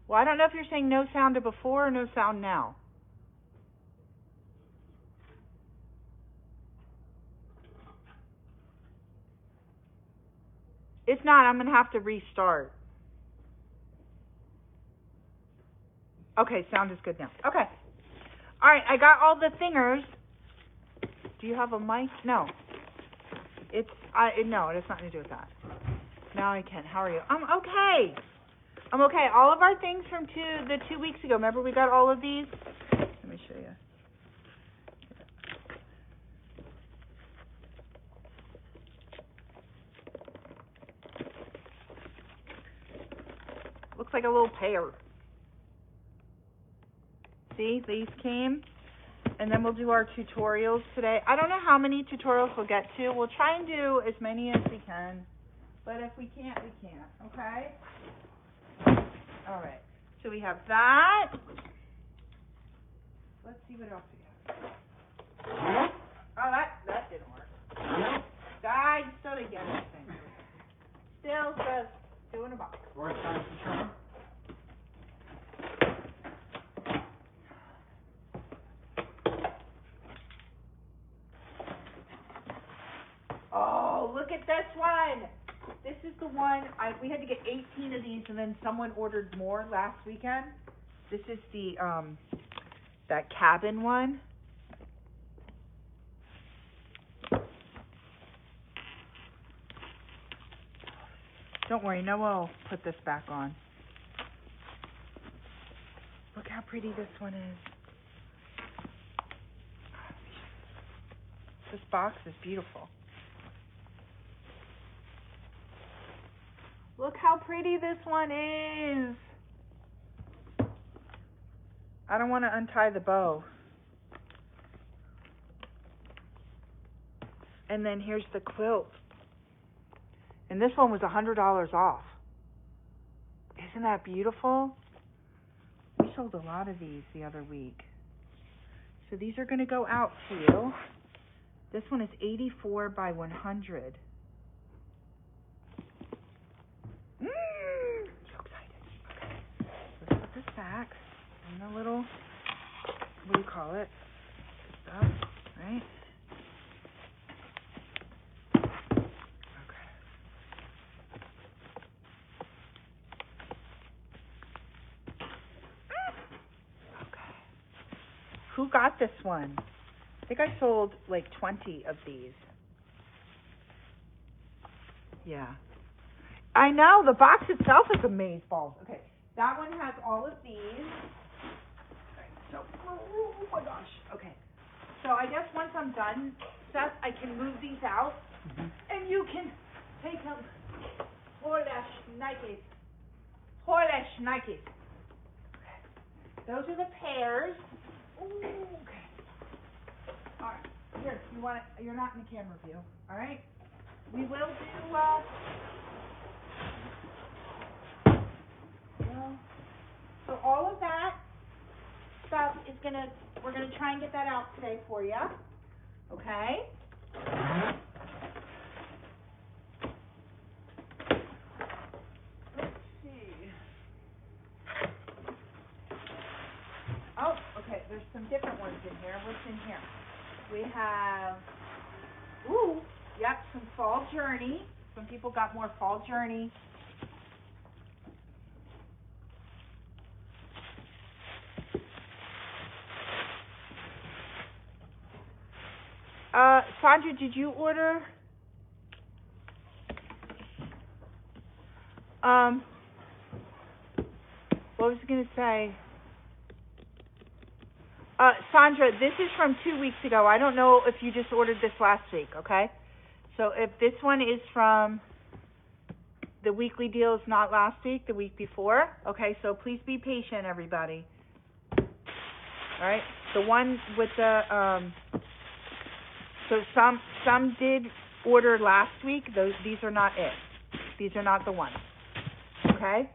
Well, I don't know if you're saying no sound to before or no sound now. If not, I'm going to have to restart. Okay, sound is good now. Okay. All right, I got all the thingers. Do you have a mic? No. No, it's nothing to do with that. Now I can. How are you? I'm okay. I'm okay. All of our things from 2 weeks ago. Remember we got all of these? Let me show you. Looks like a little pear. See, these came. And then we'll do our tutorials today. I don't know how many tutorials we'll get to. We'll try and do as many as we can. But if we can't, we can't. Okay? All right. So we have that. Let's see what else we have. Oh, that didn't work. I still didn't get anything. Still says 2 in a box. Or it's time to try. Oh, look at this one. This is the one, we had to get 18 of these, and then someone ordered more last weekend. This is the, that cabin one. Don't worry, Noah will put this back on. Look how pretty this one is. This box is beautiful. Look how pretty this one is. I don't want to untie the bow. And then here's the quilt. And this one was $100 off. Isn't that beautiful? We sold a lot of these the other week. So these are going to go out to you. This one is 84 by 100. So excited. Okay. Let's put this back in the little, what do you call it? Stuff, right? Okay. Okay. Who got this one? I think I sold like 20 of these. Yeah. I know, the box itself is amazeballs. Okay, that one has all of these. Okay, so, oh my gosh. Okay, so I guess once I'm done, Seth, I can move these out, and you can take them. Hola Nikes. Hola Nikes. Okay, those are the pairs. Ooh, okay. All right, here, you're not in the camera view, all right? We will do, so all of that stuff is we're gonna try and get that out today for you, okay? Let's see. Oh, okay, there's some different ones in here. What's in here? We have, some fall journey. Some people got more fall journey. Sandra, did you order? What was I going to say? Sandra, this is from 2 weeks ago. I don't know if you just ordered this last week, okay? So if this one is from the weekly deals, not last week, the week before, okay? So please be patient, everybody. All right? The one with the, so some did order last week. These are not it. These are not the ones, okay?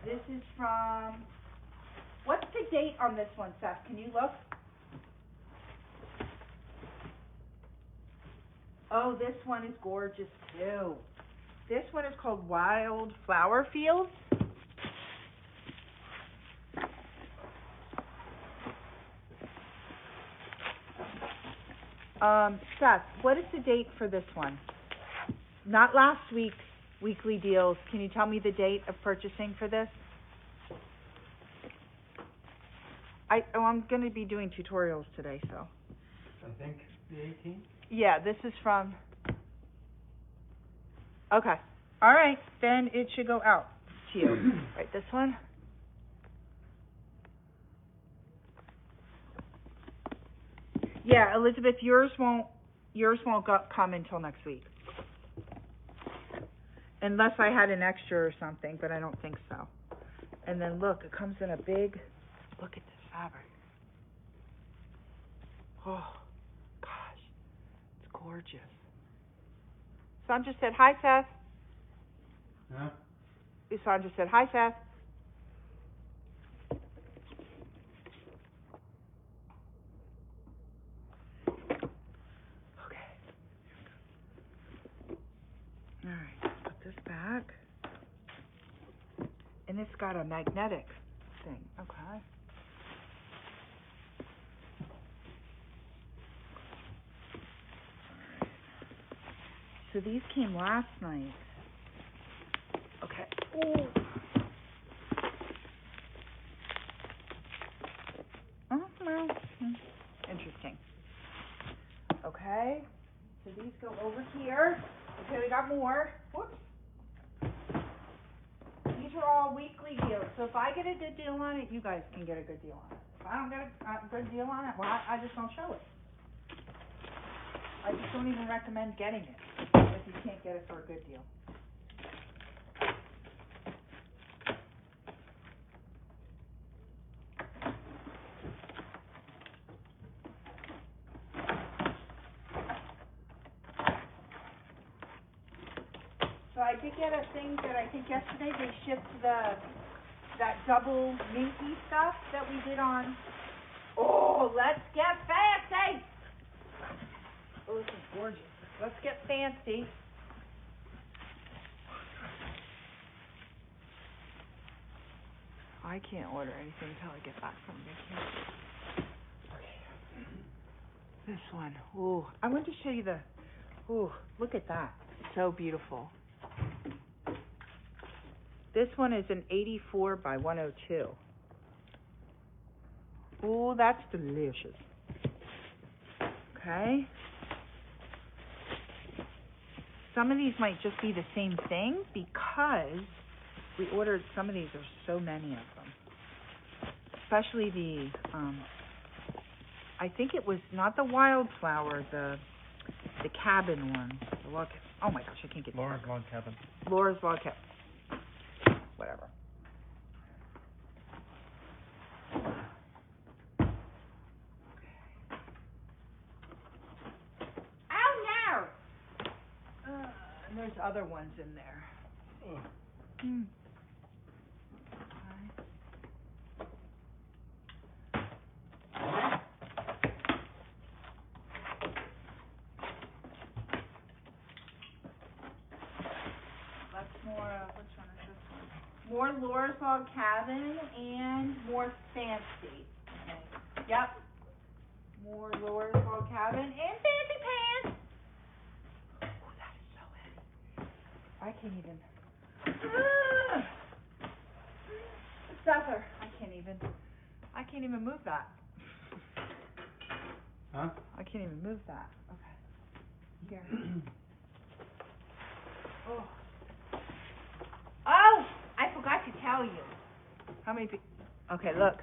This is from, what's the date on this one, Seth? Can you look? Oh, this one is gorgeous too. This one is called Wild Flower Fields. Seth, what is the date for this one? Not last week's weekly deals. Can you tell me the date of purchasing for this? I'm going to be doing tutorials today, so. I think the 18th? Yeah, this is from. Okay. All right, then it should go out to you. Right, this one. Yeah, Elizabeth, yours won't come until next week. Unless I had an extra or something, but I don't think so. And then look, it comes in a big, look at this fabric. Oh, gosh, it's gorgeous. Sandra said, hi, Seth. Huh? Sandra said, hi, Seth. Okay. All right, put this back. And it's got a magnetic thing. Okay. Alright. So these came last night. Okay. Ooh. Oh, well. Interesting. Okay. So these go over here. Okay, we got more. Whoops. These are all weekly deals. So if I get a good deal on it, you guys can get a good deal on it. If I don't get a good deal on it, well, I just don't show it. I just don't even recommend getting it if you can't get it for a good deal. So I did get a thing that I think yesterday they shipped that double minky stuff that we did on. Oh, let's get fancy! Oh, this is gorgeous. Let's get fancy. I can't order anything until I get back from vacation. Okay. This one. Ooh, I wanted to show you the. Ooh, look at that. So beautiful. This one is an 84 by 102. Ooh, that's delicious. Okay. Some of these might just be the same thing because we ordered some of these. There's so many of them. Especially the, I think it was not the wildflower, the cabin one. The log, oh my gosh, I can't get Laura's log cabin. Laura's log cabin. Whatever. Ow, no! And there's other ones in there. Hmm. More Laura's Log Cabin and more Fancy. Okay. Yep. More Laura's Log Cabin and Fancy Pants. Oh, that is so heavy. I can't even. Stuffer. I can't even move that. Huh? I can't even move that. Okay. Here. Oh. Oh! I forgot to tell you. How many people? Okay, look.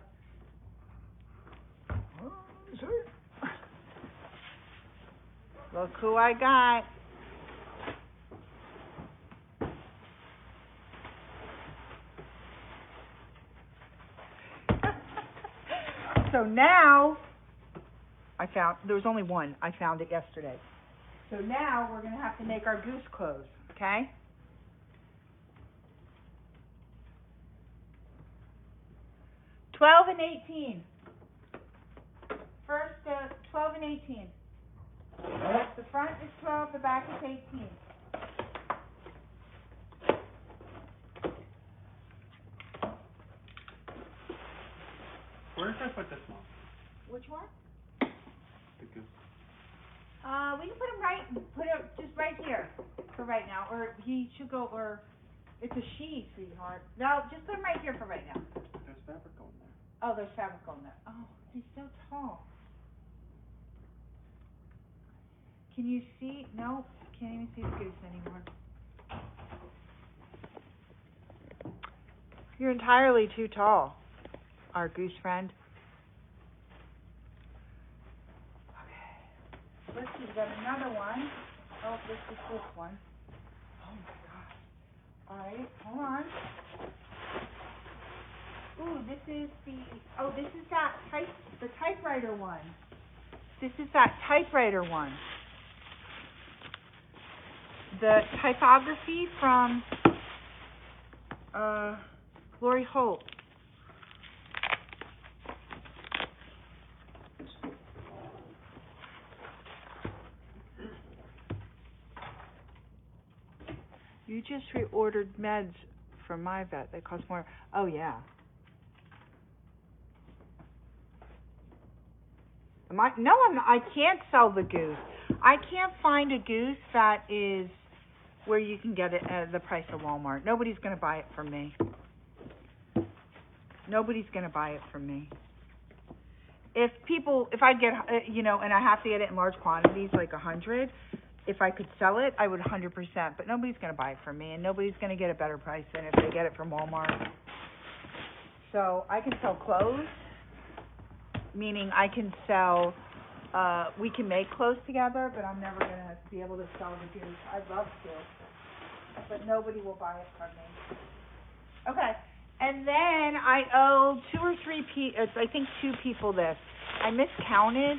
Look who I got. So now, there was only one. I found it yesterday. So now we're going to have to make our goose clothes, okay? $12 and $18. First, $12 and $18. The front is $12, the back is $18. put it just right here for right now, or he should go, or it's a she, sweetheart. No, just put him right here for right now. There's fabric going there. Oh, there's fabric on there. Oh, he's so tall. Can you see? No, can't even see the goose anymore. You're entirely too tall, our goose friend. Okay. Let's see, we got another one. Oh, this is this one. Oh my gosh. Alright, hold on. Ooh, this is that the typewriter one. This is that typewriter one. The typography from Lori Holt. You just reordered meds from my vet. They cost more. Oh, yeah. I'm not, I can't sell the goose. I can't find a goose that is where you can get it at the price of Walmart. Nobody's going to buy it from me. Nobody's going to buy it from me. If I get, and I have to get it in large quantities, like 100, if I could sell it, I would 100%. But nobody's going to buy it from me, and nobody's going to get a better price than if they get it from Walmart. So I can sell clothes, meaning I can sell, we can make clothes together, but I'm never going to be able to sell the goose. I'd love to, but nobody will buy it from me. Okay. And then I owe 2 or 3 I think 2 people this. I miscounted,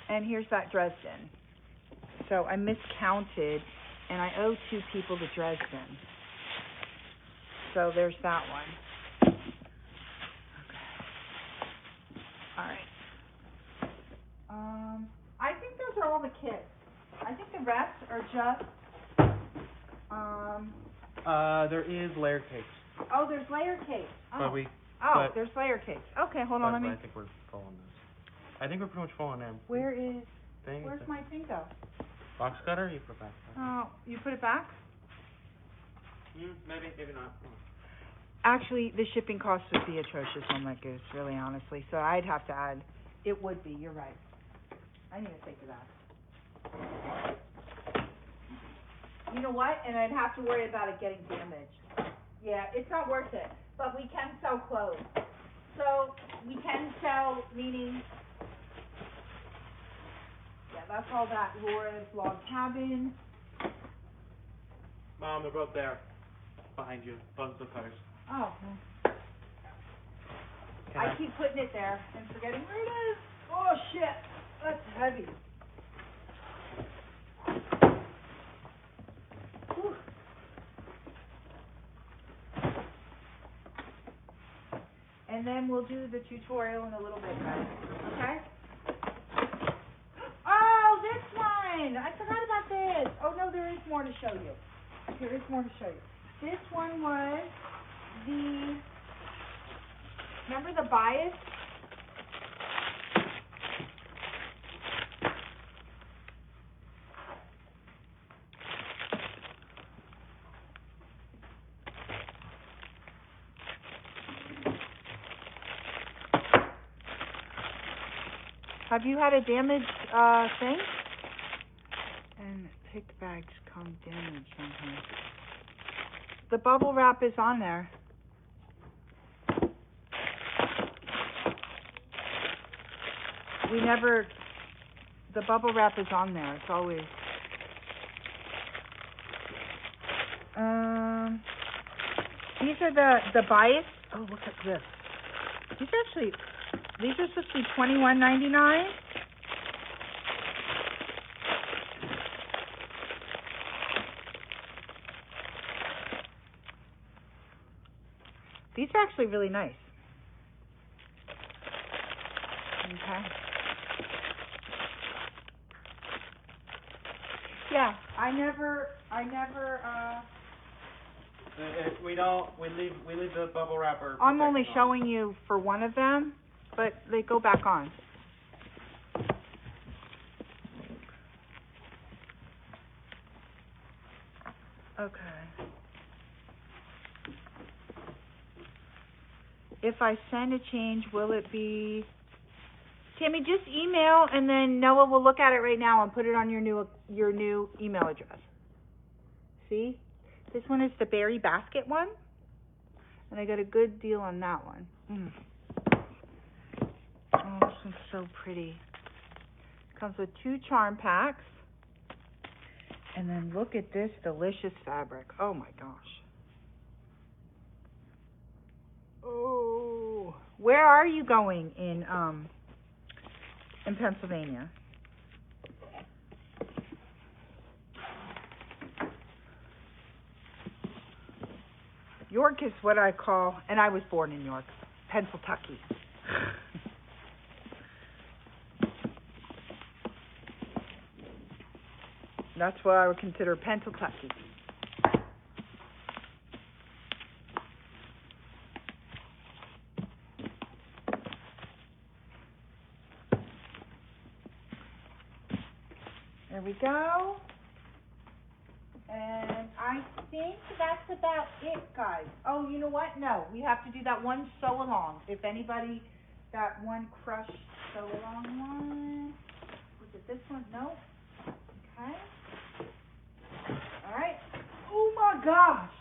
and here's that Dresden. So I miscounted, and I owe 2 people the Dresden. So there's that one. Okay. All right. I think those are all the kits. I think the rest are just, There is layer cakes. Oh, there's layer cakes. Oh, there's layer cakes. Okay, hold on, let me. I think we're full on this. I think we're pretty much full on them. Where's Thing? my thing go? Box cutter? You put it back. Oh, you put it back? Maybe not. Actually, the shipping cost would be atrocious on that goose, really honestly. So I'd have to add. It would be. You're right. I need to think of that. You know what? And I'd have to worry about it getting damaged. Yeah, it's not worth it. But we can sell clothes. So we can sell, meaning, yeah, that's all that. Laura's log cabin. Mom, they're both there. Behind you. Both the cutters. Oh. I keep putting it there and forgetting where it is. Oh, shit. That's heavy. Whew. And then we'll do the tutorial in a little bit, guys. Okay? Oh, this one! I forgot about this. Oh, no, there is more to show you. There is more to show you. This one was remember the bias? Have you had a damaged thing? And pick bags come damaged sometimes. The bubble wrap is on there. The bubble wrap is on there. It's always. These are the bias. Oh, look at this. These are supposed to be $21.99. These are actually really nice. Okay. Yeah, I never. We leave the bubble wrapper. I'm only showing you for one of them, but they go back on. Okay. If I send a change, will it be... Tammy, just email, and then Noah will look at it right now and put it on your new email address. See? This one is the berry basket one, and I got a good deal on that one. Oh, this one's so pretty. Comes with 2 charm packs, and then look at this delicious fabric. Oh my gosh. Oh, where are you going in Pennsylvania? York is what I call, and I was born in York, Pennsylvania. That's what I would consider Pennsylvania. There we go. And I think that's about it, guys. Oh, you know what? No, we have to do that one sew along. If anybody, that one crushed sew along one. Was it this one? No. Okay. All right. Oh my gosh.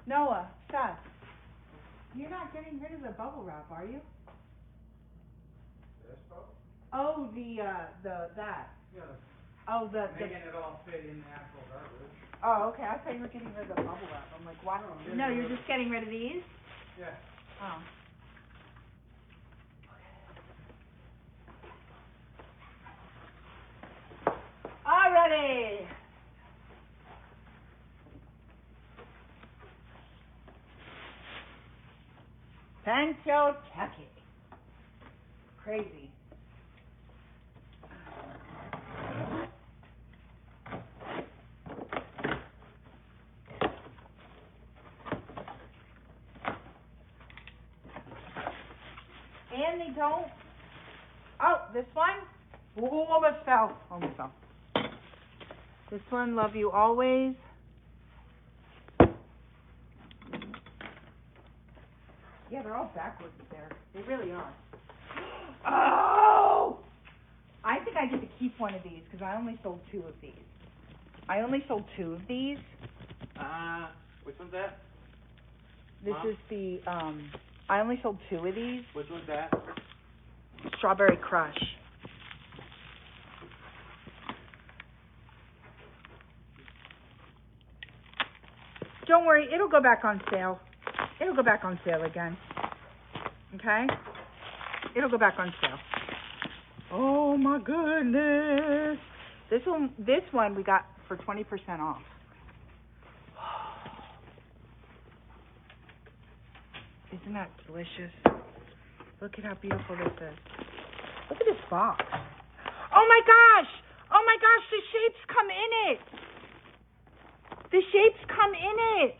Noah, Seth, you're not getting rid of the bubble wrap, are you? This bubble? Oh, that. Yeah. Oh, Making it all fit in the actual garbage. Oh, okay. I thought you were getting rid of the bubble wrap. I'm like, what? No, you're just getting rid of these? Yeah. Oh. Alrighty. Pennsylvania. Crazy. And they don't. Oh, this one? Ooh, almost fell. Almost fell. This one, love you always. Yeah, they're all backwards there. They really are. Oh! I think I get to keep one of these because I only sold 2 of these. I only sold 2 of these. Which one's that? This Mom? is the, I only sold 2 of these. Which one's that? Strawberry Crush. Don't worry, it'll go back on sale. It'll go back on sale again. Okay? It'll go back on sale. Oh my goodness. This one we got for 20% off. Isn't that delicious? Look at how beautiful this is. Look at this box. Oh my gosh! Oh my gosh, the shapes come in it. The shapes come in it.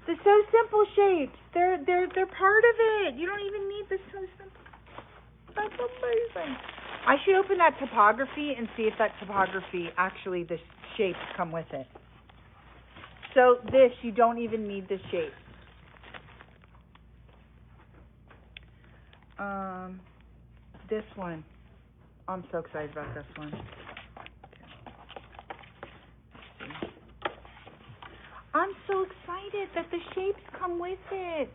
The So Simple shapes. They're part of it. You don't even need the So Simple. That's amazing. I should open that topography and see if that topography actually the shapes come with it. So this, you don't even need the shapes. This one. I'm so excited about this one. I'm so excited that the shapes come with it.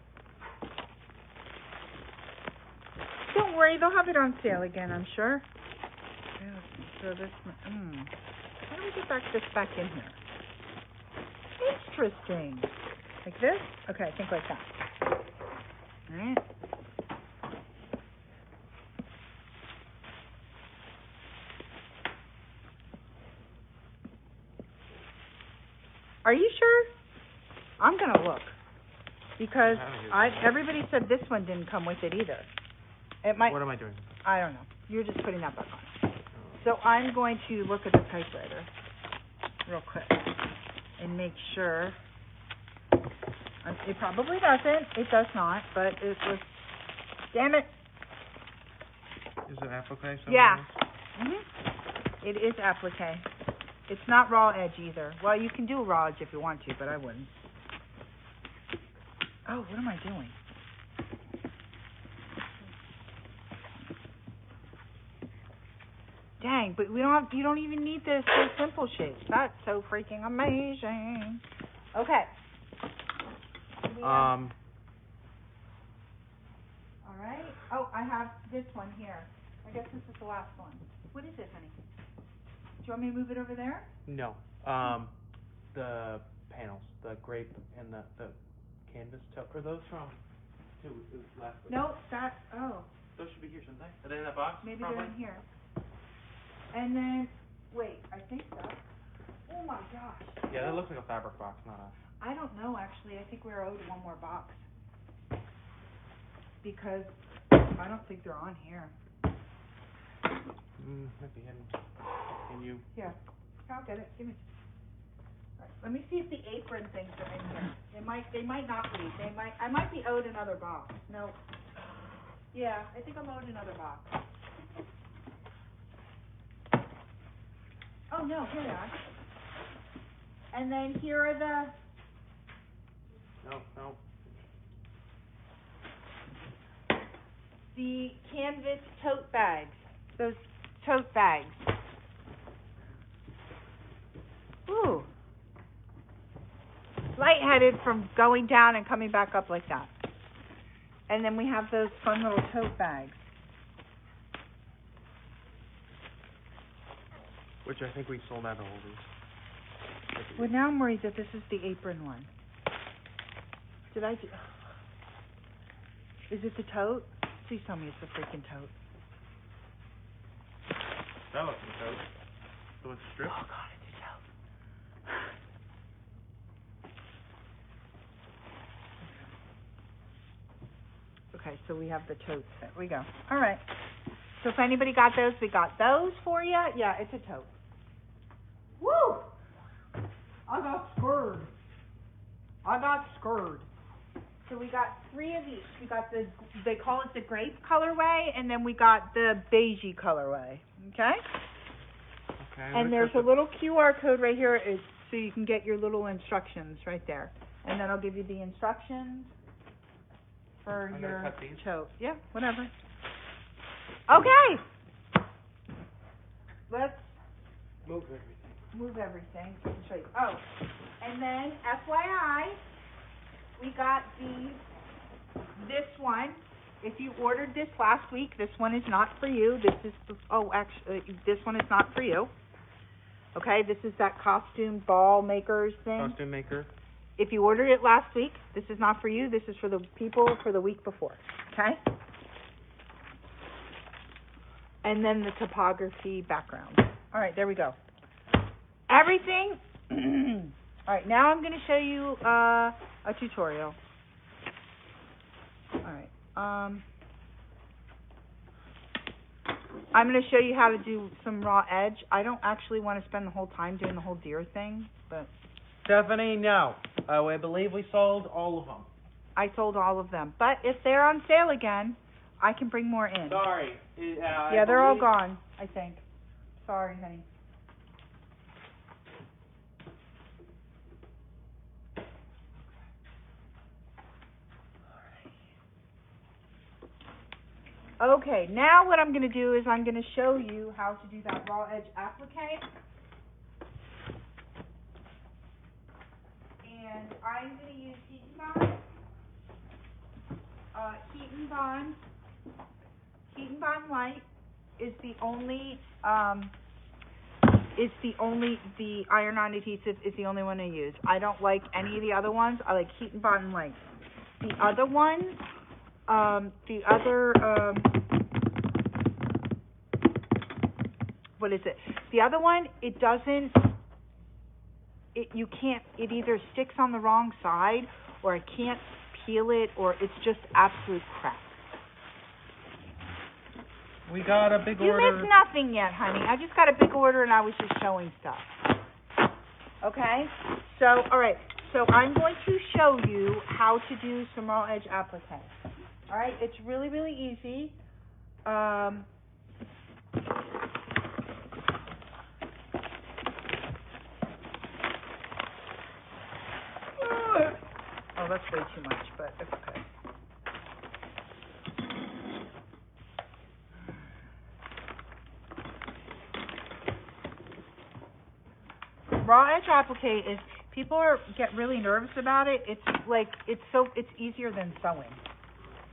Don't worry, they'll have it on sale again, I'm sure. So this one, how do we get this back in here? Interesting. Like this? Okay, I think like that. Alright. Are you sure? I'm gonna look. Because everybody said this one didn't come with it either. It might. What am I doing? I don't know. You're just putting that back on. So I'm going to look at the typewriter real quick and make sure. It probably doesn't. It does not, but it was. Damn it. Is it applique? Yeah. It is applique. It's not raw edge either. Well, you can do a raw edge if you want to, but I wouldn't. Oh, what am I doing? Dang, but you don't even need this simple shapes. That's so freaking amazing. Okay. All right. Oh, I have this one here. I guess this is the last one. What is it, honey? Do you want me to move it over there? No. The panels, the grape and the canvas tote. Are those from last week? No, Those should be here, shouldn't they? Are they in that box? maybe probably? they're in here. And then, wait, I think so. Oh my gosh. Yeah, that looks like a fabric box, not a... I don't know, actually. I think we're owed one more box. Because I don't think they're on here. Might be hidden. Can you... Here, I'll get it. Give me. All right, let me see if the apron things are in here. They might not be. I might be owed another box. No. Yeah, I think I'm owed another box. Oh no, here they are. And then here are the... No. The canvas tote bags. Those tote bags. Ooh. Lightheaded from going down and coming back up like that. And then we have those fun little tote bags. Which I think we sold out of all these. Well, now I'm worried that this is the apron one. Did I do... Is it the tote? Please tell me it's the freaking tote. That looks like a tote. So it's stripped? Oh, God, it's a tote. Okay, so we have the totes. There we go. All right. So if anybody got those, we got those for you. Yeah, it's a tote. Woo! I got scared. So we got 3 of each. We got they call it the grape colorway, and then we got the beigey colorway. Okay? Okay. And there's a little QR code right here, so you can get your little instructions right there. And then I'll give you the instructions for I'm your gonna cut these. tote. Yeah, whatever. Okay. Let's move everything. I'll show you. Oh, and then FYI, we got this one. If you ordered this last week, this one is not for you. This is this one is not for you. Okay, this is that costume ball makers thing. Costume maker. If you ordered it last week, this is not for you. This is for the people for the week before. Okay? And then the topography background. All right, there we go. Everything. All right, now I'm going to show you a tutorial. All right. I'm going to show you how to do some raw edge. I don't actually want to spend the whole time doing the whole deer thing, but... Stephanie, no. I believe we sold all of them. I sold all of them. But if they're on sale again, I can bring more in. Sorry. Yeah, they're all gone, I think. Sorry, honey. Okay, now what I'm going to do is I'm going to show you how to do that raw edge applique. And I'm going to use Heat and Bond. Heat and Bond Light is the only the iron-on adhesive is the only one I use. I don't like any of the other ones. I like Heat and Bond Light. The other ones, what is it? The other one, it doesn't, you can't, it either sticks on the wrong side, or I can't peel it, or it's just absolute crap. We got a big order. You missed nothing yet, honey. I just got a big order, and I was just showing stuff. Okay? So, all right. So I'm going to show you how to do some raw edge applique. All right? It's really, really easy. raw edge applique is, get really nervous about it. It's like, it's easier than sewing.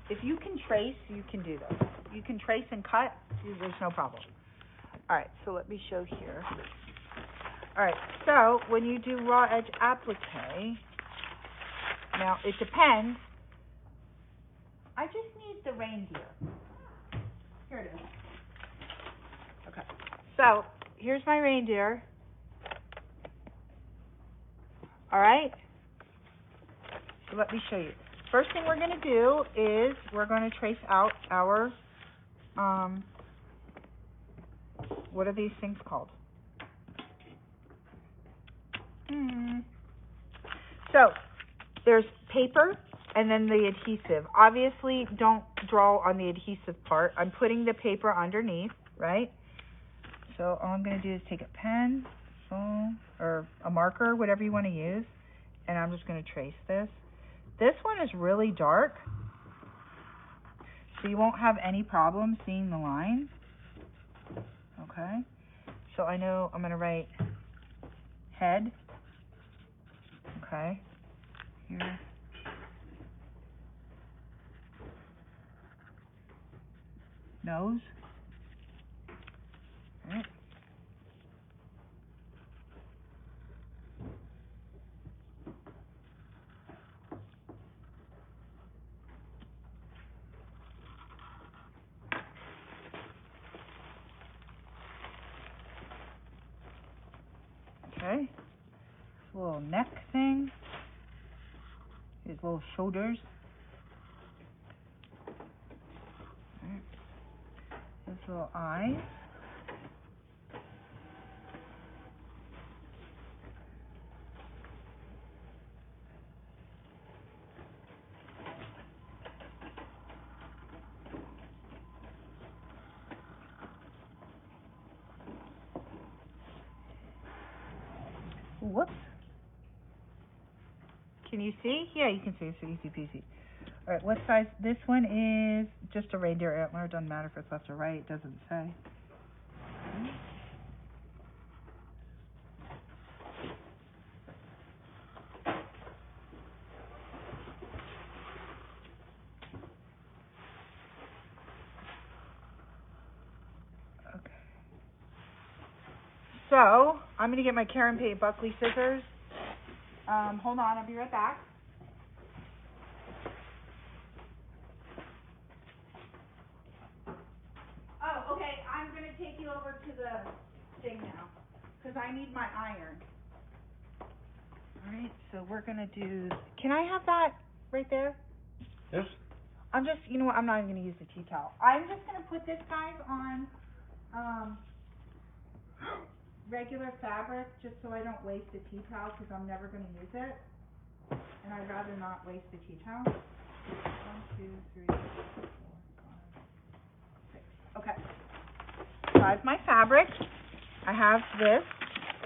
If you can trace, you can do this. You can trace and cut, there's no problem. All right, so let me show here. All right, so when you do raw edge applique, now it depends. I just need the reindeer. Here it is. Okay, so here's my reindeer. All right, so let me show you. First thing we're going to do is we're going to trace out our, what are these things called? So, there's paper and then the adhesive. Obviously, don't draw on the adhesive part. I'm putting the paper underneath, right? So, all I'm going to do is take a pen, or a marker, whatever you want to use, and I'm just going to trace this. This one is really dark, so you won't have any problem seeing the lines. Okay, so I know I'm going to write head. Okay, here. Nose. All right. Okay, little neck thing, his little shoulders, right. His little eyes, whoops. Can you see? Yeah, you can see. It's easy peasy. All right, what size? This one is just a reindeer antler. It doesn't matter if it's left or right. It doesn't say. Okay. So, I'm going to get my Karen Pate Buckley scissors. Hold on, I'll be right back. Oh, okay, I'm going to take you over to the thing now, because I need my iron. All right, so we're going to do, can I have that right there? Yes. I'm just, you know what, I'm not even going to use the tea towel. I'm just going to put this, guys, on regular fabric, just so I don't waste the tea towel, because I'm never going to use it. And I'd rather not waste the tea towel. 1, 2, 3, 4, 5, 6. Okay. So I have my fabric. I have this.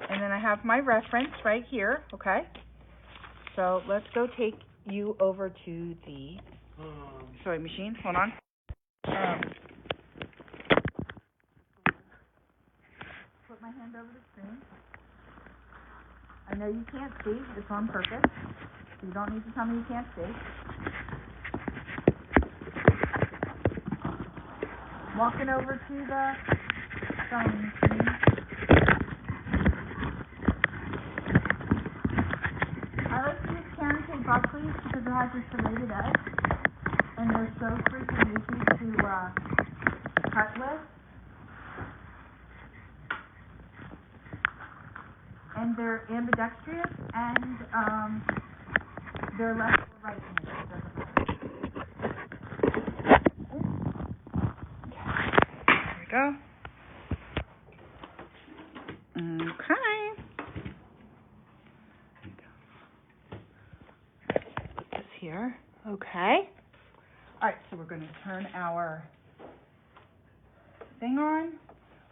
And then I have my reference right here. Okay. So let's go take you over to the sewing machine. Hold on. Put my hand over the screen. I know you can't see. It's on purpose. So you don't need to tell me you can't see. Walking over to the sewing machine. I like to use Karen Pate Buckley because it has a serrated edge. And they're so freaking easy to cut with. And they're ambidextrous, and they're left or right handed. It doesn't matter. There we go. Okay. Put this here. Okay. All right, so we're going to turn our thing on.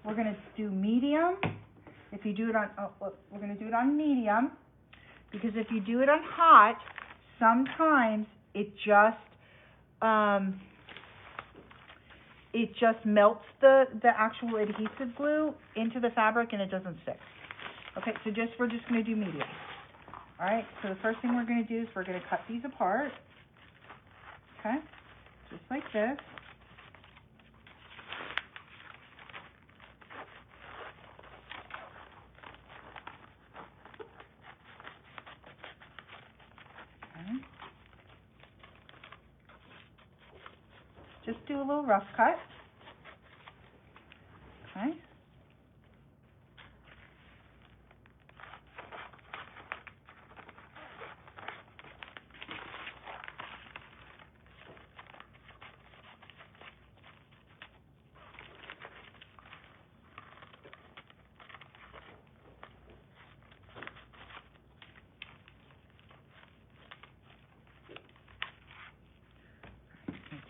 We're going to do medium. If you do it on, we're going to do it on medium, because if you do it on hot, sometimes it just melts the actual adhesive glue into the fabric and it doesn't stick. Okay, so we're just going to do medium. All right, so the first thing we're going to do is we're going to cut these apart. Okay, just like this. Okay. Just do a little rough cut. Okay.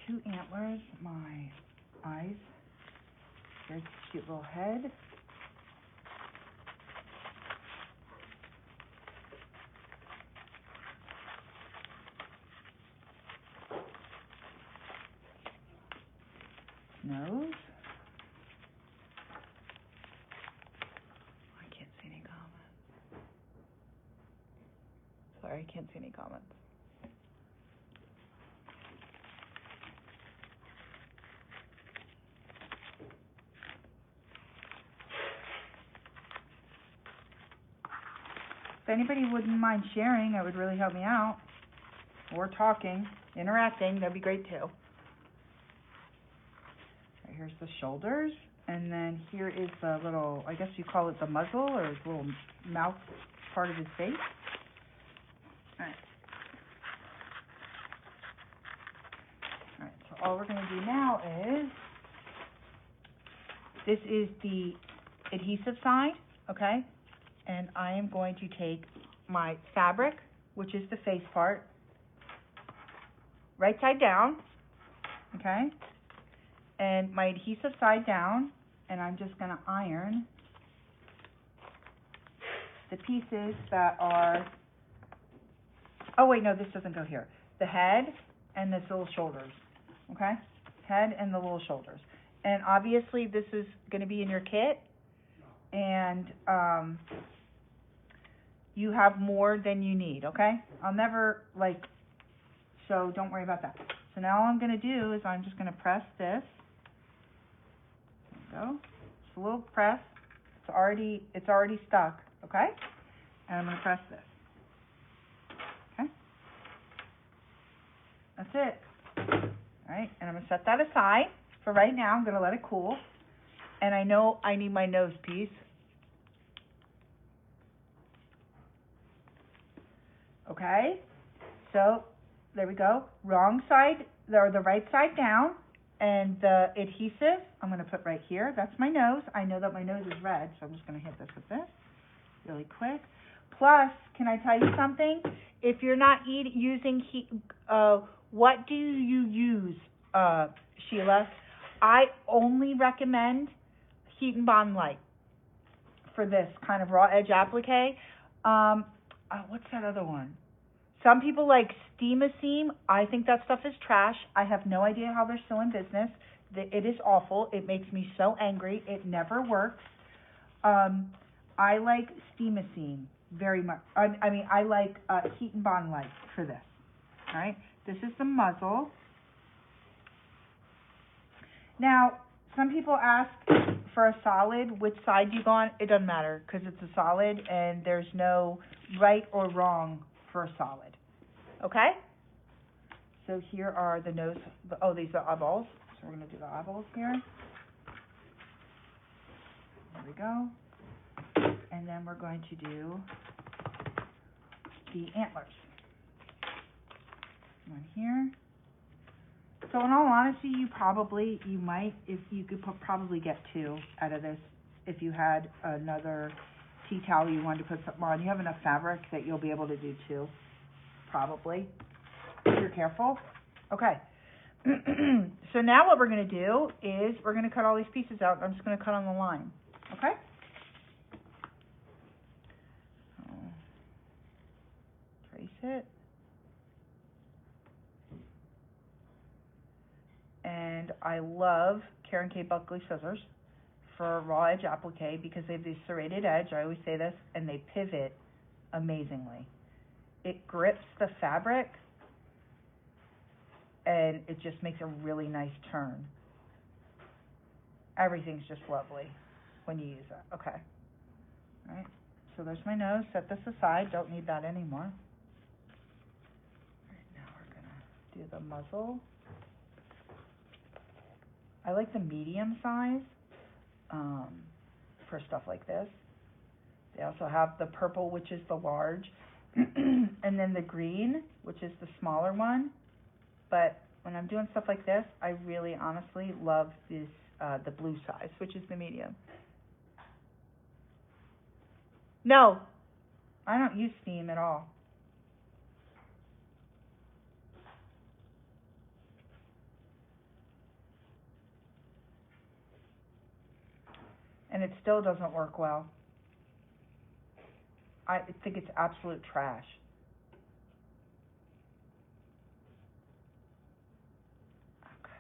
Two antlers, my eyes, very cute little head. Nose. I can't see any comments. Sorry, I can't see any comments. If anybody wouldn't mind sharing, it would really help me out. Or talking, interacting, that'd be great too. Right, here's the shoulders, and then here is the little, I guess you call it the muzzle, or his little mouth part of his face. Alright. Alright, so all we're going to do now is, this is the adhesive side, okay? And I am going to take my fabric, which is the face part, right side down, okay? And my adhesive side down, and I'm just going to iron the pieces that are, oh wait, no, this doesn't go here. The head and this little shoulders, okay? Head and the little shoulders. And obviously this is going to be in your kit, and you have more than you need, okay? I'll never, so don't worry about that. So now all I'm going to do is I'm just going to press this. There we go. Just a little press. It's already stuck, okay? And I'm going to press this. Okay? That's it. All right, and I'm going to set that aside for right now. I'm going to let it cool. And I know I need my nose piece. Okay, so there we go. Wrong side, or the right side down, and the adhesive I'm going to put right here. That's my nose. I know that my nose is red, so I'm just going to hit this with this really quick. Plus, can I tell you something? If you're not using heat, what do you use, Sheila? I only recommend Heat and Bond Light for this kind of raw edge applique. What's that other one? Some people like Steam-A-Seam. I think that stuff is trash. I have no idea how they're still in business. It is awful. It makes me so angry. It never works. I like Steam-A-Seam very much. I like Heat and Bond Light for this. All right. This is the muzzle. Now, some people ask for a solid, which side you go on. It doesn't matter because it's a solid and there's no right or wrong for a solid. Okay? So here are the nose, these are eyeballs. So we're going to do the eyeballs here. There we go. And then we're going to do the antlers. One here. So in all honesty, you could probably get two out of this if you had another tea towel you wanted to put something on. You have enough fabric that you'll be able to do two, probably, if you're careful. Okay. So now what we're going to do is we're going to cut all these pieces out. I'm just going to cut on the line. Okay? Trace it. And I love Karen K. Buckley scissors prefer raw edge applique because they have the serrated edge, I always say this, and they pivot amazingly. It grips the fabric, and it just makes a really nice turn. Everything's just lovely when you use it. Okay. All right. So there's my nose. Set this aside. Don't need that anymore. All right, now we're going to do the muzzle. I like the medium size for stuff like this. They also have the purple, which is the large, and then the green, which is the smaller one. But when I'm doing stuff like this, I really honestly love this the blue size, which is the medium. No, I don't use steam at all. And it still doesn't work well. I think it's absolute trash. Okay.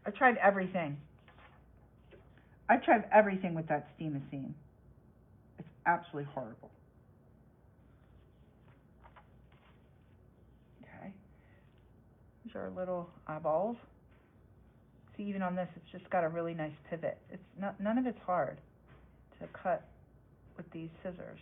I tried everything. I tried everything with that steam-a-seam. It's absolutely horrible. Okay. These are little eyeballs. See, even on this, it's just got a really nice pivot. It's not, none of it's hard to cut with these scissors.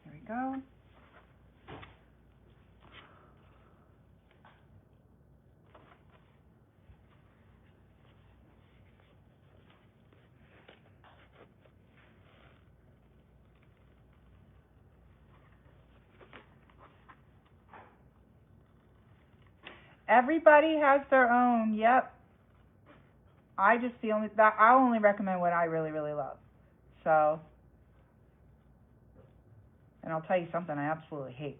There we go. Everybody has their own. Yep. I only recommend what I really, really love. So, and I'll tell you something I absolutely hate.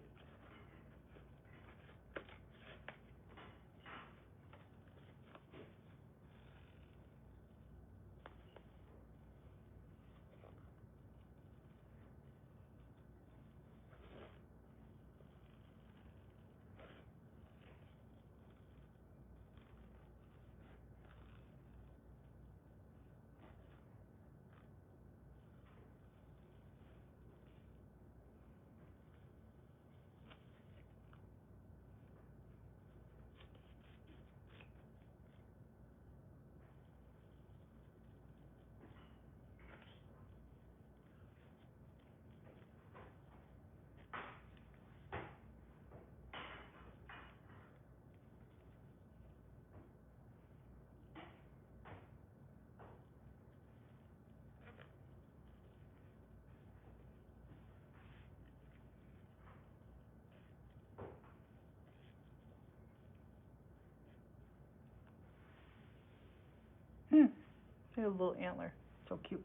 A little antler. So cute.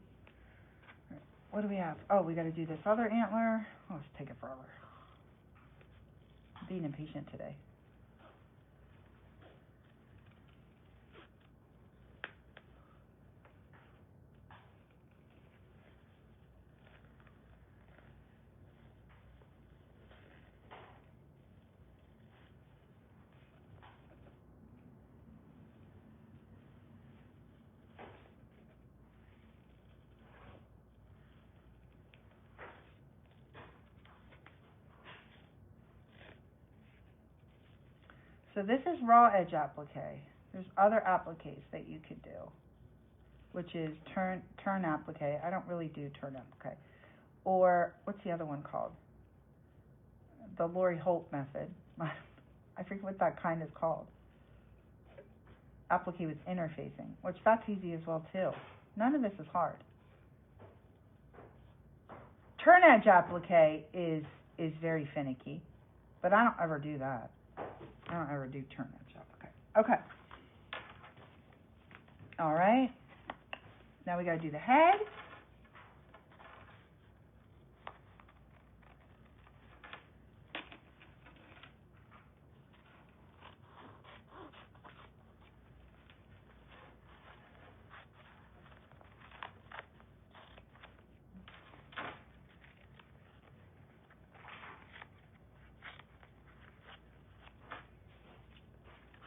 All right. What do we have? Oh, we got to do this other antler. Oh, it's taking forever. I'm being impatient today. So this is raw edge applique. There's other appliques that you could do, which is turn applique. I don't really do turn applique. Or what's the other one called? The Lori Holt method. I forget what that kind is called. Applique with interfacing, which that's easy as well too. None of this is hard. Turn edge applique is very finicky, but I don't ever do that. I don't ever do turn edge applique. Okay. All right. Now we got to do the head.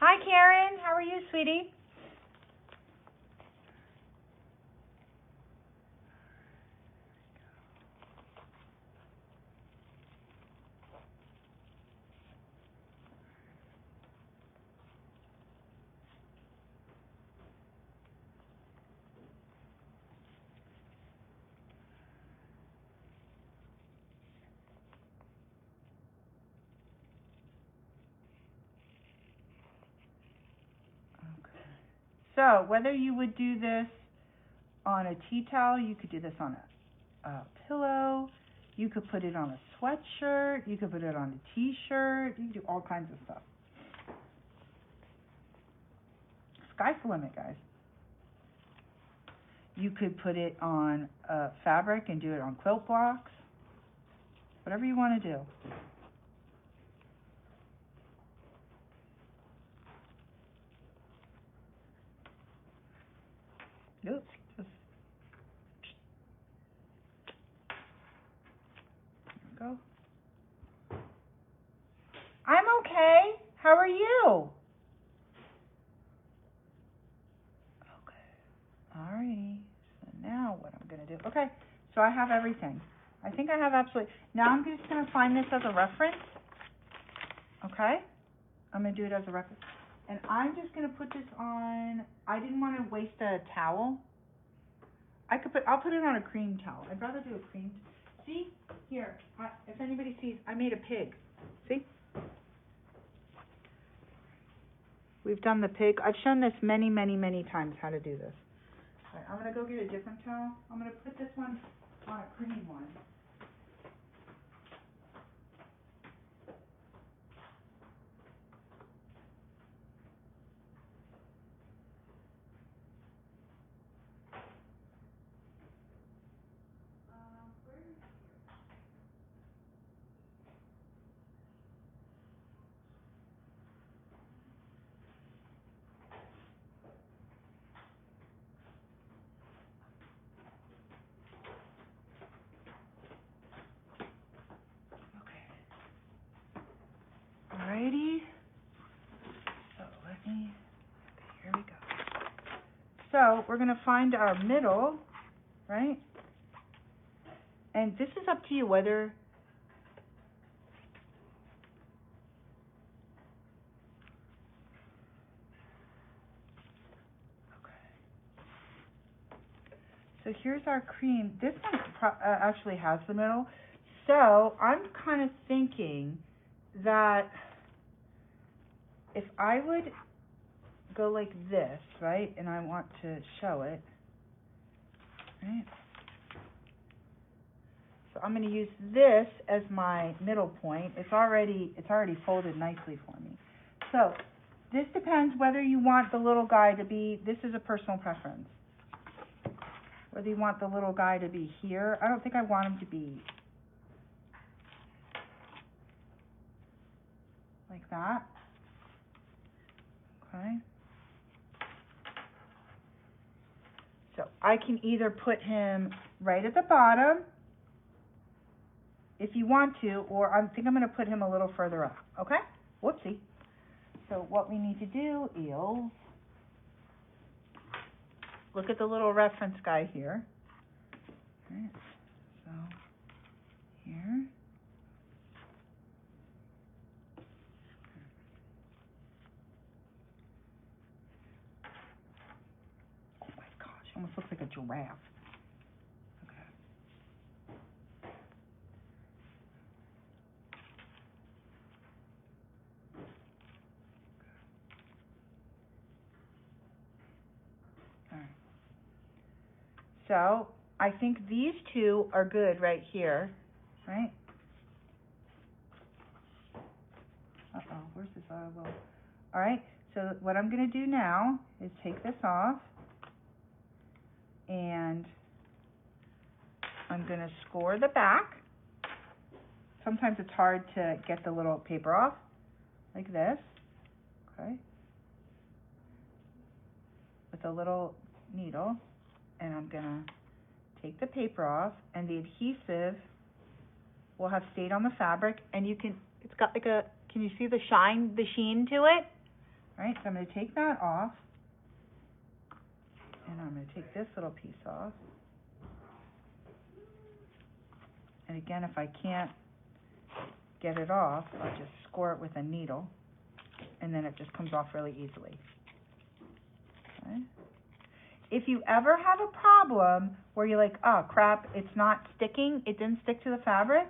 Hi, Karen. How are you, sweetie? So whether you would do this on a tea towel, you could do this on a pillow, you could put it on a sweatshirt, you could put it on a t-shirt, you can do all kinds of stuff. Sky's the limit, guys. You could put it on fabric and do it on quilt blocks, whatever you want to do. Oops, just there we go. I'm okay. How are you? Okay. Alrighty. So now what I'm gonna do? Okay. So I have everything. I think I have absolutely. Now I'm just gonna find this as a reference. Okay. I'm gonna do it as a reference. And I'm just gonna put this on. I didn't want to waste a towel. I'll put it on a cream towel. I'd rather do a cream. See here. If anybody sees, I made a pig. See? We've done the pig. I've shown this many, many, many times how to do this. All right, I'm gonna go get a different towel. I'm gonna put this one on a cream one. Alrighty. So okay, here we go. So we're gonna find our middle, right? And this is up to you whether so here's our cream. This one actually has the middle. So I'm kind of thinking that if I would go like this, right, and I want to show it, right? So I'm going to use this as my middle point. It's already folded nicely for me. So this depends whether you want the little guy to be, this is a personal preference, whether you want the little guy to be here. I don't think I want him to be like that. Okay. So I can either put him right at the bottom if you want to, or I think I'm going to put him a little further up. Okay? Whoopsie. So what we need to do is look at the little reference guy here. Right. So here. Oh my gosh, almost looks like a giraffe. Okay. All right. So I think these two are good right here, right? Uh-oh, where's this other? All right, so what I'm going to do now is take this off, and I'm going to score the back. Sometimes it's hard to get the little paper off, like this, okay, with a little needle, and I'm going to take the paper off, and the adhesive will have stayed on the fabric, and you can, it's got like a, can you see the shine, the sheen to it? All right, so I'm going to take that off, and I'm going to take this little piece off. And again, if I can't get it off, I'll just score it with a needle, and then it just comes off really easily. Okay. If you ever have a problem where you're like, oh crap, it's not sticking, it didn't stick to the fabric,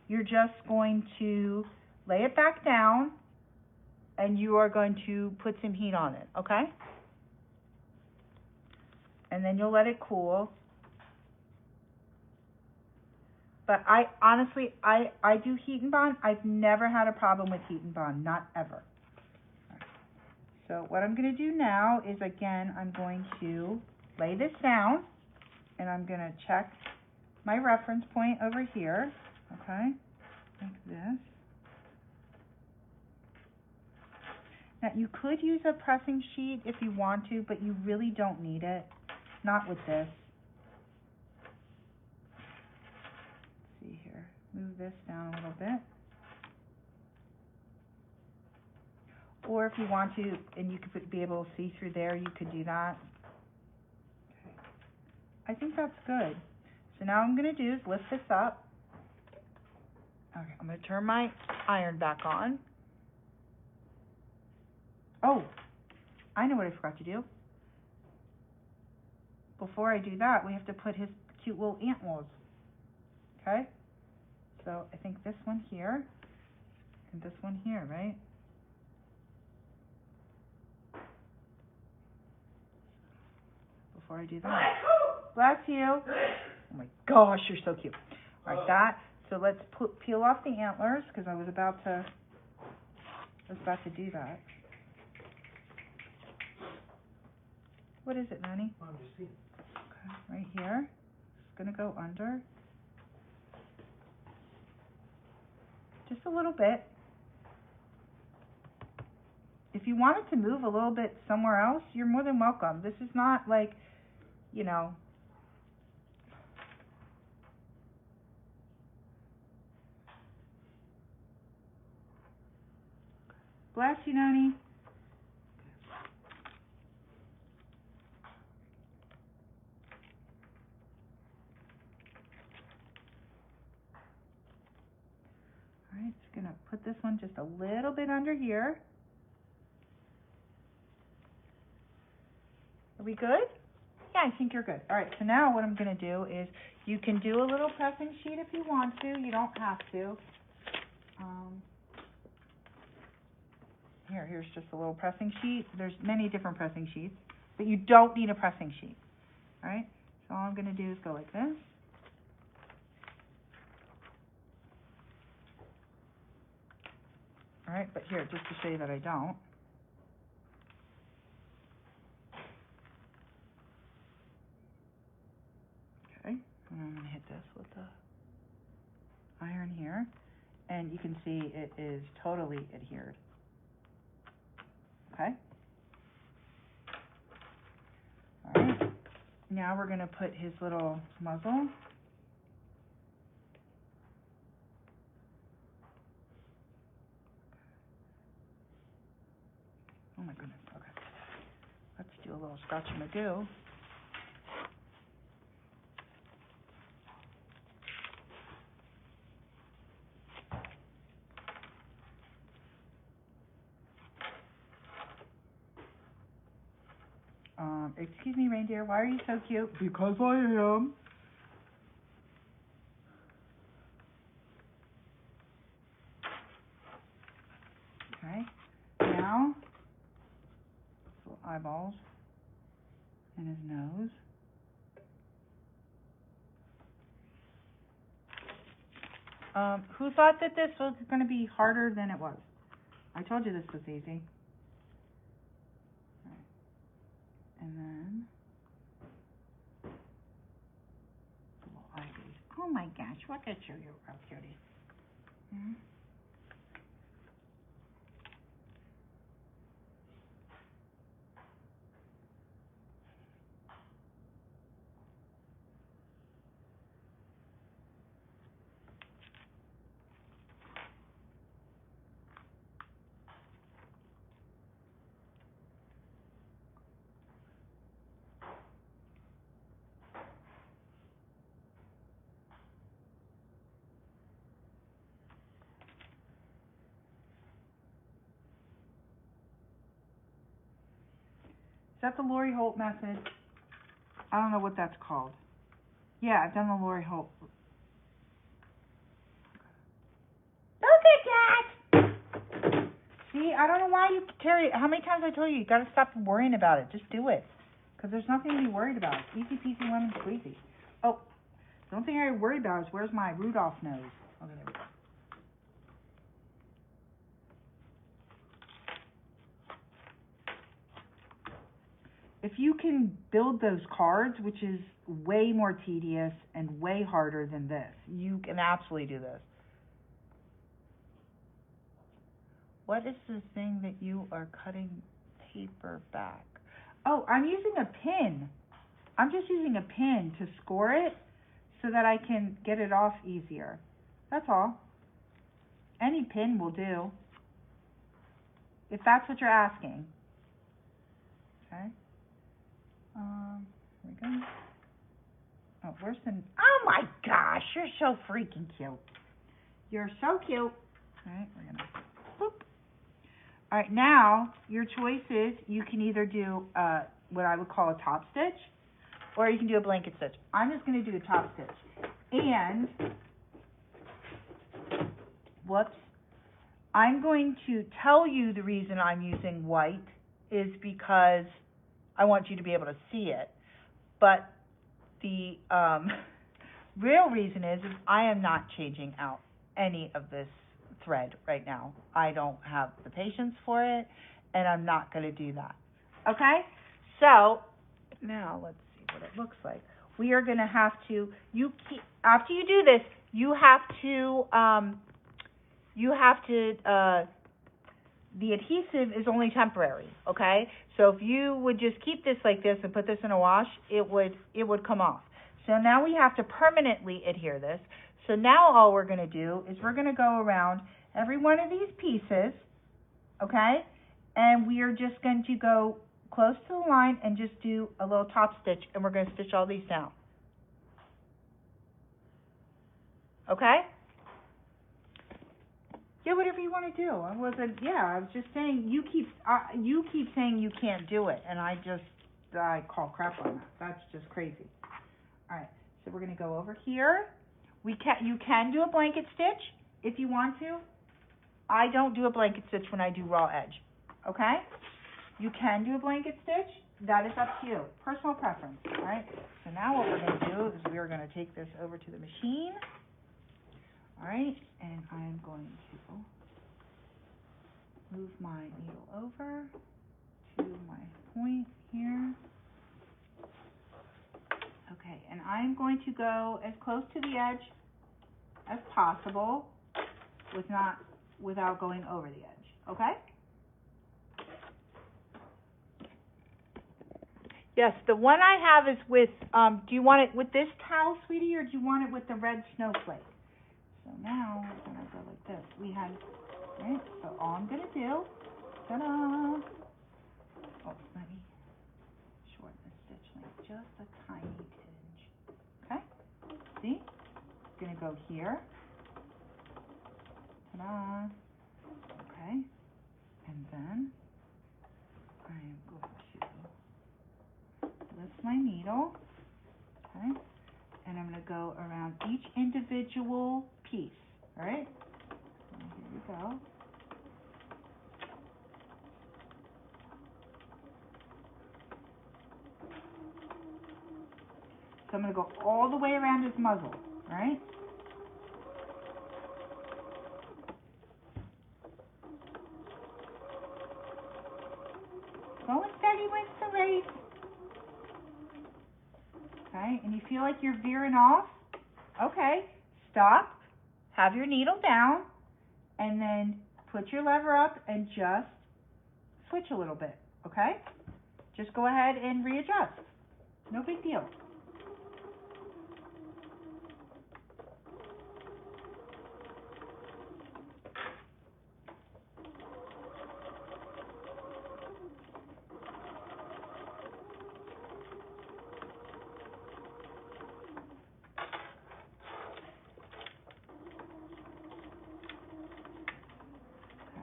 you're just going to lay it back down, and you are going to put some heat on it, okay? And then you'll let it cool. But I honestly, I do heat and bond. I've never had a problem with heat and bond, not ever. Right. So what I'm going to do now is, again, I'm going to lay this down, and I'm going to check my reference point over here, okay, like this. Now, you could use a pressing sheet if you want to, but you really don't need it, not with this. Move this down a little bit. Or if you want to, and you could be able to see through there, you could do that. Okay. I think that's good. So now what I'm going to do is lift this up. Okay, I'm going to turn my iron back on. Oh, I know what I forgot to do. Before I do that, we have to put his cute little antlers. Okay? So I think this one here and this one here, right? Before I do that. Bless you. Oh my gosh, you're so cute. All right, that. So let's peel off the antlers, because I was about to do that. What is it, Nanny? Okay, right here. It's gonna go under. Just a little bit. If you wanted to move a little bit somewhere else, you're more than welcome. This is not like, you know, bless you, Noni. All right, just gonna put this one just a little bit under here. Are we good? Yeah, I think you're good. All right, so now what I'm going to do is, you can do a little pressing sheet if you want to. You don't have to. Here's just a little pressing sheet. There's many different pressing sheets, but you don't need a pressing sheet. All right, so all I'm going to do is go like this. All right, but here, just to show you that I don't. Okay, and I'm going to hit this with the iron here, and you can see it is totally adhered. Okay? All right, now we're going to put his little muzzle. Oh my goodness, okay. Let's do a little scotch-a-magoo. Excuse me, reindeer, why are you so cute? Because I am. Okay, now, little eyeballs and his nose. Who thought that this was going to be harder than it was? I told you this was easy. And then Look at you, you real cutie. Mm-hmm. Is that the Lori Holt method? I don't know what that's called. Yeah, I've done the Lori Holt. Look at that! See, I don't know why you, Terry, how many times I told you gotta stop worrying about it. Just do it. Because there's nothing to be worried about. Easy peasy lemon squeezy. Oh, the only thing I worry about is where's my Rudolph nose? Okay, there we go. If you can build those cards, which is way more tedious and way harder than this, you can absolutely do this. What is the thing that you are cutting paper back? Oh, I'm using a pin. I'm just using a pin to score it so that I can get it off easier. That's all. Any pin will do, if that's what you're asking. Okay. Here we go. Oh, where's the... Oh my gosh, you're so freaking cute. You're so cute. All right, we're gonna... Boop. All right, now your choice is you can either do what I would call a top stitch, or you can do a blanket stitch. I'm just going to do a top stitch. And, whoops, I'm going to tell you the reason I'm using white is because I want you to be able to see it. But the real reason is I am not changing out any of this thread right now. I don't have the patience for it, and I'm not going to do that. Okay? So, now let's see what it looks like. We are going to have to, after you do this, you have to, the adhesive is only temporary, okay? So if you would just keep this like this and put this in a wash, it would come off. So now we have to permanently adhere this. So now all we're going to do is we're going to go around every one of these pieces, okay? And we are just going to go close to the line and just do a little top stitch, and we're going to stitch all these down. Okay? Yeah, whatever you want to do. I was just saying, you keep saying you can't do it, and I call crap on that. That's just crazy. All right, so we're going to go over here. You can do a blanket stitch if you want to. I don't do a blanket stitch when I do raw edge, okay? You can do a blanket stitch. That is up to you. Personal preference, all right? So now what we're going to do is we're going to take this over to the machine, all right? And I'm going to move my needle over to my point here. Okay, and I'm going to go as close to the edge as possible without going over the edge, okay? Yes, the one I have is with, do you want it with this towel, sweetie, or do you want it with the red snowflake? So now we're going to go like this. Right, so all I'm going to do, ta-da! Oh, let me shorten the stitch length just a tiny tinge. Okay? See? Going to go here. Ta-da! Okay. And then I am going to lift my needle. Okay? And I'm going to go around each individual piece. All right? And here we go. So I'm going to go all the way around his muzzle, all right? Slow and steady wins the race. Okay, and you feel like you're veering off? Okay, stop, have your needle down, and then put your lever up and just switch a little bit, okay? Just go ahead and readjust. No big deal.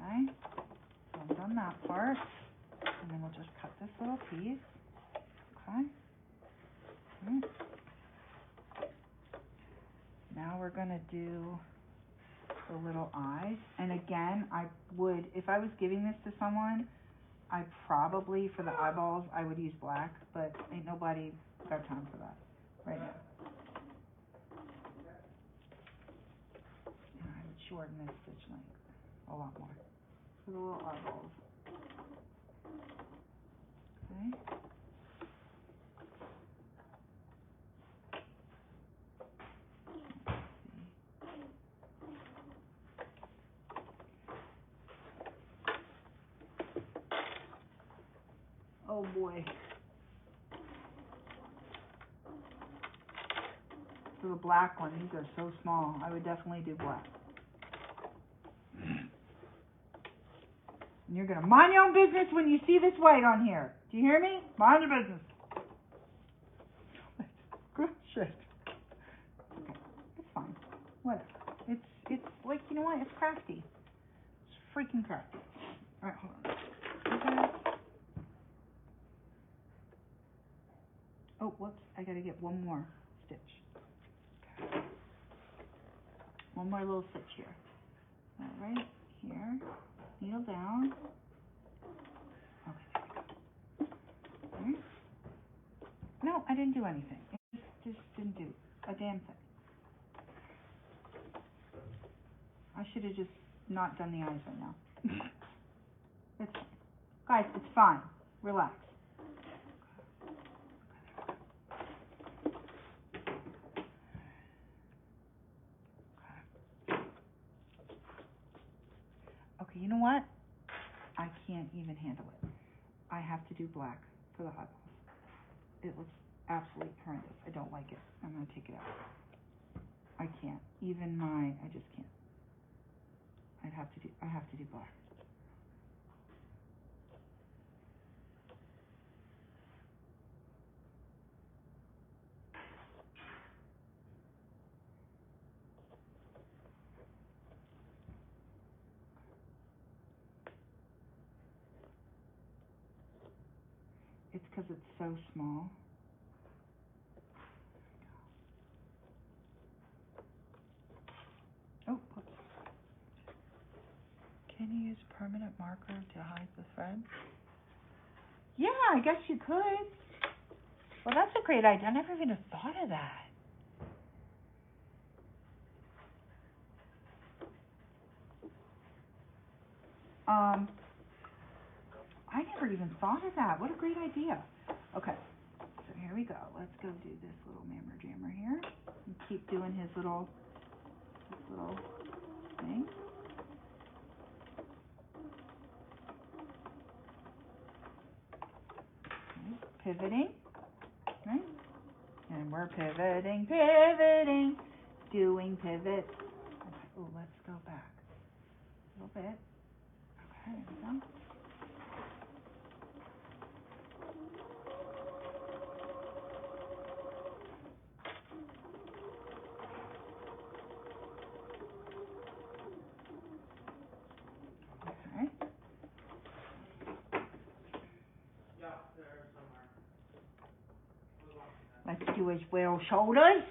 Okay, so I've done that part, and then we'll just cut this little piece. Okay. Now we're going to do the little eyes. And again, I would, if I was giving this to someone, I probably, for the eyeballs, I would use black, but ain't nobody got time for that right now. And I would shorten this stitch length a lot more for the little eyeballs. Okay. Oh boy. So the black one, these are so small. I would definitely do black. And you're gonna mind your own business when you see this white on here. Do you hear me? Mind your business. Good shit. Okay, it's fine. Whatever. It's like, you know what? It's crafty. It's freaking crafty. All right, hold on. Okay. Oh, whoops, I gotta get one more stitch. Okay. One more little stitch here. All right, here, needle down. Okay, there we go. All right. No, I didn't do anything. It just didn't do a damn thing. I should have just not done the eyes right now. It's fine. Guys, it's fine. Relax. Okay, you know what? I can't even handle it. I have to do black for the eyeballs. It looks absolutely horrendous. I don't like it. I'm going to take it out. I can't. Even mine, I just can't. I have to do black. It's because it's so small. Oh, whoops. Can you use permanent marker to hide the thread? Yeah, I guess you could. Well, that's a great idea. I never even thought of that. I never even thought of that. What a great idea. Okay, so here we go. Let's go do this little mammer jammer here. And keep doing his little thing. Okay, pivoting, right? And we're pivoting, doing pivots. Okay, oh, let's go back a little bit. Okay, there we go. Okay. Yeah, there somewhere. Let's do his whale shoulders.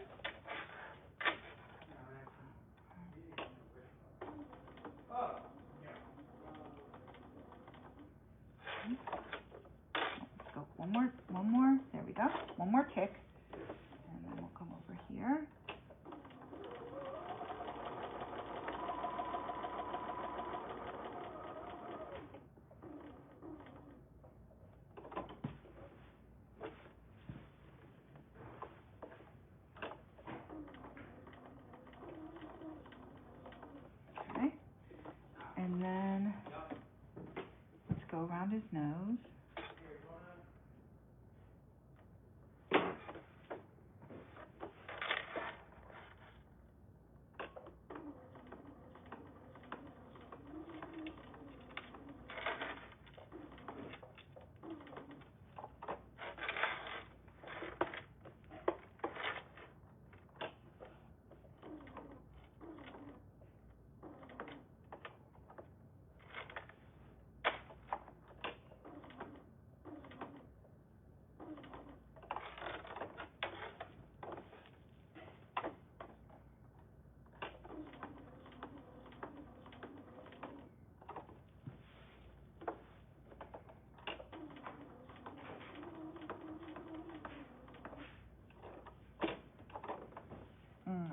Oh, yeah. Let's go one more. There we go. One more kick, and then we'll come over here. around his nose.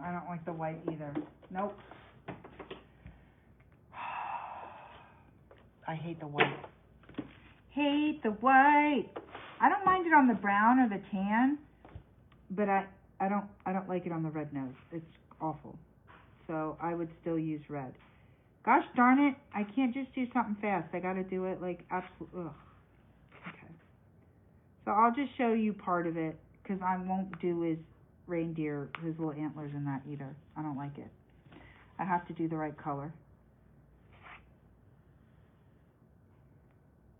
I don't like the white either. Nope. I hate the white. Hate the white. I don't mind it on the brown or the tan, but I don't like it on the red nose. It's awful. So I would still use red. Gosh darn it, I can't just do something fast. I gotta do it like absolutely. Okay. So I'll just show you part of it, because I won't do his reindeer, his little antlers in that either. I don't like it. I have to do the right color.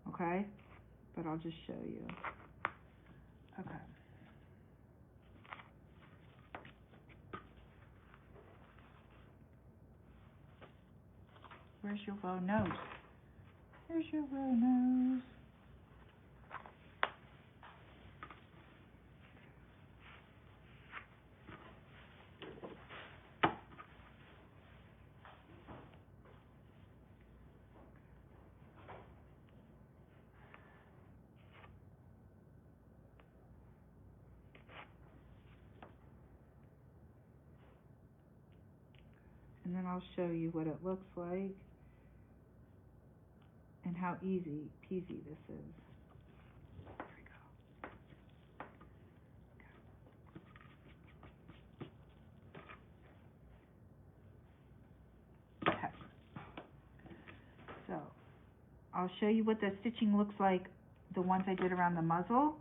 Okay? But I'll just show you. Okay. Where's your low nose? Where's your low nose? And then I'll show you what it looks like and how easy peasy this is. There we go. Okay. So I'll show you what the stitching looks like, the ones I did around the muzzle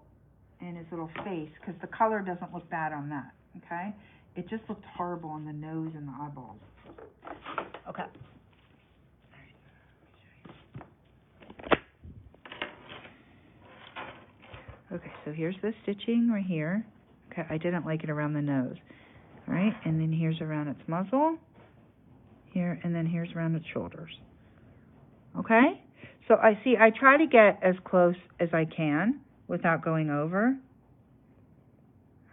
and his little face, because the color doesn't look bad on that, okay? It just looked horrible on the nose and the eyeballs. Okay. Okay, so here's the stitching right here. Okay, I didn't like it around the nose. All right, and then here's around its muzzle. Here, and then here's around its shoulders. Okay? So I try to get as close as I can without going over.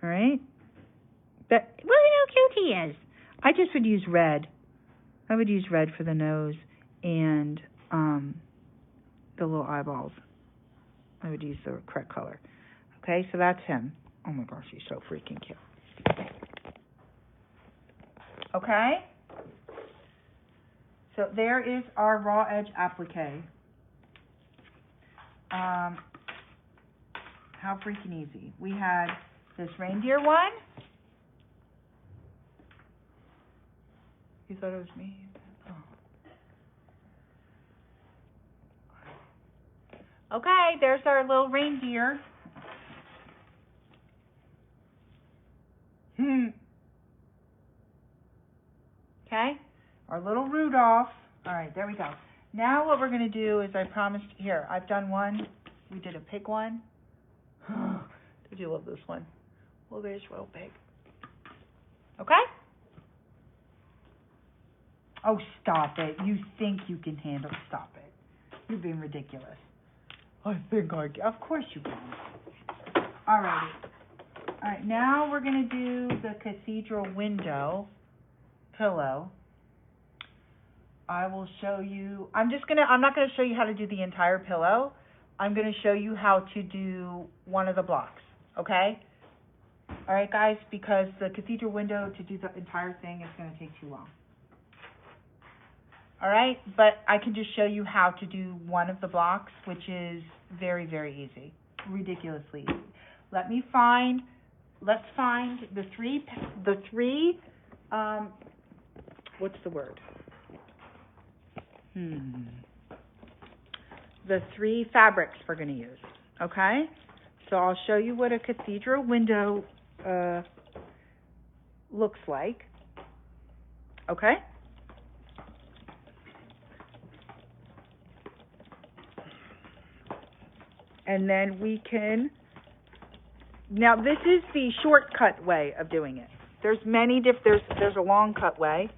All right? But look at how cute he is. I just would use red. I would use red for the nose and the little eyeballs. I would use the correct color. Okay, so that's him. Oh my gosh, he's so freaking cute. Okay? So there is our raw edge applique. How freaking easy. We had this reindeer one. You thought it was me? Oh. Okay, there's our little reindeer. Okay, our little Rudolph. All right, there we go. Now what we're going to do is I promised, here, I've done one. We did a pig one. Did you love this one? Well, there's real pig. Okay? Oh, stop it. You think you can handle, stop it. You're being ridiculous. I think I can. Of course you can. All righty. All right, now we're going to do the cathedral window pillow. I will show you, I'm not going to show you how to do the entire pillow. I'm going to show you how to do one of the blocks, okay? All right, guys, because the cathedral window, to do the entire thing, is going to take too long. All right, but I can just show you how to do one of the blocks, which is very, very easy, ridiculously easy. Let's find the three, what's the word? the 3 fabrics we're going to use, okay? So I'll show you what a cathedral window looks like, okay? And then we can, now this is the shortcut way of doing it. There's many there's a long cut way,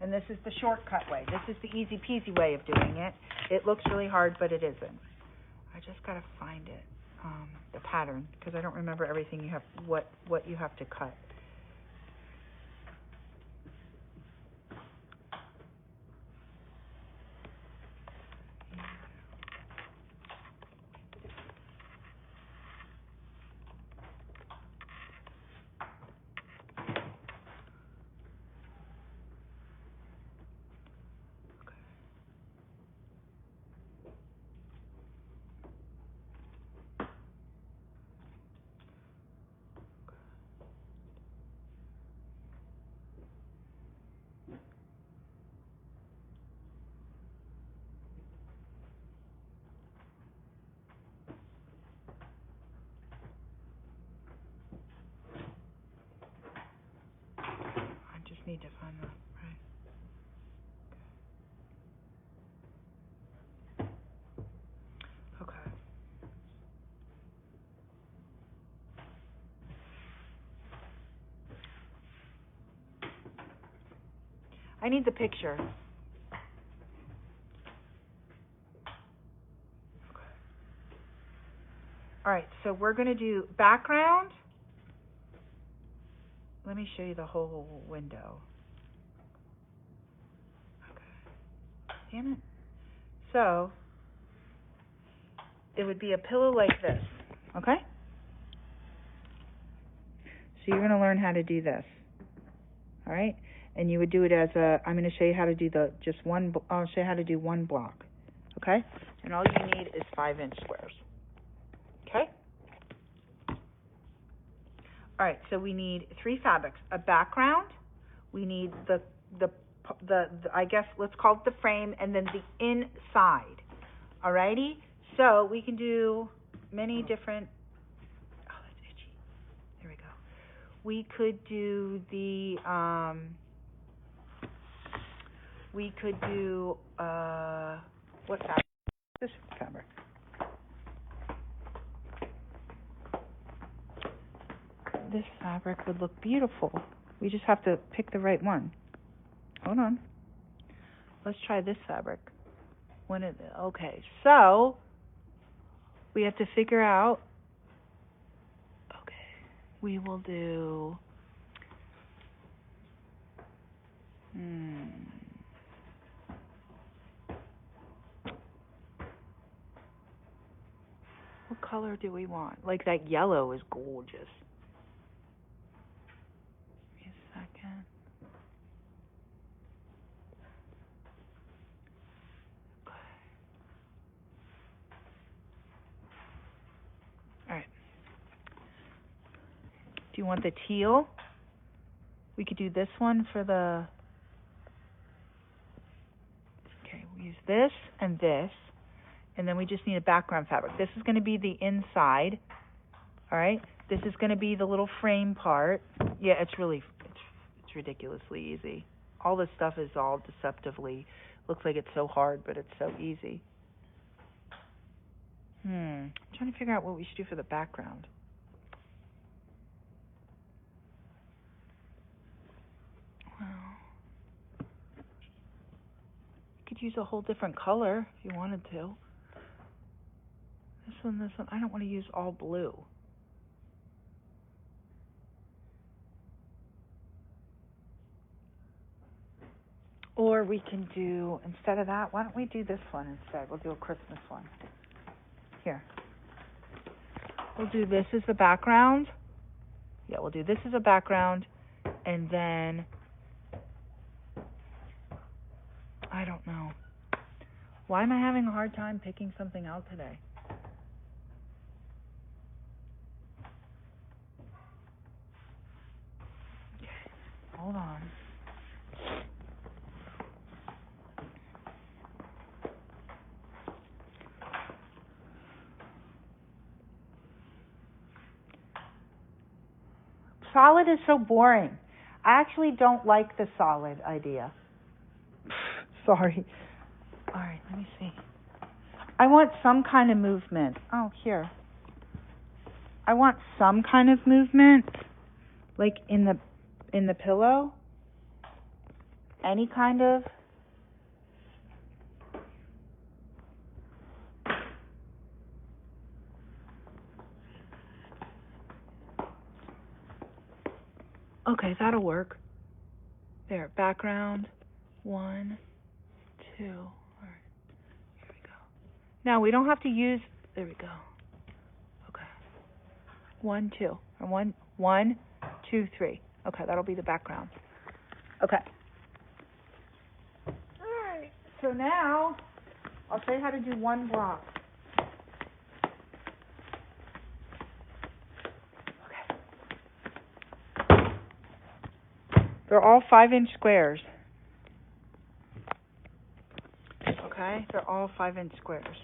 and this is the shortcut way. This is the easy peasy way of doing it. It looks really hard, but it isn't. I just gotta find it, the pattern, because I don't remember everything you have, what you have to cut. Need to find the right. Okay. I need the picture. Okay. All right, so we're going to do background. Let me show you the whole window. Okay. Damn it. So, it would be a pillow like this, okay? So you're going to learn how to do this, all right? And you would do it as I'm going to show you how to do I'll show you how to do one block, okay? And all you need is 5-inch squares, okay? All right, so we need 3 fabrics. A background, we need the I guess, let's call it the frame, and then the inside, all righty? So we can do many different, oh, that's itchy. There we go. We could do what fabric? This fabric. This fabric would look beautiful. We just have to pick the right one. Hold on. Let's try this fabric. Okay, so we have to figure out, okay, we will do, what color do we want? Like that yellow is gorgeous. Give me a second. All right. Do you want the teal? We could do this one for the, okay, we'll use this, and then we just need a background fabric. This is going to be the inside, all right? This is going to be the little frame part. Yeah, it's ridiculously easy. All this stuff is all deceptively, looks like it's so hard, but it's so easy. I'm trying to figure out what we should do for the background. Well, you could use a whole different color if you wanted to. This one. I don't want to use all blue. Or we can do, instead of that, why don't we do this one instead? We'll do a Christmas one. Here. We'll do this as the background. Yeah, we'll do this as a background, and then, I don't know. Why am I having a hard time picking something out today? Okay, hold on. solid is so boring. I actually don't like the solid idea. Sorry. All right, let me see. I want some kind of movement. Oh, here. I want some kind of movement, like in the pillow. Any kind of. Okay, that'll work. There, background, 1, 2. All right, here we go. Now we don't have to use. There we go. Okay. 1, 2, or 1, 2, 3. Okay, that'll be the background. Okay. All right. So now I'll show you how to do one block. They're all 5-inch squares. Okay, they're all 5-inch squares.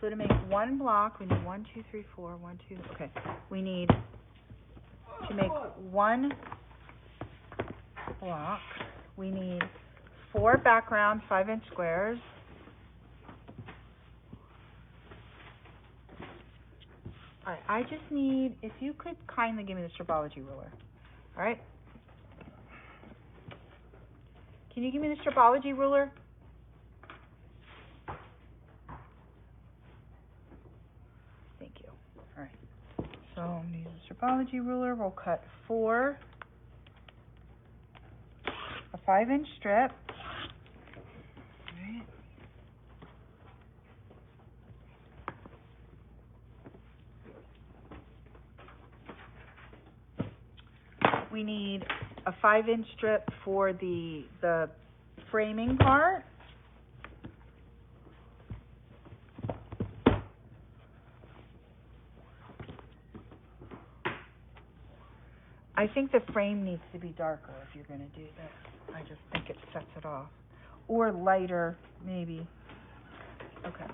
So to make one block, we need 1, 2, 3, 4, 1, 2. Okay, we need to make one block. We need 4 background 5-inch squares. All right, I just need, if you could kindly give me the stripology ruler. All right. Can you give me the stripology ruler? Thank you. All right. So I'm going to use the stripology ruler. We'll cut 4, a 5-inch strip. All right. We need a 5-inch strip for the framing part. I think the frame needs to be darker if you're going to do this. I just think it sets it off. Or lighter, maybe. Okay.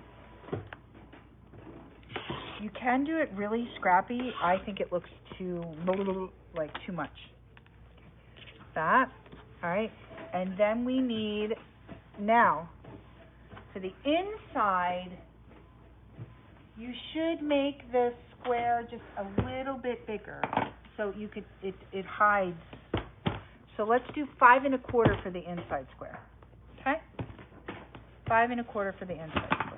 You can do it really scrappy. I think it looks too much. That. All right. And then we need, now, for the inside, you should make the square just a little bit bigger so you could, it hides. So let's do 5 1/4 for the inside square. Okay? 5 1/4 for the inside square.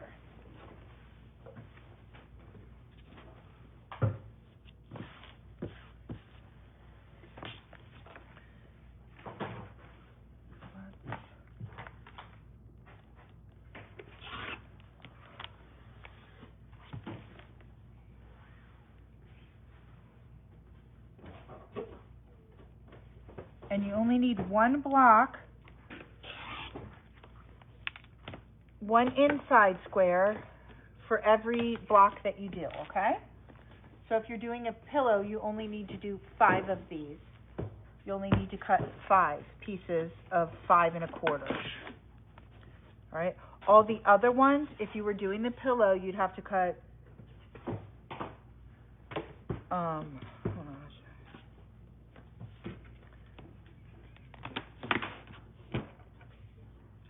And you only need one block, one inside square for every block that you do, okay? So if you're doing a pillow, you only need to do 5 of these. You only need to cut 5 pieces of 5 1/4. All right? All the other ones, if you were doing the pillow, you'd have to cut,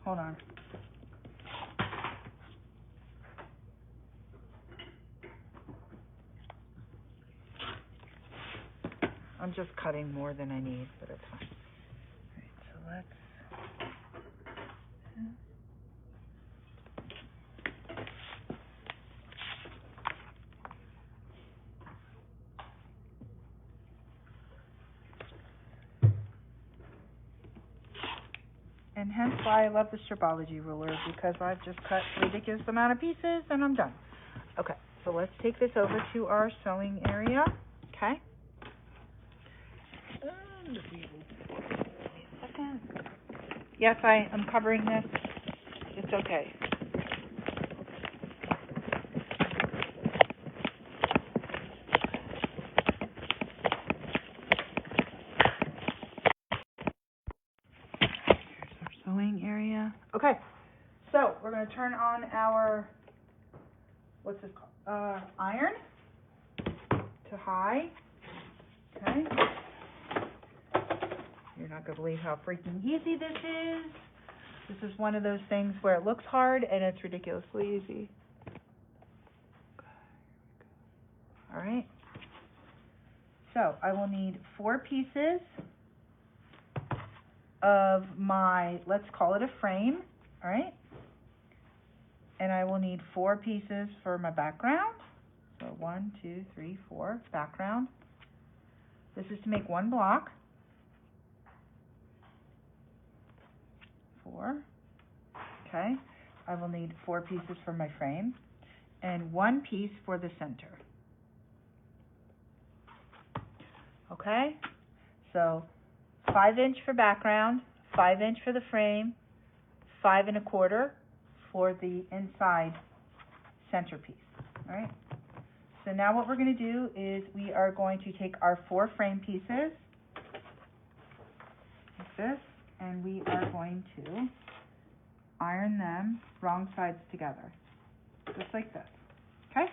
hold on. I'm just cutting more than I need, but it's fine. All right, so let's... And hence why I love the stripology ruler, because I've just cut a ridiculous amount of pieces and I'm done. Okay, so let's take this over to our sewing area. Okay. Yes, I am covering this. It's okay. Sewing area. Okay, so we're going to turn on our what's this called? Iron to high. Okay. You're not going to believe how freaking easy this is. This is one of those things where it looks hard and it's ridiculously easy. All right. So I will need 4 pieces of my, let's call it a frame, all right? And I will need 4 pieces for my background. So 1, 2, 3, 4, background. This is to make 1 block. 4. Okay. I will need 4 pieces for my frame and 1 piece for the center. Okay? So 5" for background, 5" for the frame, 5 1/4 for the inside centerpiece. All right? So now what we're going to do is we are going to take our 4 frame pieces, like this, and we are going to iron them wrong sides together, just like this. Okay?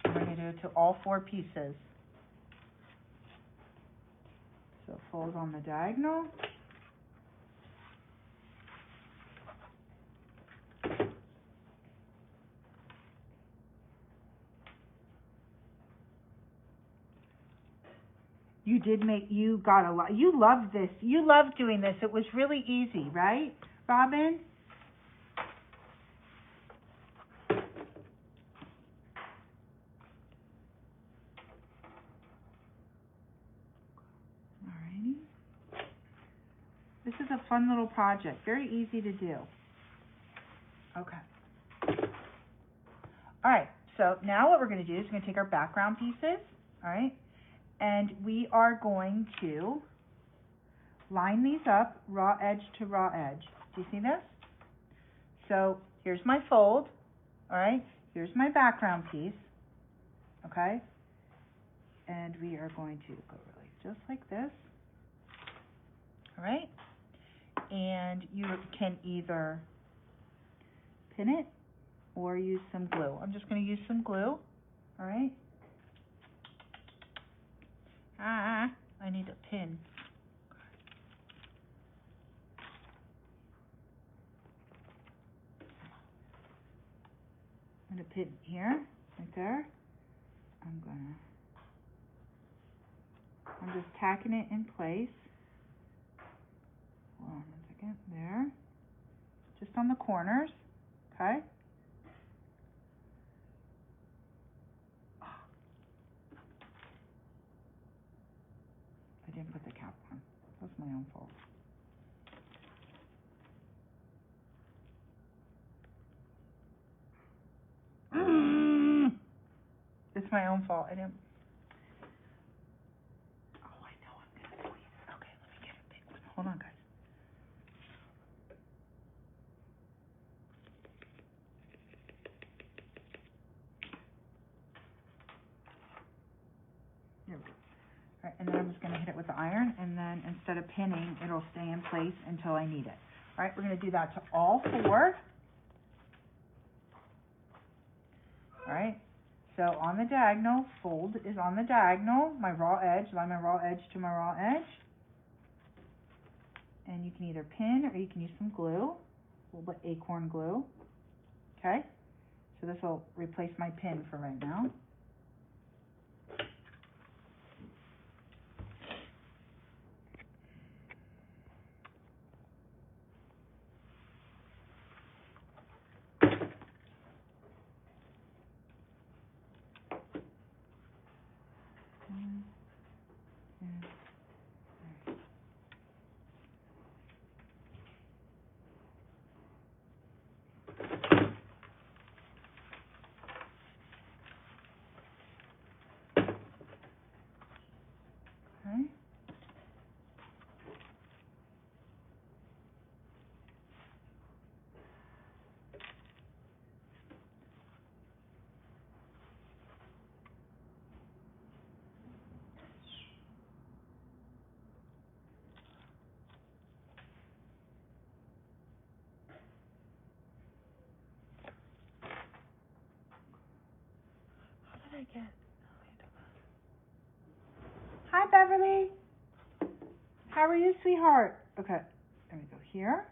We're going to do it to all 4 pieces. So fold on the diagonal. You got a lot. You loved this. You loved doing this. It was really easy, right, Robin? Alrighty. This is a fun little project. Very easy to do. Okay. Alright, so now what we're going to do is we're going to take our background pieces, alright, and we are going to line these up raw edge to raw edge. Do you see this? So here's my fold, alright, here's my background piece, okay, and we are going to go really just like this, alright, and you can either pin it or use some glue. I'm just going to use some glue, alright. I need a pin. I'm going to pin here, right there. I'm just tacking it in place. Hold on 1 second, there. Just on the corners, okay? I didn't put the cap on. That's my own fault. It's my own fault. I didn't. Oh, I know I'm gonna squeeze. Okay, let me get a big one. Hold on, guys. There we go. All right, and then I'm just gonna hit it with the iron, and then instead of pinning, it'll stay in place until I need it. All right, we're gonna do that to all 4. All right. So on the diagonal, fold is on the diagonal, my raw edge, line my raw edge to my raw edge. And you can either pin or you can use some glue, a little bit acorn glue. Okay? So this will replace my pin for right now. like it. Hi, Beverly. How are you, sweetheart? Okay, there we go here.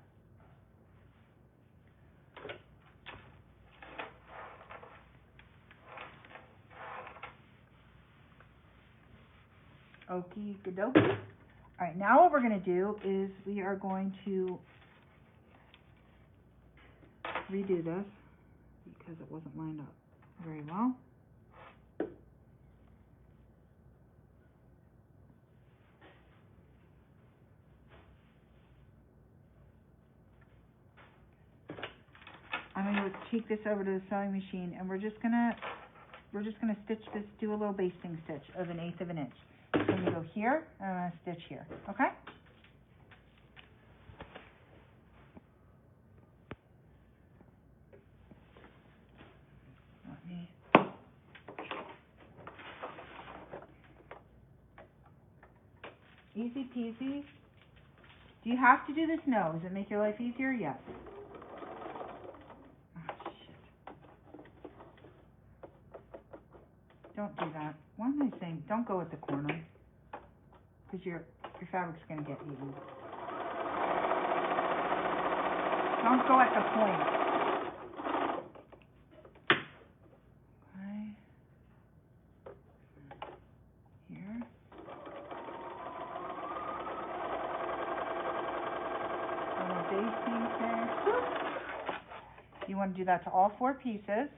Okie dokie. All right, now what we're going to do is we are going to redo this because it wasn't lined up very well. I'm going to take this over to the sewing machine, and we're just gonna stitch this, do a little basting stitch of 1/8 of an inch. So I'm going to go here, and I'm going to stitch here, okay? Let me. Easy peasy. Do you have to do this? No. Does it make your life easier? Yes. Don't do that. What am I saying? Don't go at the corner, because your fabric's going to get eaten. Don't go at the point. Okay. Here. Little basting stitch. You want to do that to all 4 pieces.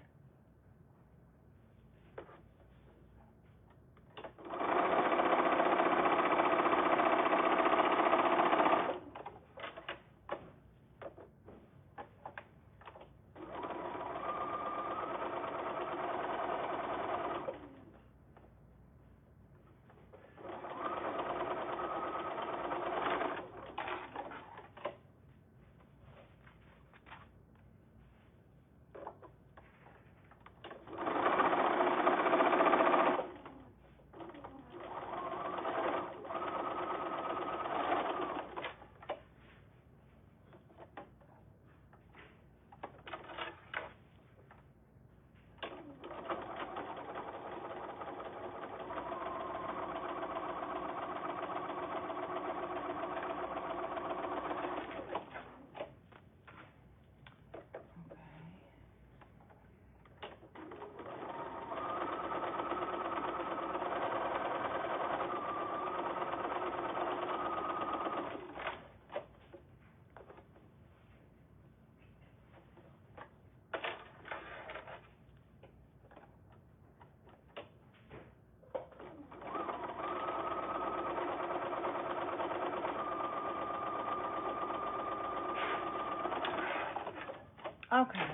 Okay,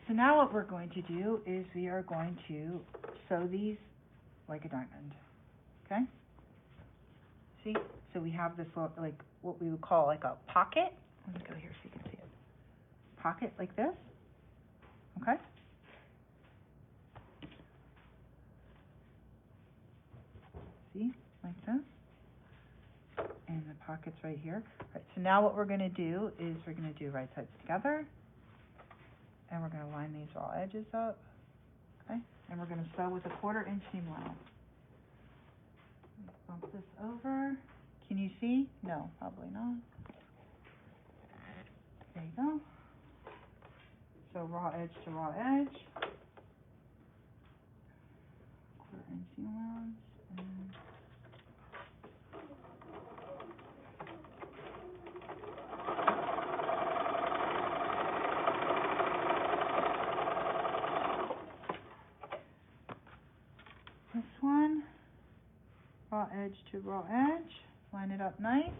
so now what we're going to do is we are going to sew these like a diamond, okay? See, so we have this little, like what we would call like a pocket. Let me go here so you can see it. Pocket like this, okay? See, like this. And the pocket's right here. All right, so now what we're going to do is we're going to do right sides together. And we're going to line these raw edges up, okay? And we're going to sew with a 1/4 inch seam allowance. Bump this over. Can you see? No, probably not. There you go. So raw edge to raw edge. 1/4 inch seam allowance. And this one, raw edge to raw edge, line it up nice.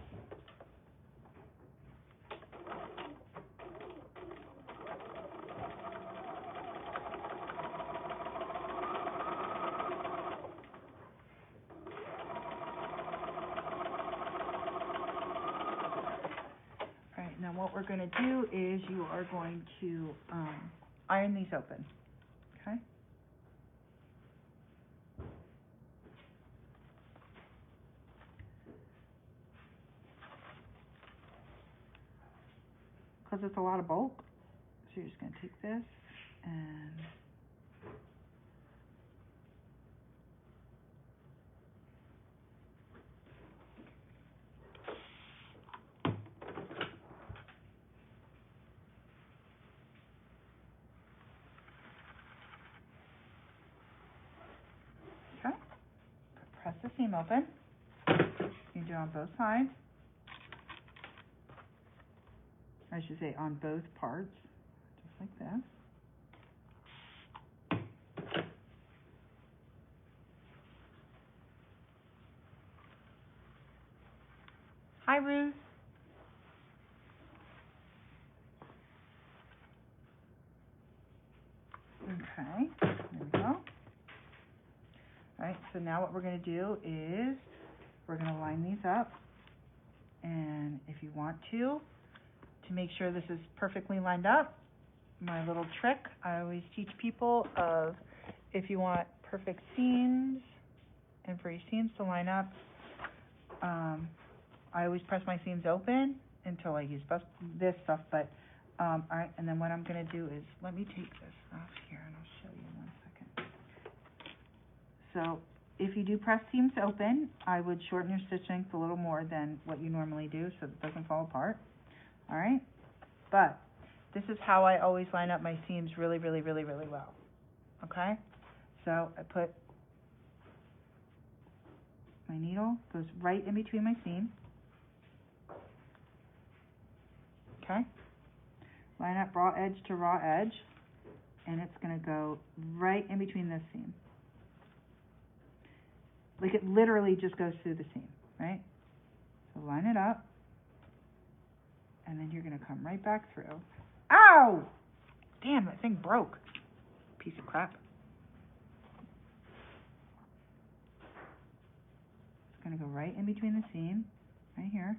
All right, now what we're going to do is you are going to iron these open, okay? Because it's a lot of bulk, so you're just going to take this and seam open. You do it on both sides. I should say on both parts, just like this. Hi, Ruth. Okay, there we go. All right, so now what we're going to do is we're going to line these up. And if you want to make sure this is perfectly lined up, my little trick I always teach people of, if you want perfect seams and for your seams to line up, I always press my seams open until I use this stuff, but all right, and then what I'm going to do is, let me take this off here and I'll show you in 1 second. So if you do press seams open, I would shorten your stitch length a little more than what you normally do so it doesn't fall apart. All right, but this is how I always line up my seams really, really, really, really well. Okay, so I put my needle, goes right in between my seam. Okay, line up raw edge to raw edge, and it's going to go right in between this seam. Like it literally just goes through the seam, right? So line it up, and then you're going to come right back through. Ow! Damn, that thing broke. Piece of crap. It's going to go right in between the seam, right here.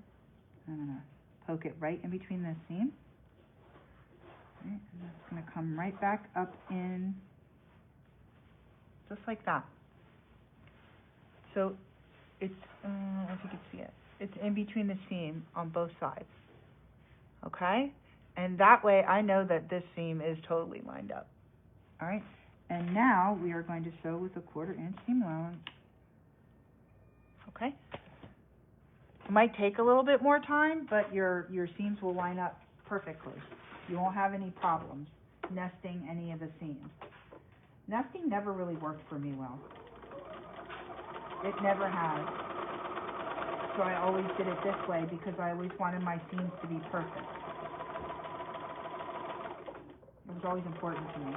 I'm going to poke it right in between the seam. Right, and that's going to come right back up in, just like that. So it's, if you can see it, it's in between the seam on both sides. Okay? And that way I know that this seam is totally lined up. All right? And now we are going to sew with a 1/4 inch seam allowance. Okay? It might take a little bit more time, but your seams will line up perfectly. You won't have any problems nesting any of the seams. Nesting never really worked for me well. It never has. So I always did it this way because I always wanted my seams to be perfect. It was always important to me.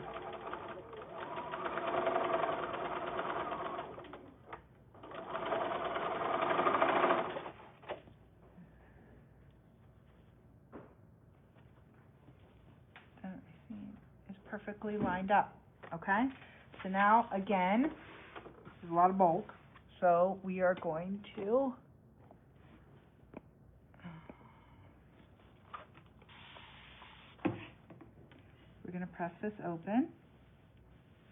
And my seam is perfectly lined up. Okay? So now, again, this is a lot of bulk. So we are going to press this open.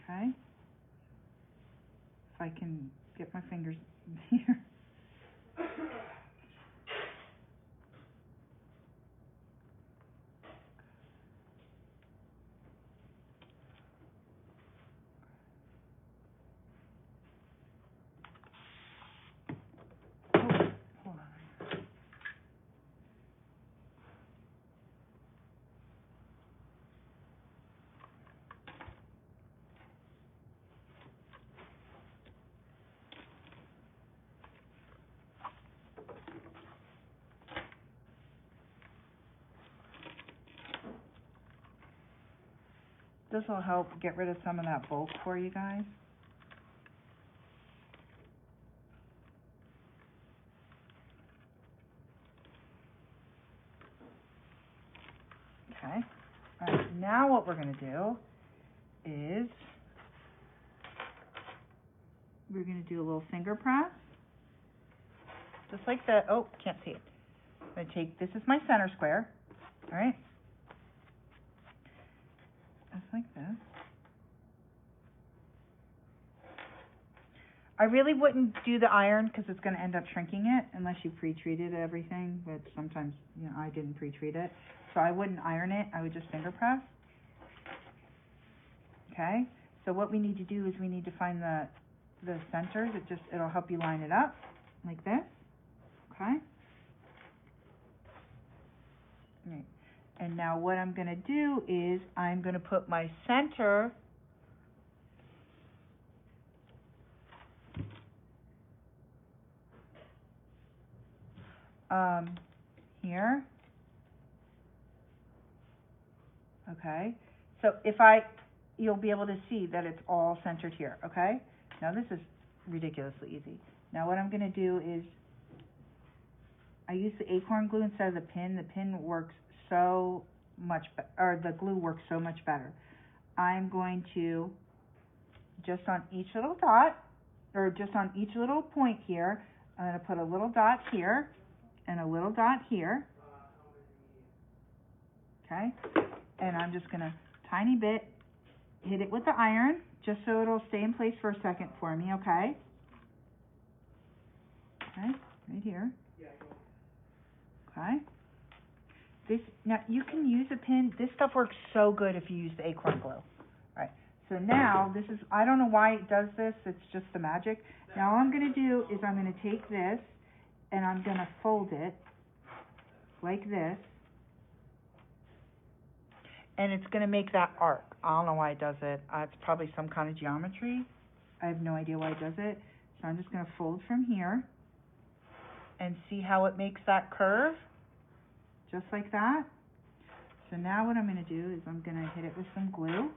Okay. If I can get my fingers here. This will help get rid of some of that bulk for you guys. Okay. All right, now what we're going to do is we're going to do a little finger press. Just like that. Oh, can't see it. I'm going to take, this is my center square. All right. Just like this. I really wouldn't do the iron because it's going to end up shrinking it unless you pre-treated everything, but sometimes, you know, I didn't pre-treat it. So I wouldn't iron it. I would just finger press. Okay? So what we need to do is we need to find the centers. It'll help you line it up like this. Okay? All right. And now what I'm going to do is I'm going to put my center . here. Okay, so you'll be able to see that it's all centered here, okay? Now this is ridiculously easy. Now what I'm going to do is, I use the acorn glue instead of the pin. The pin works so much, or the glue works so much better. I'm going to, just on each little dot, or just on each little point here, I'm going to put a little dot here, and a little dot here, okay? And I'm just going to, tiny bit, hit it with the iron, just so it'll stay in place for a second for me, okay? Okay, right here. Okay. Now, you can use a pin. This stuff works so good if you use the acorn glue. All right, so now, I don't know why it does this, it's just the magic. Now, all I'm going to do is I'm going to take this, and I'm going to fold it like this. And it's going to make that arc. I don't know why it does it. It's probably some kind of geometry. I have no idea why it does it. So I'm just going to fold from here and see how it makes that curve, just like that. So now what I'm going to do is I'm going to hit it with some glue.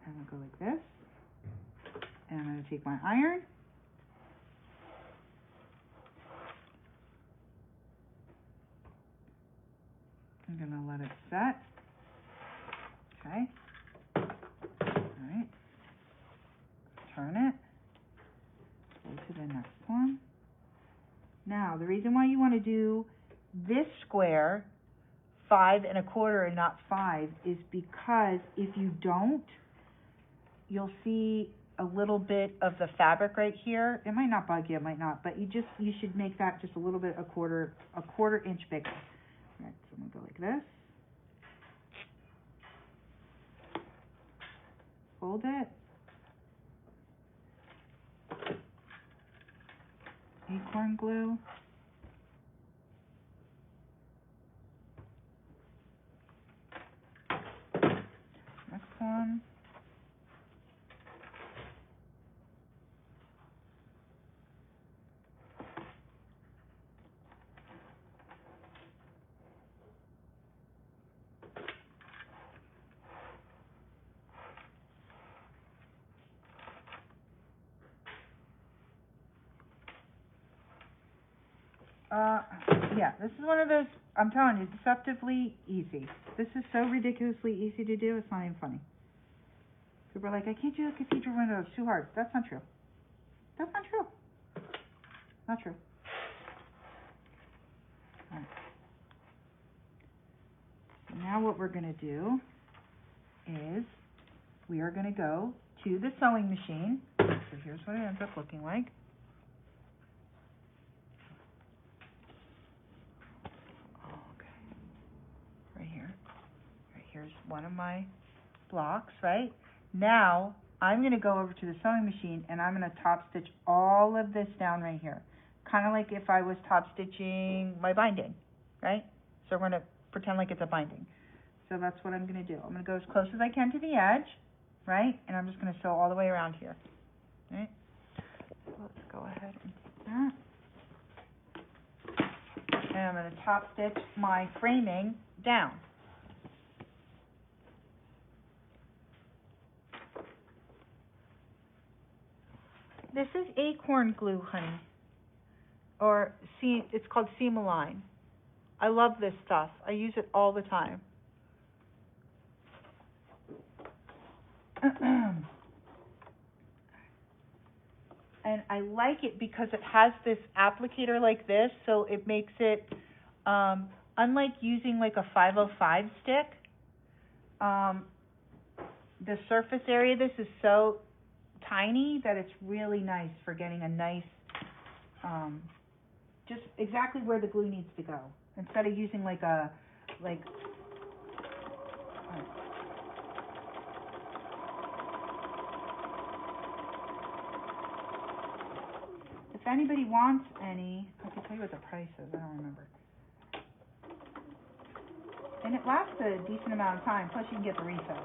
I'm going to go like this. And I'm going to take my iron. I'm going to let it set. Okay. All right. Turn it. Go to the next one. Now, the reason why you want to do this square 5 1/4 and not 5 is because if you don't, you'll see a little bit of the fabric right here. It might not bug you, it might not, but you should make that just a little bit, a quarter inch bigger. All right, so I'm going to go like this. Fold it. Acorn glue. Next one. Yeah, this is one of those, I'm telling you, deceptively easy. This is so ridiculously easy to do, it's not even funny. People are like, I can't do the cathedral window, it's too hard. That's not true. That's not true. Not true. All right. So now what we're going to do is we are going to go to the sewing machine. So here's what it ends up looking like. Here's one of my blocks, right? Now, I'm going to go over to the sewing machine and I'm going to top stitch all of this down right here. Kind of like if I was top stitching my binding, right? So we're going to pretend like it's a binding. So that's what I'm going to do. I'm going to go as close as I can to the edge, right? And I'm just going to sew all the way around here, right? So let's go ahead and take that. And I'm going to top stitch my framing down. This is acorn glue, honey, or it's called Seam-A-Line. I love this stuff. I use it all the time. And I like it because it has this applicator like this, so it makes it, unlike using like a 505 stick, the surface area of this is so tiny that it's really nice for getting a nice, just exactly where the glue needs to go. Instead of using like if anybody wants any, I can tell you what the price is, I don't remember. And it lasts a decent amount of time, plus you can get the refill.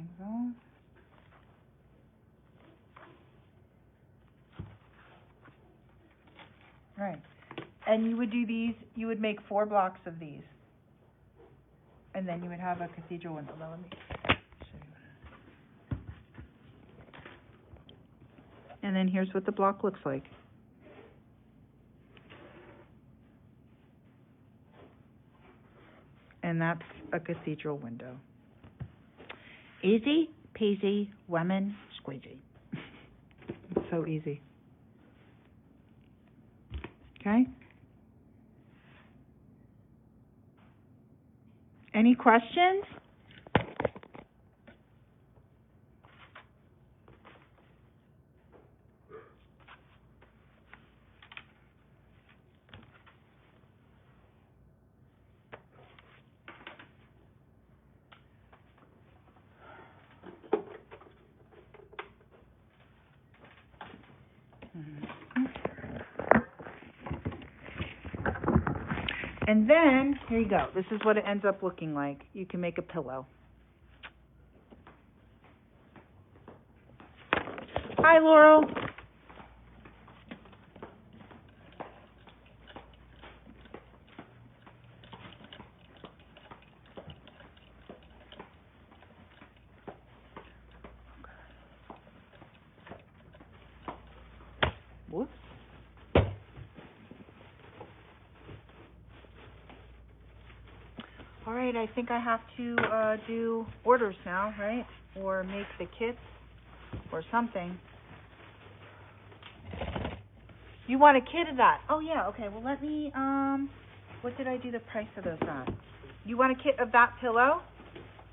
hangs off. Right. And you would do these, you would make 4 blocks of these. And then you would have a cathedral window. Now, let me show you. And then here's what the block looks like. And that's a cathedral window. Easy peasy lemon squeezy. It's so easy. Okay? Any questions? And then, here you go. This is what it ends up looking like. You can make a pillow. Hi, Laurel. Whoops. All right, I think I have to do orders now, right? Or make the kits or something. You want a kit of that? Oh, yeah, okay. Well, let me, what did I do the price of those at? You want a kit of that pillow?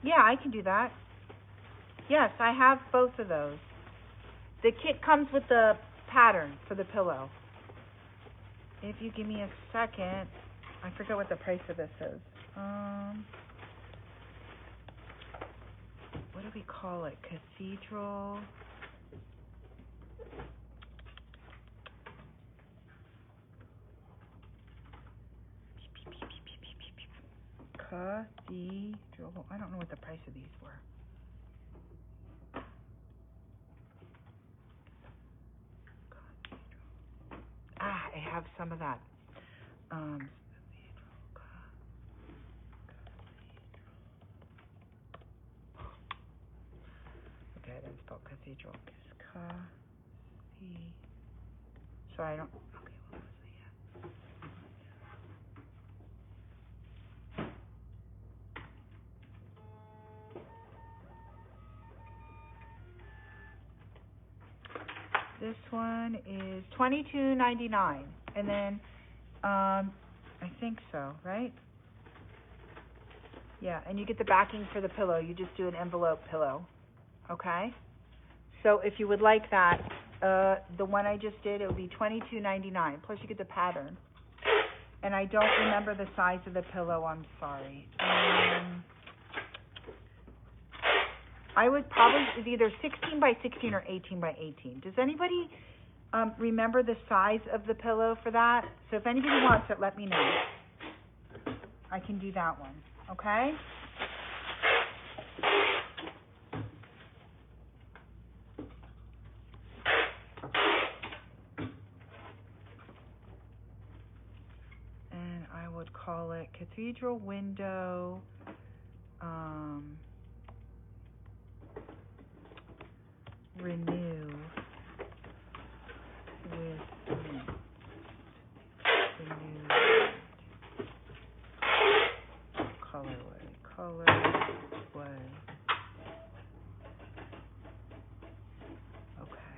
Yeah, I can do that. Yes, I have both of those. The kit comes with the pattern for the pillow. If you give me a second, I forget what the price of this is. What do we call it? Cathedral. Cathedral. I don't know what the price of these were. I have some of that. Okay, I didn't spell cathedral. So I don't. Okay, what was it? This one is $22.99, and then I think so, right? Yeah, and you get the backing for the pillow. You just do an envelope pillow, okay? So if you would like that, the one I just did, it would be $22.99. Plus you get the pattern. And I don't remember the size of the pillow. I'm sorry. I would probably, it's either 16 by 16 or 18 by 18. Does anybody remember the size of the pillow for that? So if anybody wants it, let me know. I can do that one, okay? And I would call it Cathedral Window, Renew with me. Renew colorway. Okay.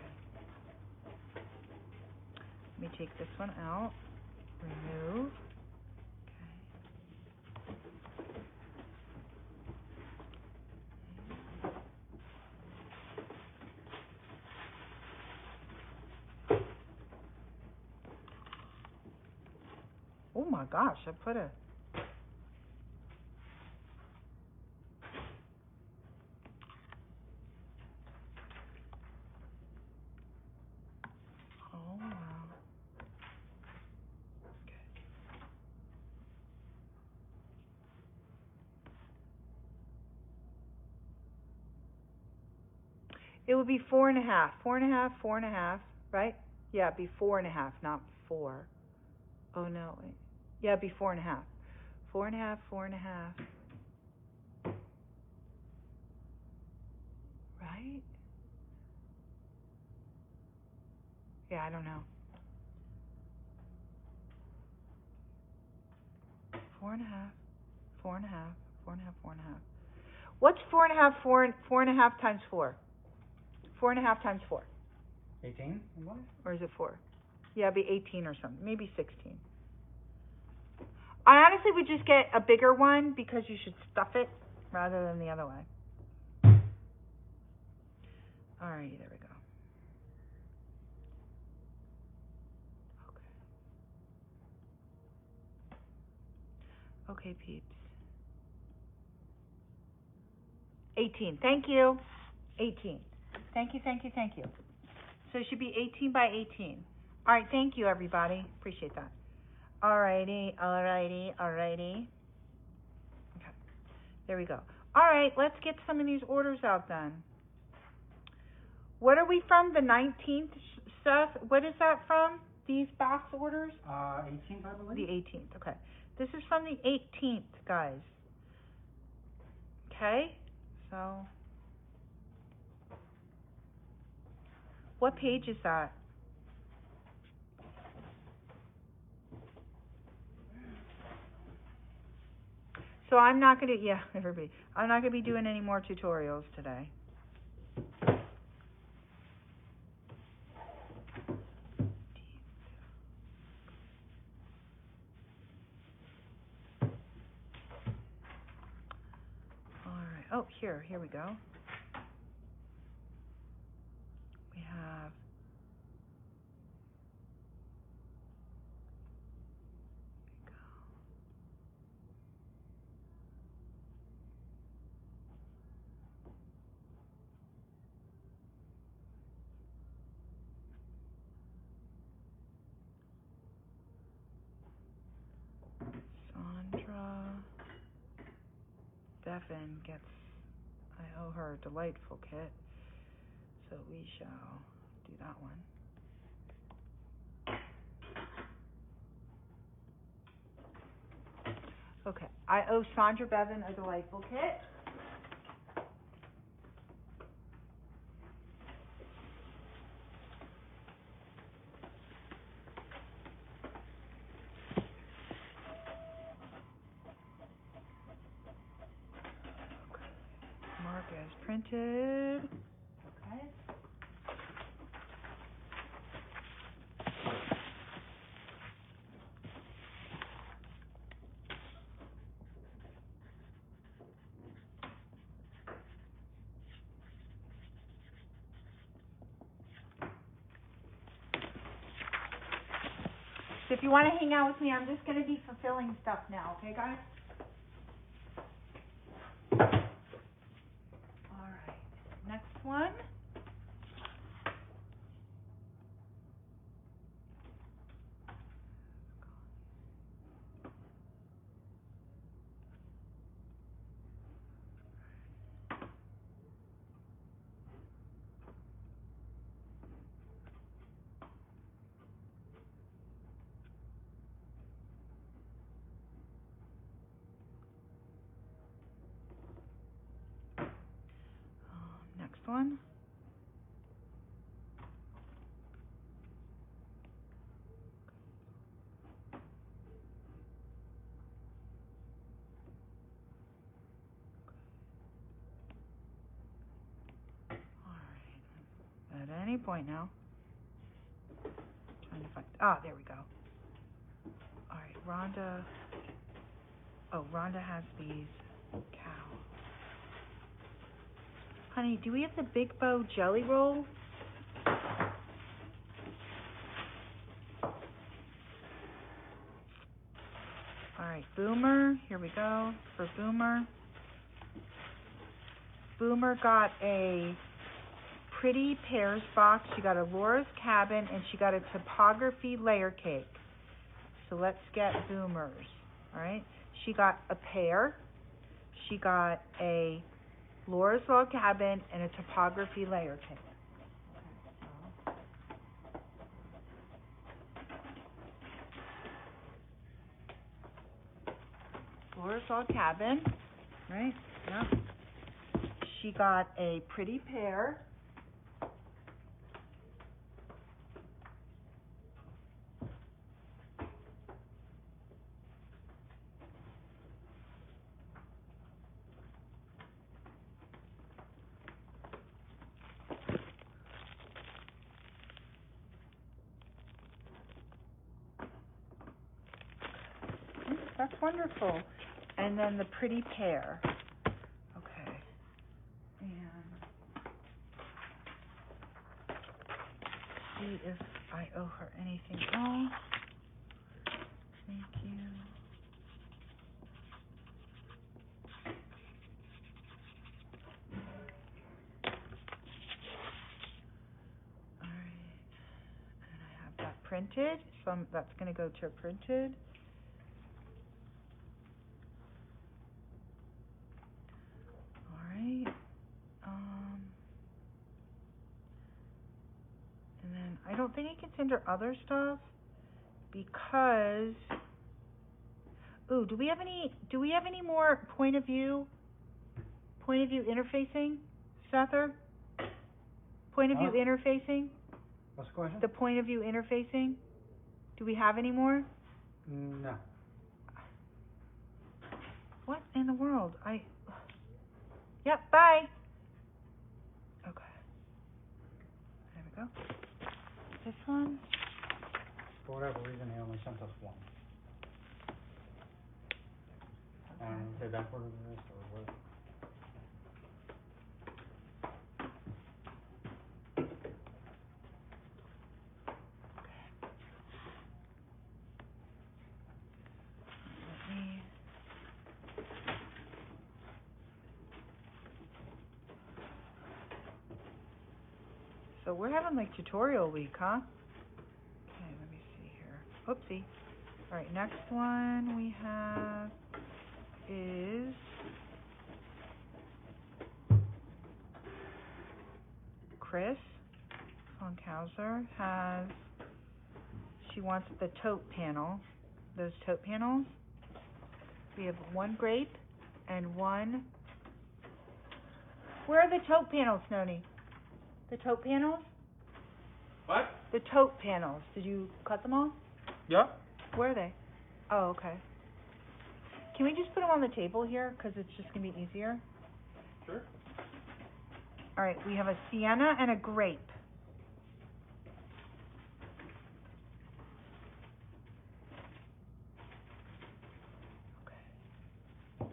Let me take this one out. Remove. Oh my gosh, I put a... Oh wow. Okay. It would be 4.5. 4.5, 4.5, right? Yeah, it'd be 4.5, not 4. Oh no, wait. Yeah, it'd be 4.5. 4.5, 4.5. Right? Yeah, I don't know. 4.5, 4.5, 4.5, 4.5. What's 4.5, 4.5 times 4? 4.5 times 4. 18? What? Or is it 4? Yeah, it'd be 18 or something. Maybe 16. I honestly would just get a bigger one because you should stuff it rather than the other way. Alrighty, there we go. Okay, peeps. 18. Thank you. 18. Thank you, thank you, thank you. So it should be 18 by 18. All right, thank you, everybody. Appreciate that. Alrighty, alrighty, alrighty. Okay, there we go. All right, let's get some of these orders out then. What are we from? The 19th, Seth? What is that from? These box orders? 18th, I believe. The 18th, okay. This is from the 18th, guys. Okay, so what page is that? So I'm not going to, yeah, everybody, I'm not going to be doing any more tutorials today. All right, oh, here we go. We have Sandra Bevan gets, I owe her a delightful kit, so we shall do that one. Okay, I owe Sandra Bevan a delightful kit. Mark as printed. Okay. So if you want to hang out with me, I'm just going to be fulfilling stuff now, okay, guys? All right. Next one. Next one. All right. At any point now. Trying to find. There we go. All right, Rhonda. Oh, Rhonda has these. Cow. Honey, do we have the Big Bow jelly roll? All right, Boomer. Here we go for Boomer. Boomer got a Pretty Pears box. She got a Laura's Cabin, and she got a topography layer cake. So let's get Boomer's. All right. She got a pear. She got a Laura's Log Cabin, and a topography layer cake. Laura's Log Cabin, right? Yeah. She got a pretty pear. That's wonderful. And then the pretty pear. Okay. And see if I owe her anything else. Thank you. All right. And I have that printed. So that's going to go to printed. And then I don't think I can send her other stuff because, ooh, do we have any more point of view interfacing, Sether? Point of view interfacing? What's the question? The point of view interfacing? Do we have any more? No. What in the world? Yep, bye. Okay. There we go. This one. For whatever reason, they only sent us one. Is that what it is, or what? So we're having like tutorial week, huh? Okay, let me see here. Oopsie. All right, next one we have is Chris Funkhauser she wants the tote panel, those tote panels. We have one grape and one. Where are the tote panels, Noni? The tote panels? What? The tote panels. Did you cut them all? Yeah. Where are they? Oh, okay. Can we just put them on the table here? Because it's just going to be easier. Sure. All right, we have a sienna and a grape. Okay.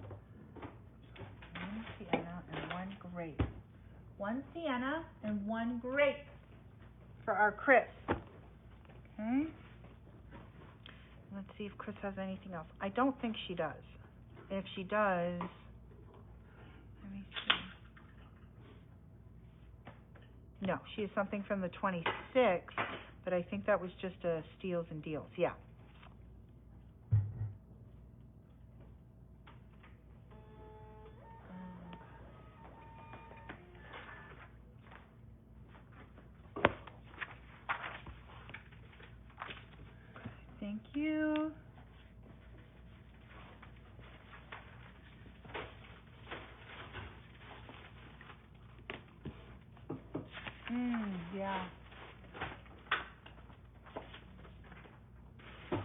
One sienna and one grape. One sienna and one grape for our Chris. Okay. Let's see if Chris has anything else. I don't think she does. If she does, let me see. No, she has something from the 26th, but I think that was just a steals and deals. Yeah. Thank you. Yeah. All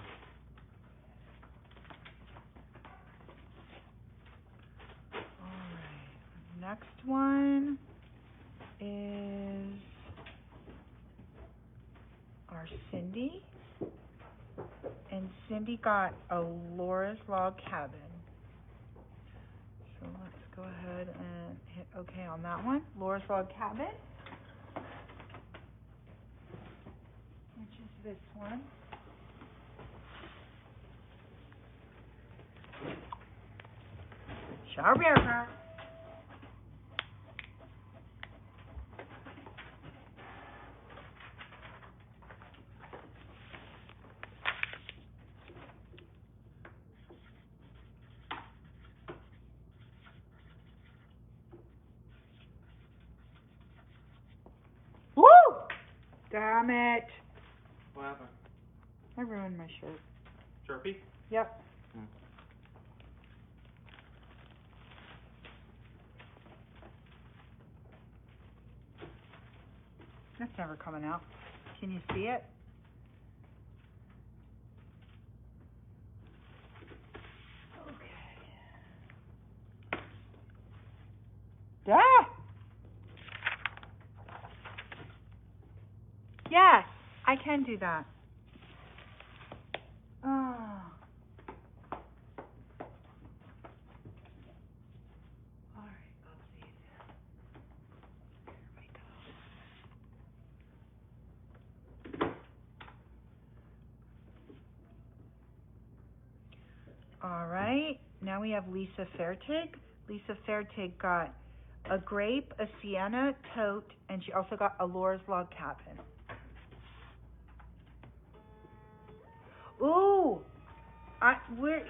right. Next one is our Cindy. And Cindy got a Laura's Log Cabin. So let's go ahead and hit OK on that one. Laura's Log Cabin, which is this one. Charbonneir. Damn it. What happened? I ruined my shirt. Sharpie? Yep. That's never coming out. Can you see it? Okay. Ah! Yes, I can do that. Oh. All right, oopsies. Here we go. All right, now we have Lisa Fairtig. Lisa Fairtig got a grape, a sienna, tote, and she also got a Laura's log cabin. Ooh, we were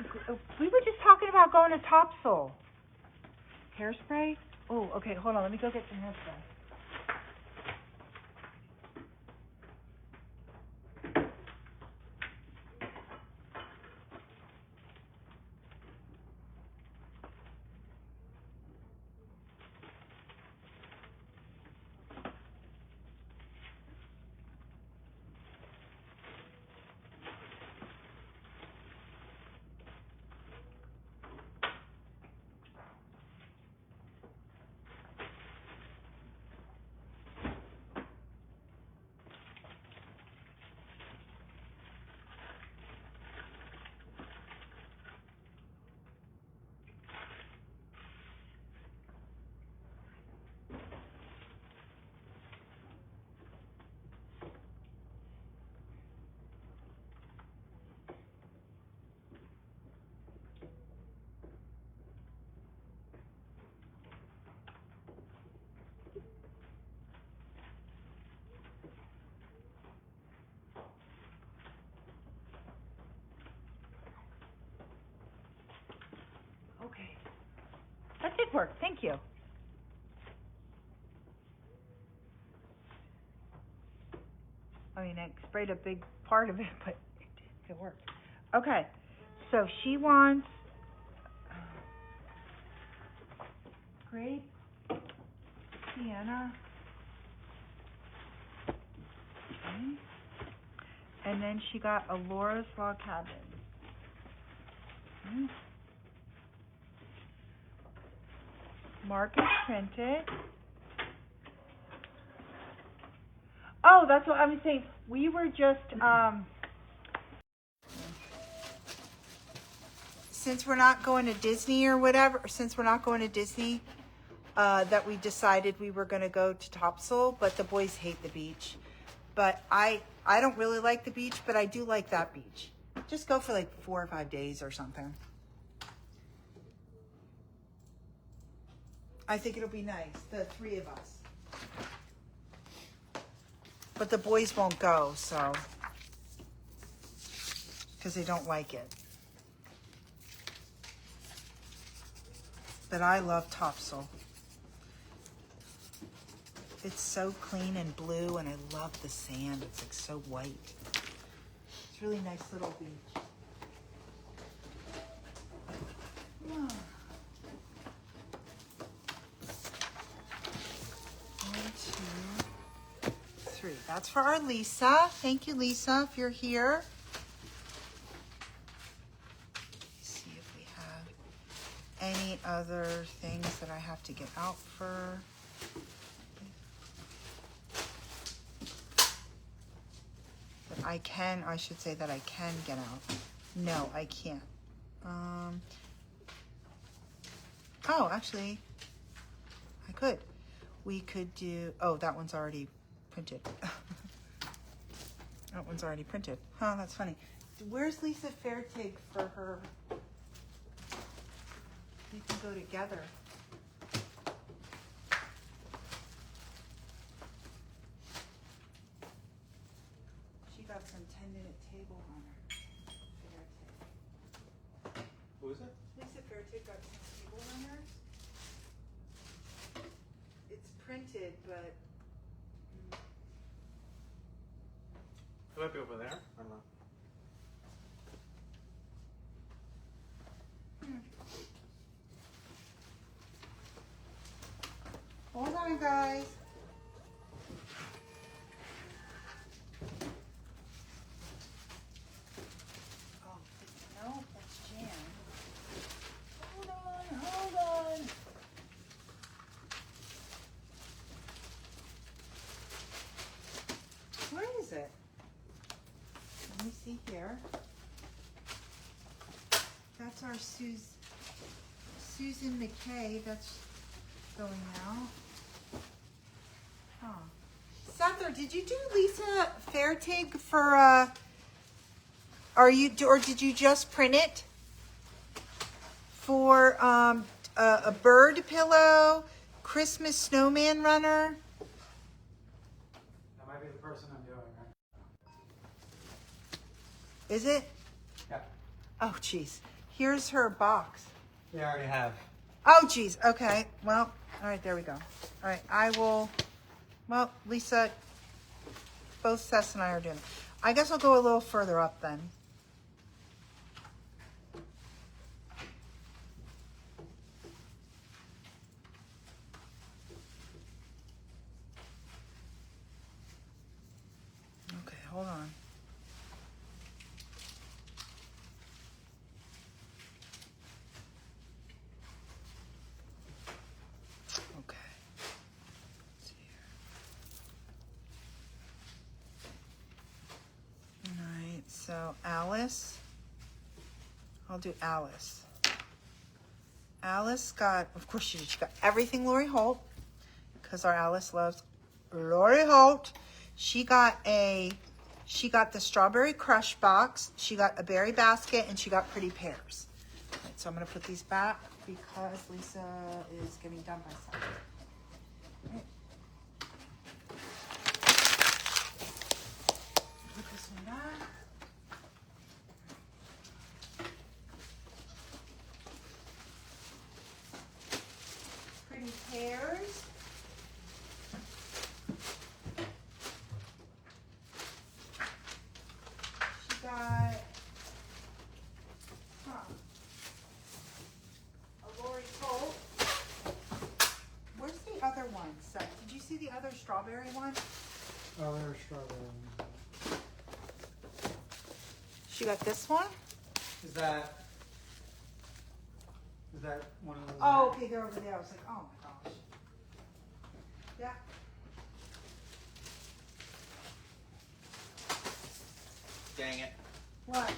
just talking about going to Topsail. Hairspray? Oh, okay, hold on, let me go get some hairspray. Okay. That did work, thank you. I mean, I sprayed a big part of it, but it worked. Okay, so she wants grape, sienna, okay. And then she got a Laura's log cabin. Okay. Marcus printed. Oh, that's what I was saying. We were just, since we're not going to Disney or whatever, that we decided we were going to go to Topsail, but the boys hate the beach. But I don't really like the beach, but I do like that beach. Just go for like 4 or 5 days or something. I think it'll be nice, the 3 of us. But the boys won't go, so, because they don't like it. But I love Topsail. It's so clean and blue, and I love the sand. It's like so white. It's a really nice little beach. Oh. 1, 2, 3. That's for our Lisa. Thank you, Lisa, if you're here. Let's see if we have any other things that I have to get out for. That I should say that I can get out. No, I can't. Oh, actually, I could. We could do, oh, that one's already printed. That one's already printed. Oh, that's funny. Where's Lisa Fairtig for her? We can go together. She got some 10-minute table on her. Fairtig. Who is it? Lisa Fairtig got some table runners. It's printed, but might be over there. I don't know. Hold on, guys. Oh, no, that's jam. Hold on. Where is it? Let me see here. That's our Susan McKay. That's going out. Huh. Seth, did you do Lisa Fairtig for or did you just print it for a bird pillow, Christmas snowman runner? That might be the person I'm doing, right? Is it? Yeah. Oh, jeez. Here's her box. Yeah, I already have. Oh, geez. Okay. Well, all right. There we go. All right. I will. Well, Lisa, both Seth and I are doing it. I guess I'll go a little further up then. Okay, hold on. Okay. Let's see here. All right, so Alice. I'll do Alice. Alice got, of course she got everything Lori Holt, because our Alice loves Lori Holt. She got the strawberry crush box, she got a berry basket, and she got pretty pears. Right, so I'm going to put these back because Lisa is getting done by something. Right. Put this one back. Pretty pears. She got a Lori Holt. Where's the other one, Seth? Did you see the other strawberry one? Oh, there's strawberry. She got this one? Is that one of those? Oh, okay, they're over there. I was like, oh my gosh. Yeah. Dang it. What?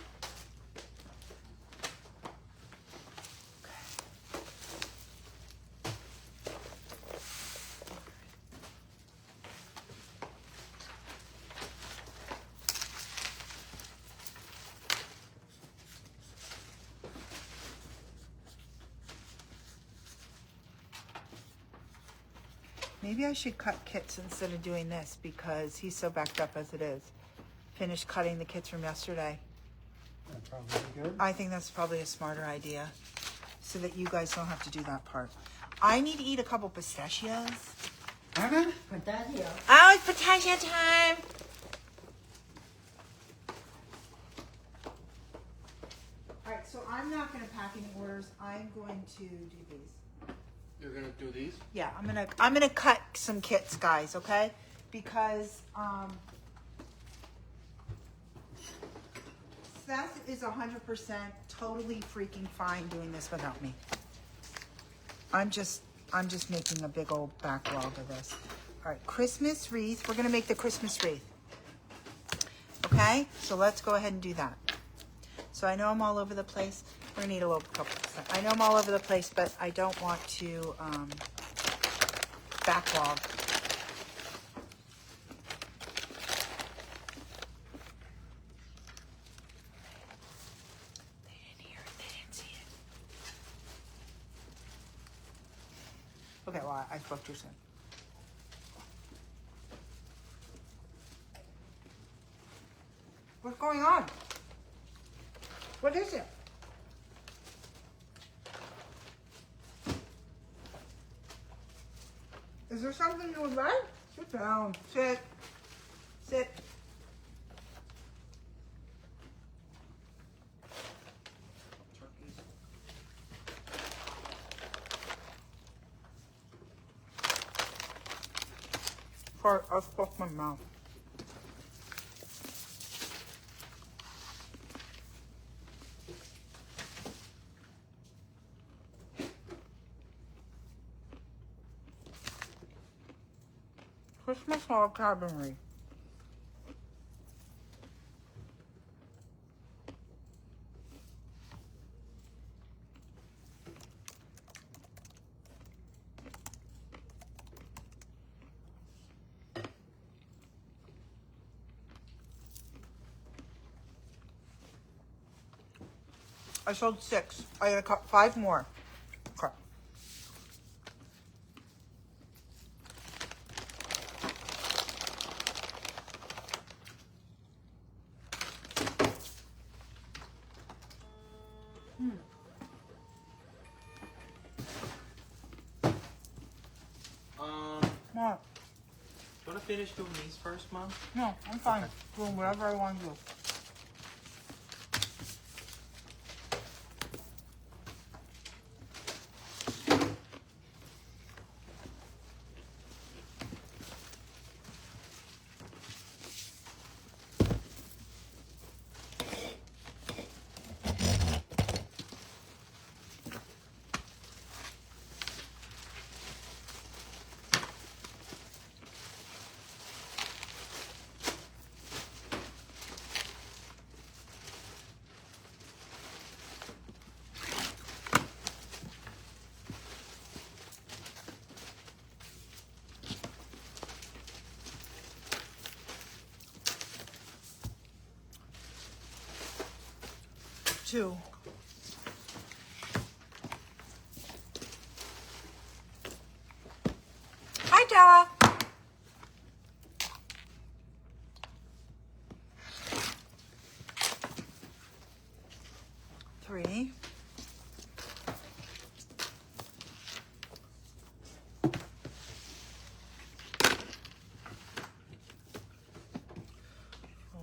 Maybe I should cut kits instead of doing this because he's so backed up as it is. Finished cutting the kits from yesterday. That'd probably be good. I think that's probably a smarter idea so that you guys don't have to do that part. I need to eat a couple pistachios. Pistachio. Oh, it's pistachio time. All right, so I'm not going to pack any orders. I'm going to do these. You're gonna do these? Yeah, I'm gonna cut some kits, guys, okay? Because Seth is 100% totally freaking fine doing this without me. I'm just making a big old backlog of this. All right, Christmas wreath. We're gonna make the Christmas wreath. Okay, so let's go ahead and do that. So I know I'm all over the place. We're gonna need a little couple. I know I'm all over the place, but I don't want to backlog. They didn't hear it. They didn't see it. Okay, well, I spoke too soon. What's going on? What is it? Is there something you would like? Sit down. Sit. Sit. Sorry, I stuffed my mouth. Christmas log cabinetry. I sold 6. I gotta cut 5 more. Okay. What? You wanna finish doing these first, Mom? No, I'm fine. Okay. Doing whatever I want to do. Two. Hi, Dara. 3. 4.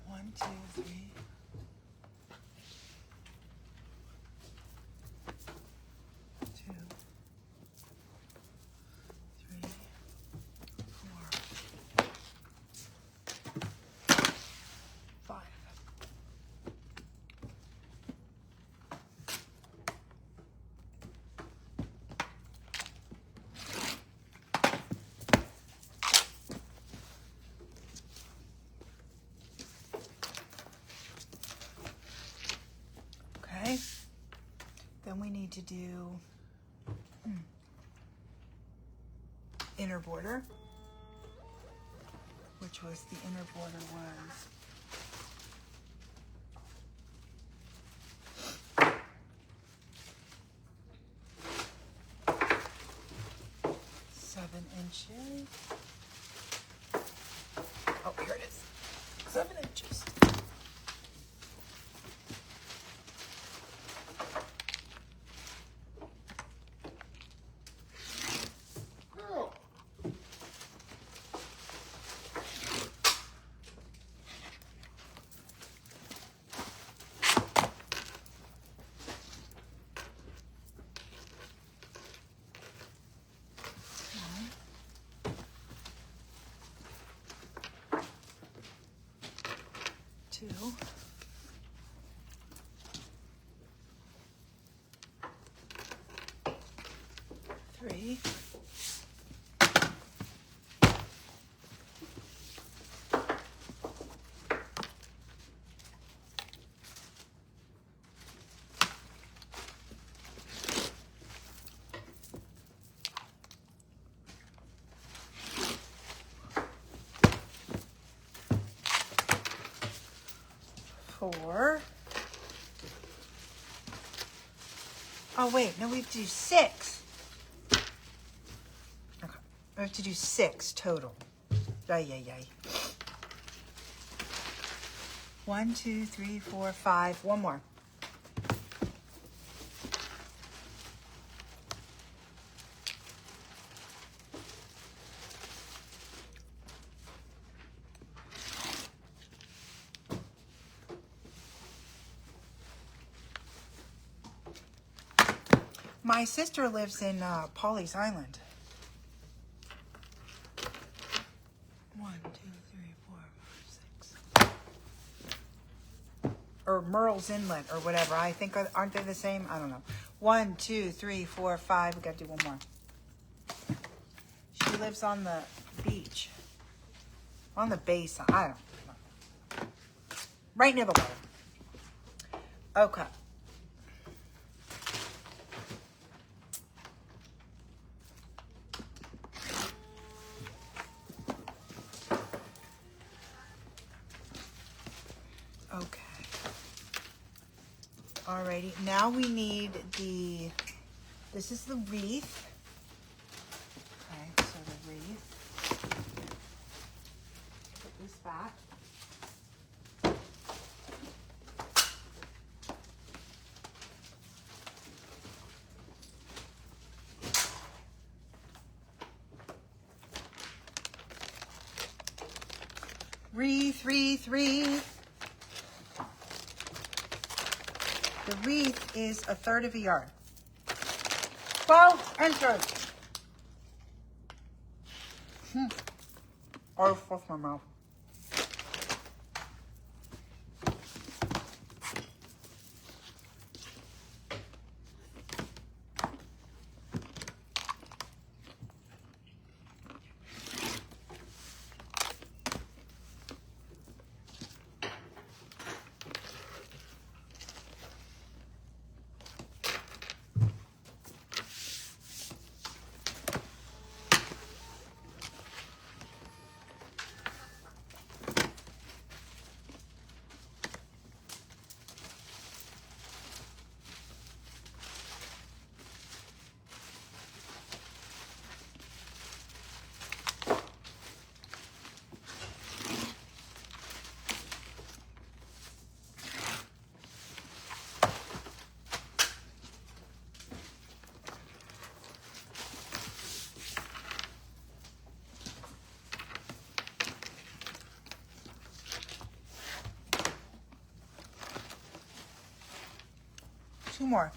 1, 2, 3. 2, 3, 4, 5. Okay. Then we need to do inner border, which was the inner border was 7 inches. Oh, here it is. 7 inches. Two. 3. 4. Oh wait, no, we have to do 6. Okay, we have to do 6 total. Ay, ay, ay. 1, 2, 3, 4, 5. One more. My sister lives in Pawleys Island. 1, 2, 3, 4, 5, 6. Or Murrells Inlet or whatever. I think, aren't they the same? I don't know. 1, 2, 3, 4, 5. We got to do one more. She lives on the beach. On the bay side. I don't know. Right near the water. Okay. Okay. Alrighty. Now we need this is the wreath. Okay, so the wreath. Put this back. Wreath, wreath, wreath. The wreath is 1/3 of a yard. Bow entered. Or with my mouth. Two more.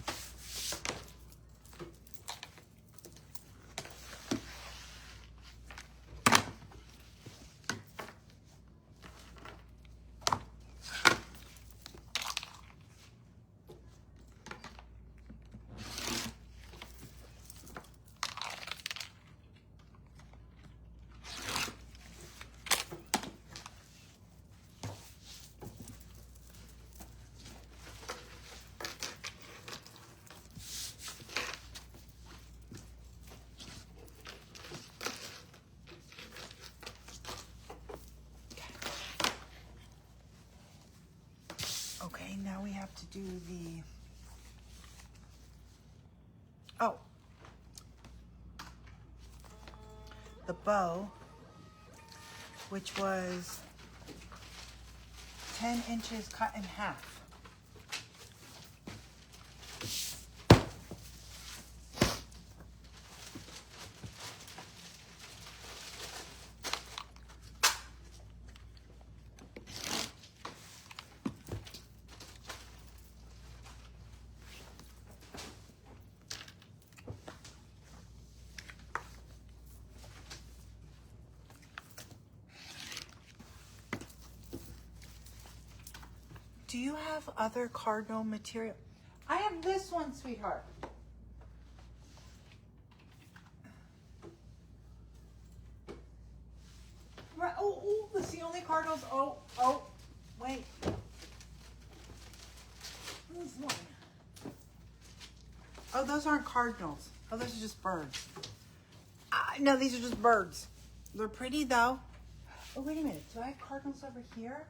Okay, now we have to do the bow, which was 10 inches cut in half. Do you have other cardinal material? I have this one, sweetheart. Right. Oh, that's the only cardinals. Oh, wait. This one. Oh, those aren't cardinals. Oh, those are just birds. No, these are just birds. They're pretty, though. Oh, wait a minute. Do I have cardinals over here?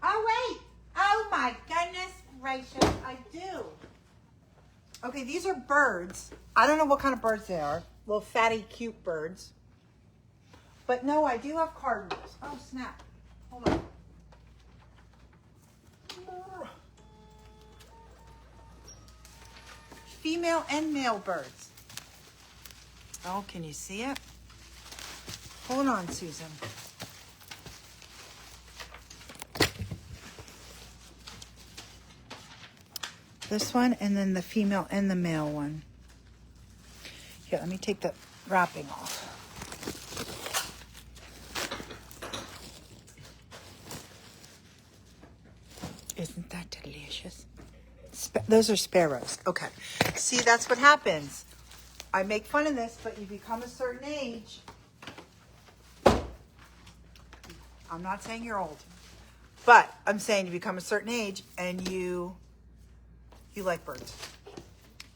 Oh, wait. Oh, my goodness gracious. I do. Okay, these are birds. I don't know what kind of birds they are. Little fatty, cute birds. But no, I do have cardinals. Oh, snap. Hold on. Female and male birds. Oh, can you see it? Hold on, Susan. this one, and then the female and the male one. Here, let me take the wrapping off. Isn't that delicious? Those are sparrows. Okay. See, that's what happens. I make fun of this, but you become a certain age. I'm not saying you're old, but I'm saying you become a certain age and you like birds.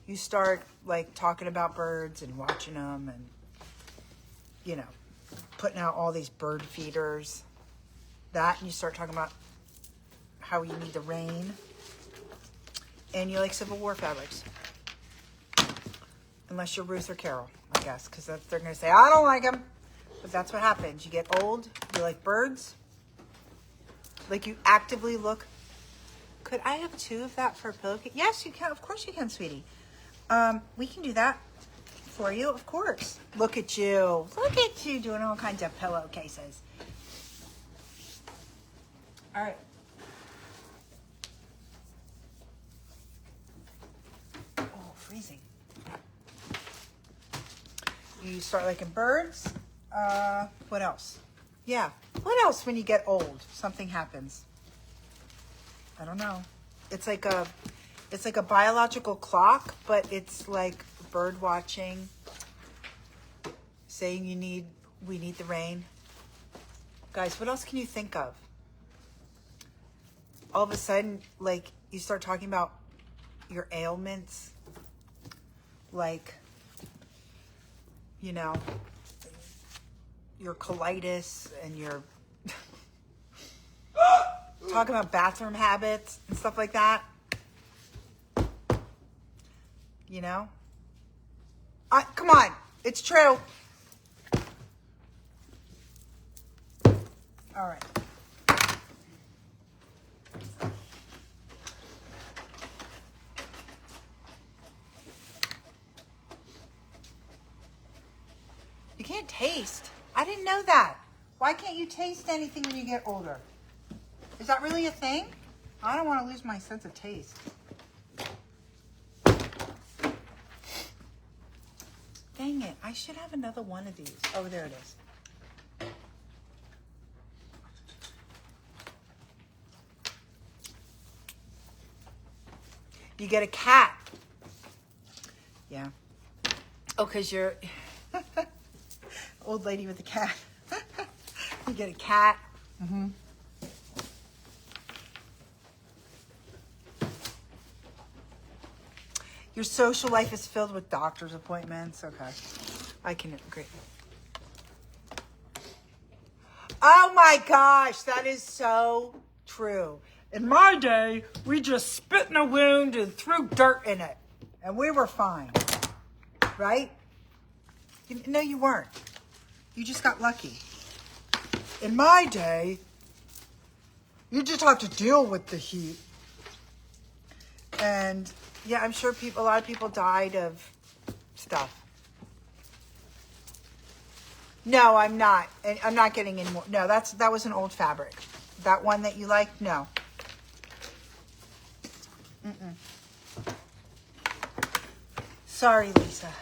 You start like talking about birds and watching them and, you know, putting out all these bird feeders. That, and you start talking about how you need the rain. And you like Civil War fabrics. Unless you're Ruth or Carol, I guess, because they're going to say, I don't like them. But that's what happens. You get old, you like birds. Like you actively look. Could I have 2 of that for a pillowcase? Yes, you can. Of course you can, sweetie. We can do that for you, of course. Look at you. Look at you doing all kinds of pillowcases. All right. Oh, freezing. You start liking birds. What else? Yeah. What else when you get old? Something happens. I don't know. It's like a biological clock, but it's like bird watching, saying we need the rain. Guys, what else can you think of? All of a sudden, like, you start talking about your ailments, like, you know, your colitis and your talking about bathroom habits and stuff like that. You know? Come on. It's true. All right. You can't taste. I didn't know that. Why can't you taste anything when you get older? Is that really a thing? I don't want to lose my sense of taste. Dang it. I should have another one of these. Oh, there it is. You get a cat. Yeah. Oh, because you're old lady with a cat. You get a cat. Mm-hmm. Your social life is filled with doctor's appointments. Okay. I can agree. Oh my gosh, that is so true. In my day, we just spit in a wound and threw dirt in it. And we were fine. Right? No, you weren't. You just got lucky. In my day, you just have to deal with the heat. And yeah, I'm sure a lot of people died of stuff. No, I'm not. I'm not getting any more. No, that was an old fabric. That one that you liked? No. Mm-mm. Sorry, Lisa.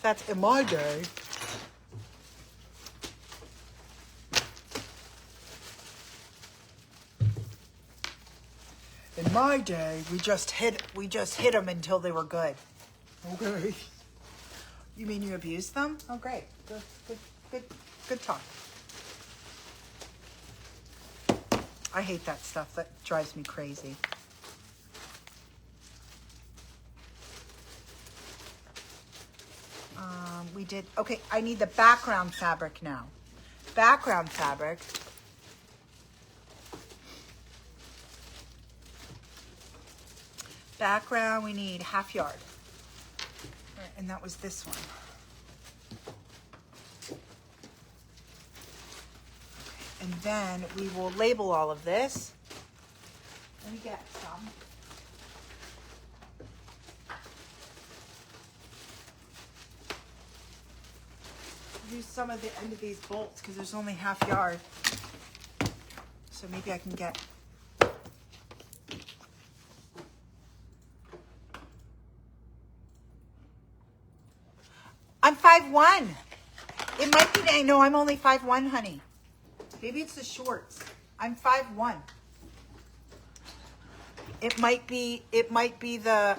That's in my day. In my day, we just hit them until they were good. Okay. You mean you abused them? Oh, great. Good talk. I hate that stuff. That drives me crazy. We did, okay, I need the background fabric now. Background fabric. Background, we need 1/2 yard. And that was this one. And then we will label all of this. Let me get some. use some of the end of these bolts because there's only half yard. So maybe I can get. I'm 5'1". It might be, no, I'm only 5'1", honey. Maybe it's the shorts. I'm 5'1". It might be the,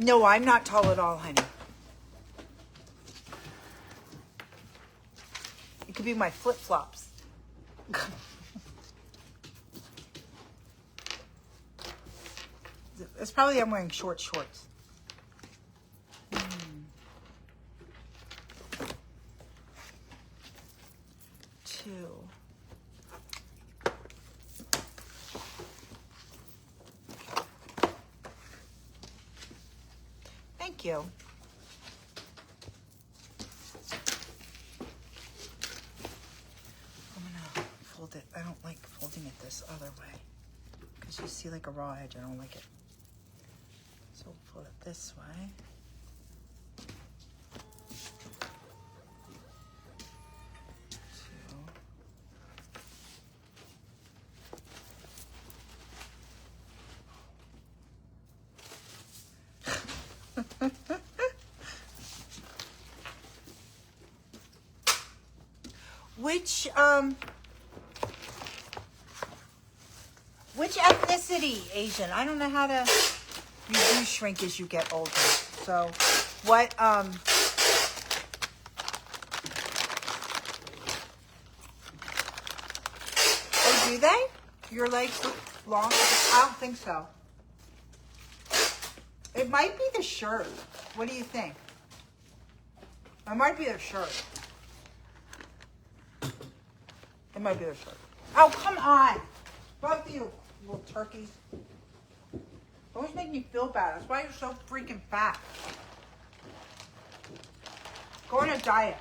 no, I'm not tall at all, honey. It could be my flip-flops. It's probably I'm wearing short shorts. Two. Thank you. I'm gonna fold it. I don't like folding it this other way because you see like a raw edge. I don't like it. So we'll fold it this way. Which ethnicity, Asian? I don't know how to. You do shrink as you get older. So, what? Oh, do they? Your legs look long? I don't think so. It might be the shirt. What do you think? It might be the shirt. It might be the shirt. Oh, come on. Both of you little turkeys. Always make me feel bad. That's why you're so freaking fat. Go on a diet.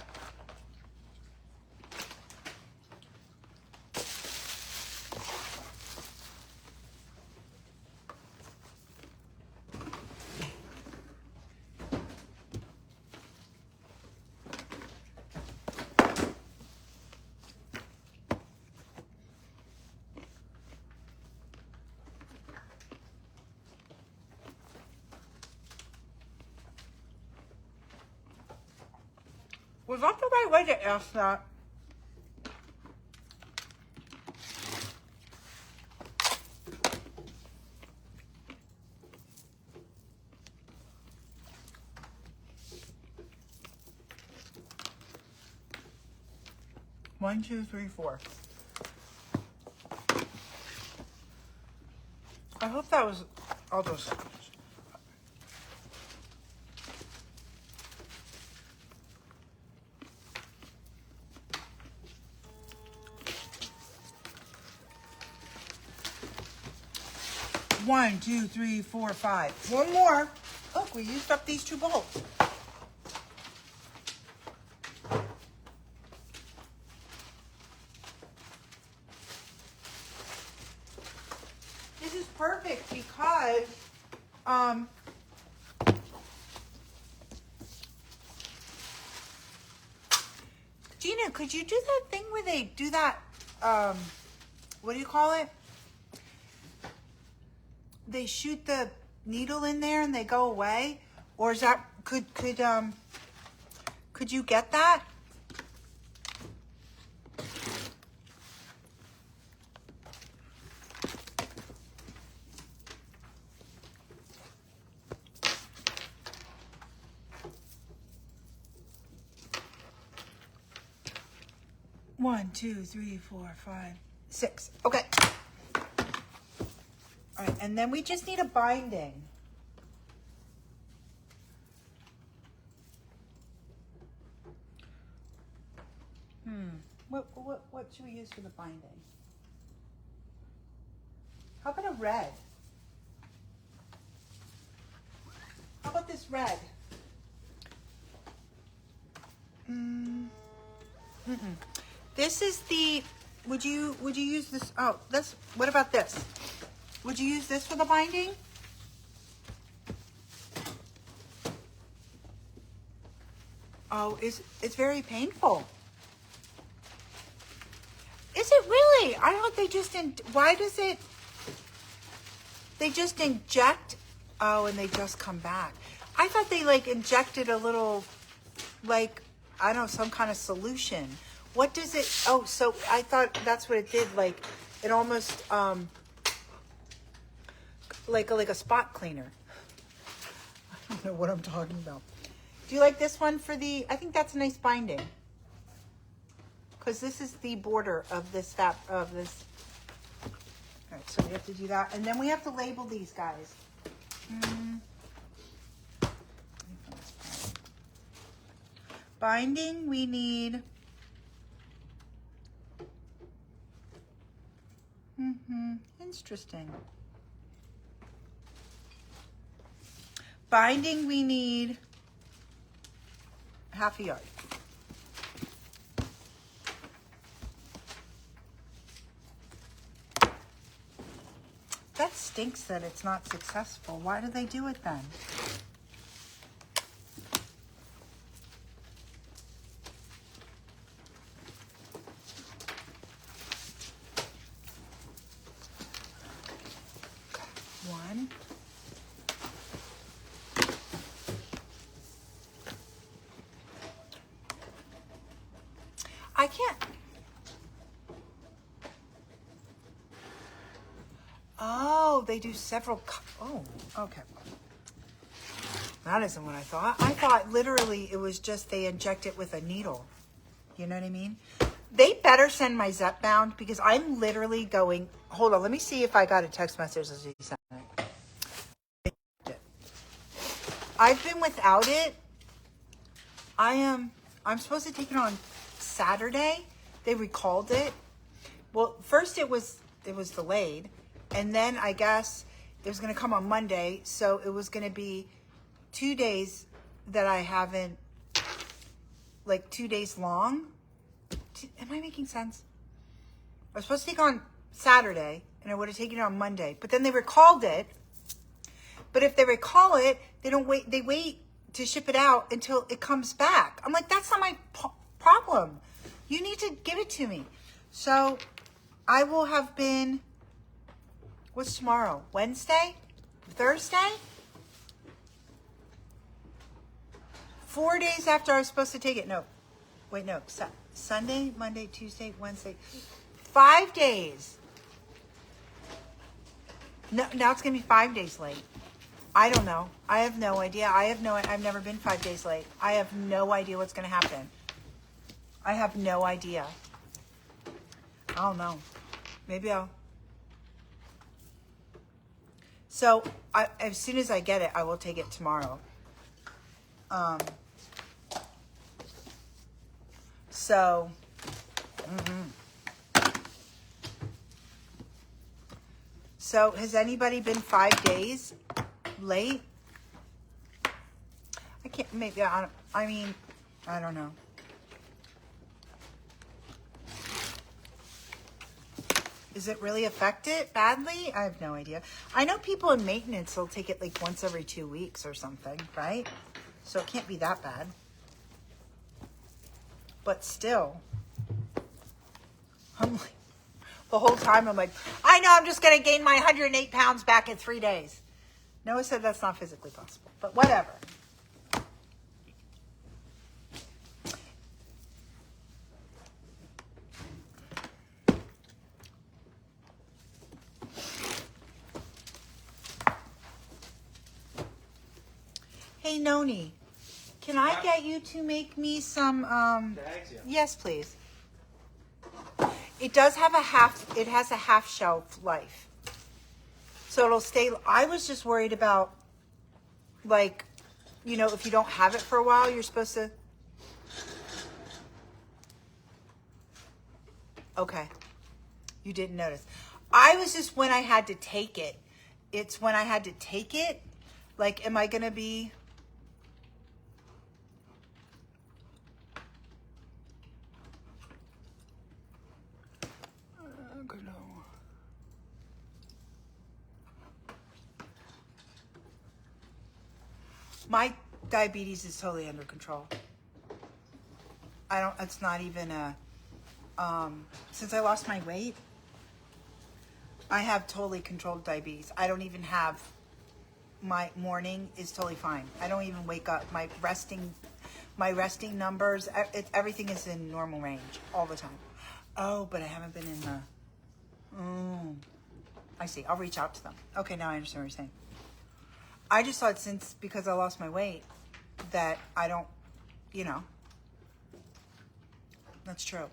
Was that the right way to ask that? One, two, three, four. I hope that was all those. 1, 2, 3, 4, 5. One more. Look, we used up these 2 bolts. This is perfect because, Gina, could you do that thing where they do that, what do you call it? They shoot the needle in there and they go away, or is that could you get that? One, 2, 3, 4, 5, 6. Okay. All right, and then we just need a binding. What should we use for the binding? How about a red? How about this red? This is the. Would you use this? Oh, what about this? Would you use this for the binding? Oh, it's very painful. Is it really? I thought they just why does it? They just inject. Oh, and they just come back. I thought they like injected a little, like, I don't know, some kind of solution. What does it? Oh, so I thought that's what it did. Like, it almost like a spot cleaner. I don't know what I'm talking about. Do you like this one for the? I think that's a nice binding. Because this is the border of this All right, so we have to do that. And then we have to label these guys. Binding, we need... Interesting. Binding, we need half a yard. That stinks that it's not successful. Why do they do it then? One. I can't. Oh, they do several. Oh, okay. That isn't what I thought. I thought literally it was just they inject it with a needle. You know what I mean? They better send my Zep bound because I'm literally going. Hold on, let me see if I got a text message as he sent it. I've been without it. I'm supposed to take it on Saturday. They recalled it. Well, first it was delayed. And then I guess it was going to come on Monday. So it was going to be 2 days that I haven't, like 2 days long. Am I making sense? I was supposed to take on Saturday and I would have taken it on Monday. But then they recalled it. But if they recall it, they wait to ship it out until it comes back. I'm like, that's not my problem. You need to give it to me. So I will have been... What's tomorrow? Wednesday? Thursday? 4 days after I was supposed to take it. No. Wait, no. Sunday, Monday, Tuesday, Wednesday. 5 days. No, now it's going to be 5 days late. I don't know. I have no idea. I've never been 5 days late. I have no idea what's going to happen. I have no idea. I don't know. Maybe I'll... So, as soon as I get it, I will take it tomorrow. So, So, has anybody been 5 days late? I can't, maybe, I don't know. Is it really affected badly? I have no idea. I know people in maintenance will take it like once every 2 weeks or something, right? So it can't be that bad. But still, I'm like, the whole time I'm like, I know I'm just going to gain my 108 pounds back in 3 days. Noah said that's not physically possible, but whatever. Hey, Noni, can I get you to make me some, yes, please. It does have it has a half shelf life. So it'll stay, I was just worried about, like, you know, if you don't have it for a while, you're supposed to, okay, you didn't notice. I was just when I had to take it. It's when I had to take it, like, am I going to be... My diabetes is totally under control. it's not even a, since I lost my weight, I have totally controlled diabetes. I don't even have, my morning is totally fine. I don't even wake up. My resting numbers, everything is in normal range all the time. Oh, but I haven't been in the, I see. I'll reach out to them. Okay, now I understand what you're saying. I just thought because I lost my weight, that I don't, that's true.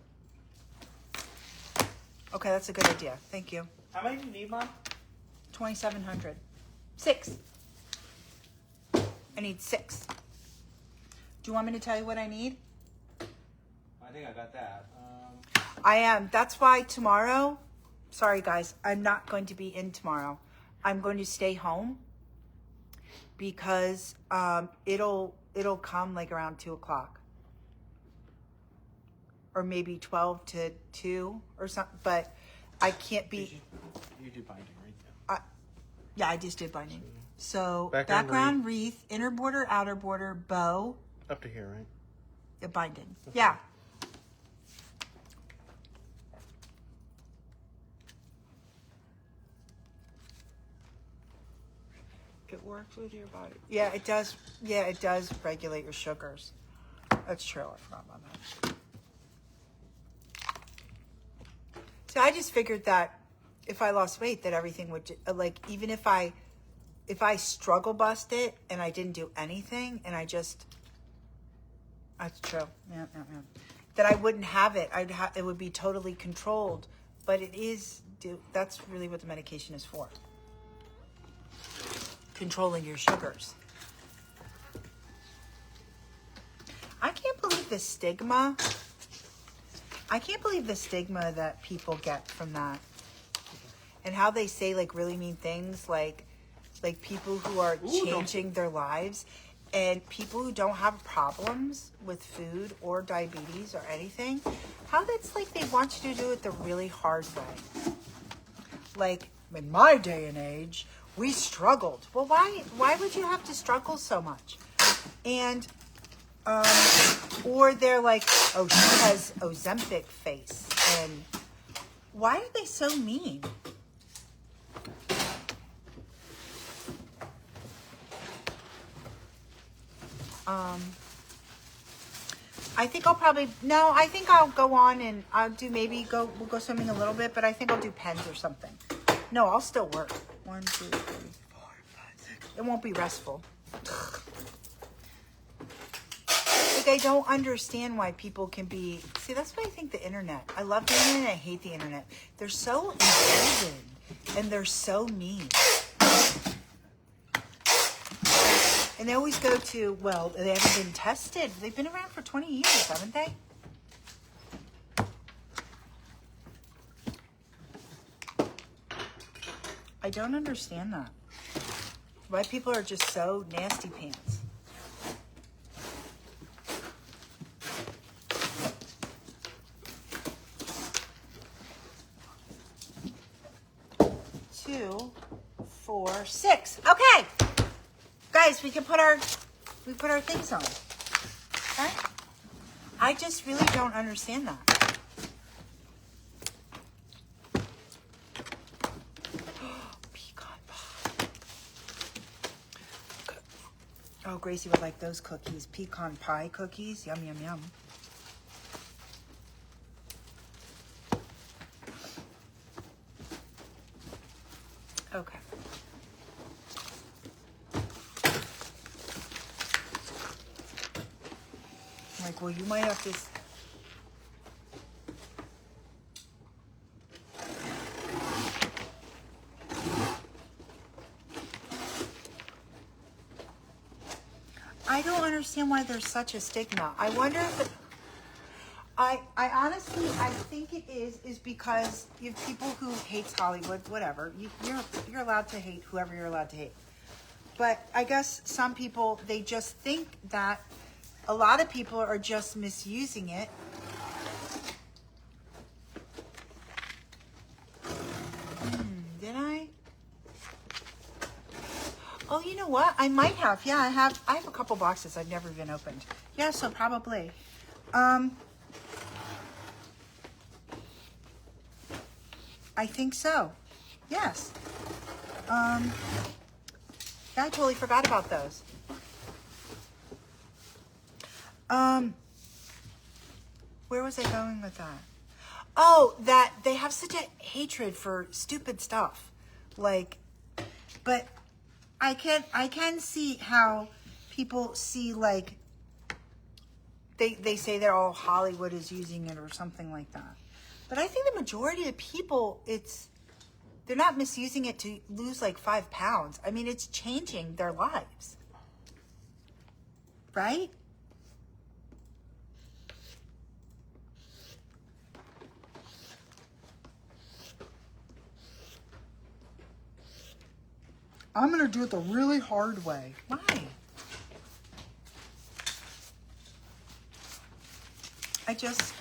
Okay, that's a good idea. Thank you. How many do you need, Mom? 2,700. 6. I need 6. Do you want me to tell you what I need? I think I got that. I am. That's why tomorrow, sorry guys, I'm not going to be in tomorrow. I'm going to stay home because it'll come like around 2 o'clock. Or maybe 12 to 2 or something, but I can't be. You do binding, right? Yeah, I just did binding. So Background wreath, inner border, outer border, bow. Up to here, right? Binding. Yeah. It works with your body. Yeah, it does. Yeah, it does regulate your sugars. That's true. I forgot about that. So I just figured that if I lost weight, that everything would, like, even if I struggle bust it and I didn't do anything and I just, that's true. Yeah. That I wouldn't have it. It would be totally controlled. But it is, that's really what the medication is for. Controlling your sugars. I can't believe the stigma. I can't believe the stigma that people get from that. And how they say like really mean things, like people who are changing their lives, and people who don't have problems with food or diabetes or anything, how that's like they want you to do it the really hard way. Like, in my day and age, we struggled. Well, why would you have to struggle so much? And or they're like, oh, she has Ozempic face. And why are they so mean? I think I'll go on and I'll do we'll go swimming a little bit, but I think I'll do pens or something. No, I'll still work. 1, 2, 3, 4, 5, 6. It won't be restful. Like, I don't understand why people can be... See, that's why I think the internet... I love the internet, I hate the internet. They're so emboldened, and they're so mean. And they always go to, well, they haven't been tested. They've been around for 20 years, haven't they? I don't understand that. Why people are just so nasty pants. Two, 4, 6. Okay, guys, we put our things on. Okay? I just really don't understand that. Pecan pie. Oh, Gracie would like those cookies. Pecan pie cookies. Yum, yum, yum. Okay. Like, well, you might have to... I don't understand why there's such a stigma. I wonder if I honestly, I think it is because you have people who hates Hollywood, whatever. You're allowed to hate whoever you're allowed to hate. But I guess some people, they just think that a lot of people are just misusing it. Did I? Oh, you know what? I might have. Yeah, I have a couple boxes I've never even opened. Yeah, so probably. I think so. Yes. Yeah, I totally forgot about those. Where was I going with that? Oh, that they have such a hatred for stupid stuff. Like, but I can see how people see, like, they say they're all Hollywood is using it or something like that. But I think the majority of people, they're not misusing it to lose like 5 pounds. I mean, it's changing their lives. Right? I'm going to do it the really hard way. Why?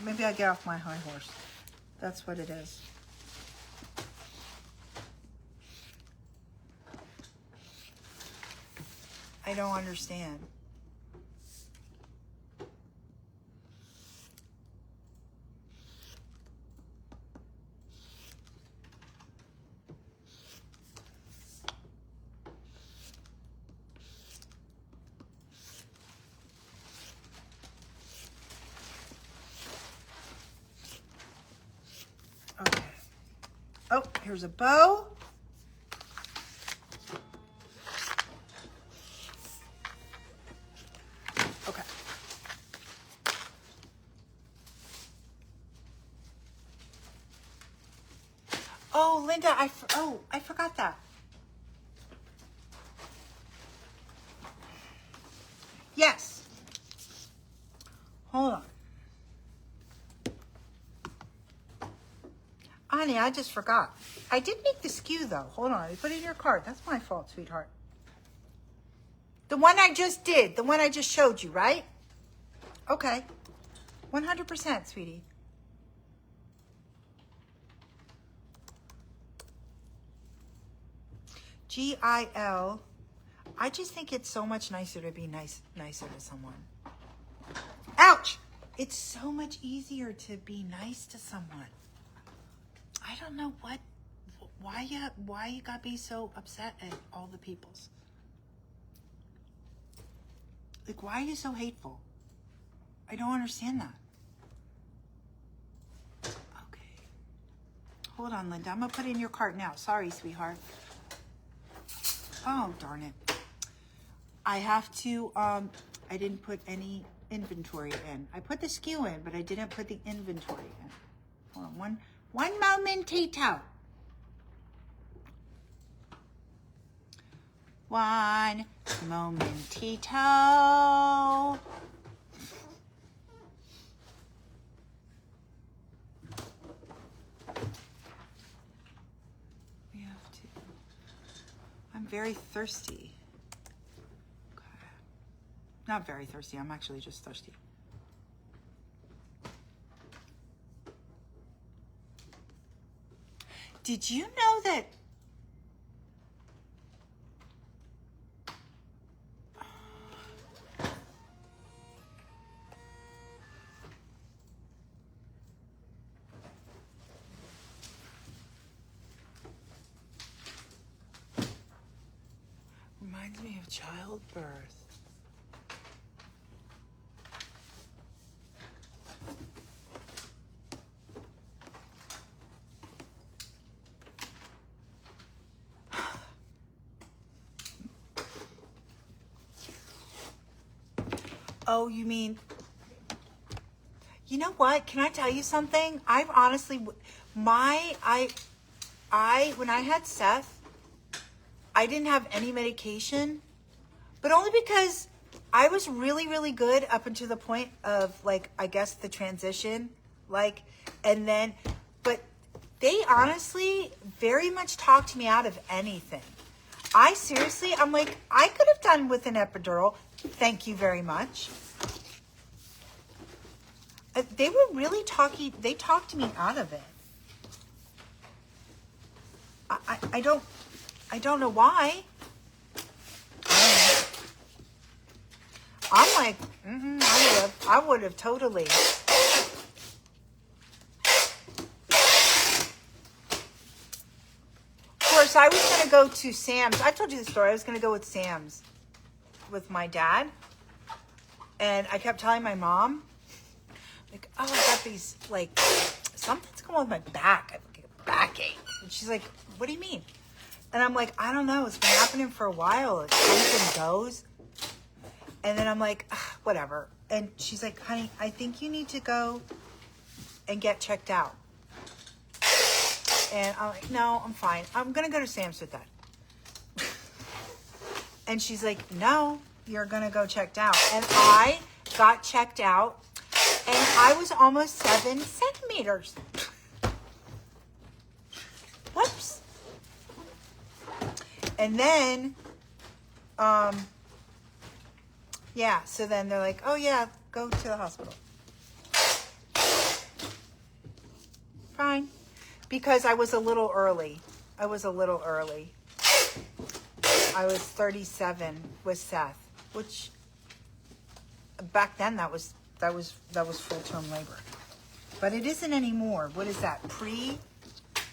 Maybe I get off my high horse. That's what it is. I don't understand. Okay. Oh, here's a bow. Okay. Oh, Linda, I forgot that. Yes. Hold on. Honey, I just forgot. I did make the skew, though. Hold on. I put it in your cart. That's my fault, sweetheart. The one I just did. The one I just showed you, right? Okay. 100%, sweetie. G-I-L. I just think it's so much nicer to be nicer to someone. Ouch! It's so much easier to be nice to someone. I don't know why you gotta be so upset at all the peoples. Like, why are you so hateful? I don't understand that. Okay. Hold on, Linda. I'm gonna put it in your cart now. Sorry, sweetheart. Oh, darn it. I have to, I didn't put any inventory in. I put the skew in, but I didn't put the inventory in. Hold on, one momentito. One momentito. We have to. I'm very thirsty. Okay. Not very thirsty. I'm actually just thirsty. Did you know that reminds me of childbirth? Oh, you mean, you know what? Can I tell you something? I've honestly, when I had Seth, I didn't have any medication, but only because I was really, really good up until the point of, like, I guess the transition, like, and then, but they honestly very much talked me out of anything. I'm like, I could have done with an epidural. Thank you very much. They were really they talked me out of it. I don't know why. I'm like, I would have totally. going to go to Sam's. I told you the story. I was going to go with Sam's with my dad. And I kept telling my mom, like, oh, I got these, like, something's going on with my back. I have a backache. And she's like, what do you mean? And I'm like, I don't know. It's been happening for a while. It comes and goes. And then I'm like, whatever. And she's like, honey, I think you need to go and get checked out. And I'm like, no, I'm fine. I'm going to go to Sam's with that. And she's like, no, you're going to go checked out. And I got checked out, and I was almost 7 centimeters. Whoops. And then, yeah, so then they're like, oh, yeah, go to the hospital. Fine. Because I was a little early. I was 37 with Seth, which back then that was full-term labor. But it isn't anymore. What is that?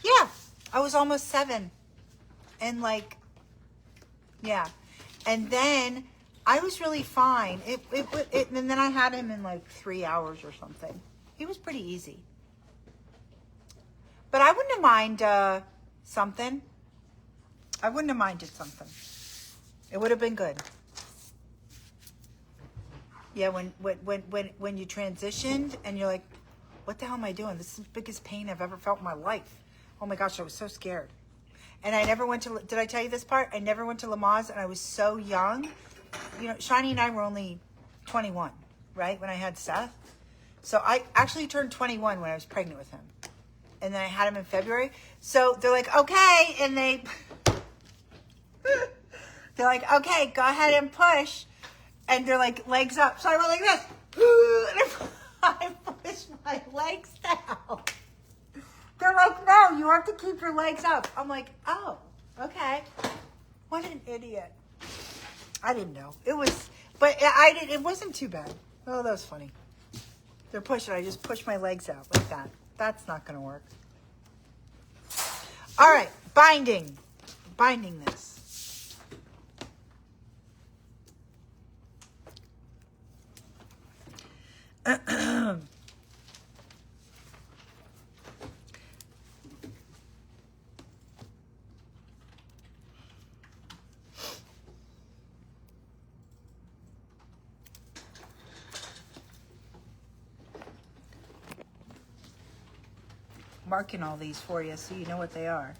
Yeah, I was almost 7. And like, yeah. And then I was really fine. And then I had him in like 3 hours or something. He was pretty easy. But I wouldn't have minded something. I wouldn't have minded something. It would have been good. Yeah, when you transitioned and you're like, what the hell am I doing? This is the biggest pain I've ever felt in my life. Oh my gosh, I was so scared. And I never went to, did I tell you this part? I never went to Lamaze, and I was so young. You know, Shani and I were only 21, right, when I had Seth. So I actually turned 21 when I was pregnant with him. And then I had him in February. So they're like, okay. And they're like, okay, go ahead and push. And they're like, legs up. So I went like this. And I pushed my legs down. They're like, no, you have to keep your legs up. I'm like, oh, okay. What an idiot. I didn't know. It wasn't too bad. Oh, that was funny. They're pushing. I just pushed my legs out like that. That's not going to work. All right, binding. Binding this. Marking all these for you so you know what they are.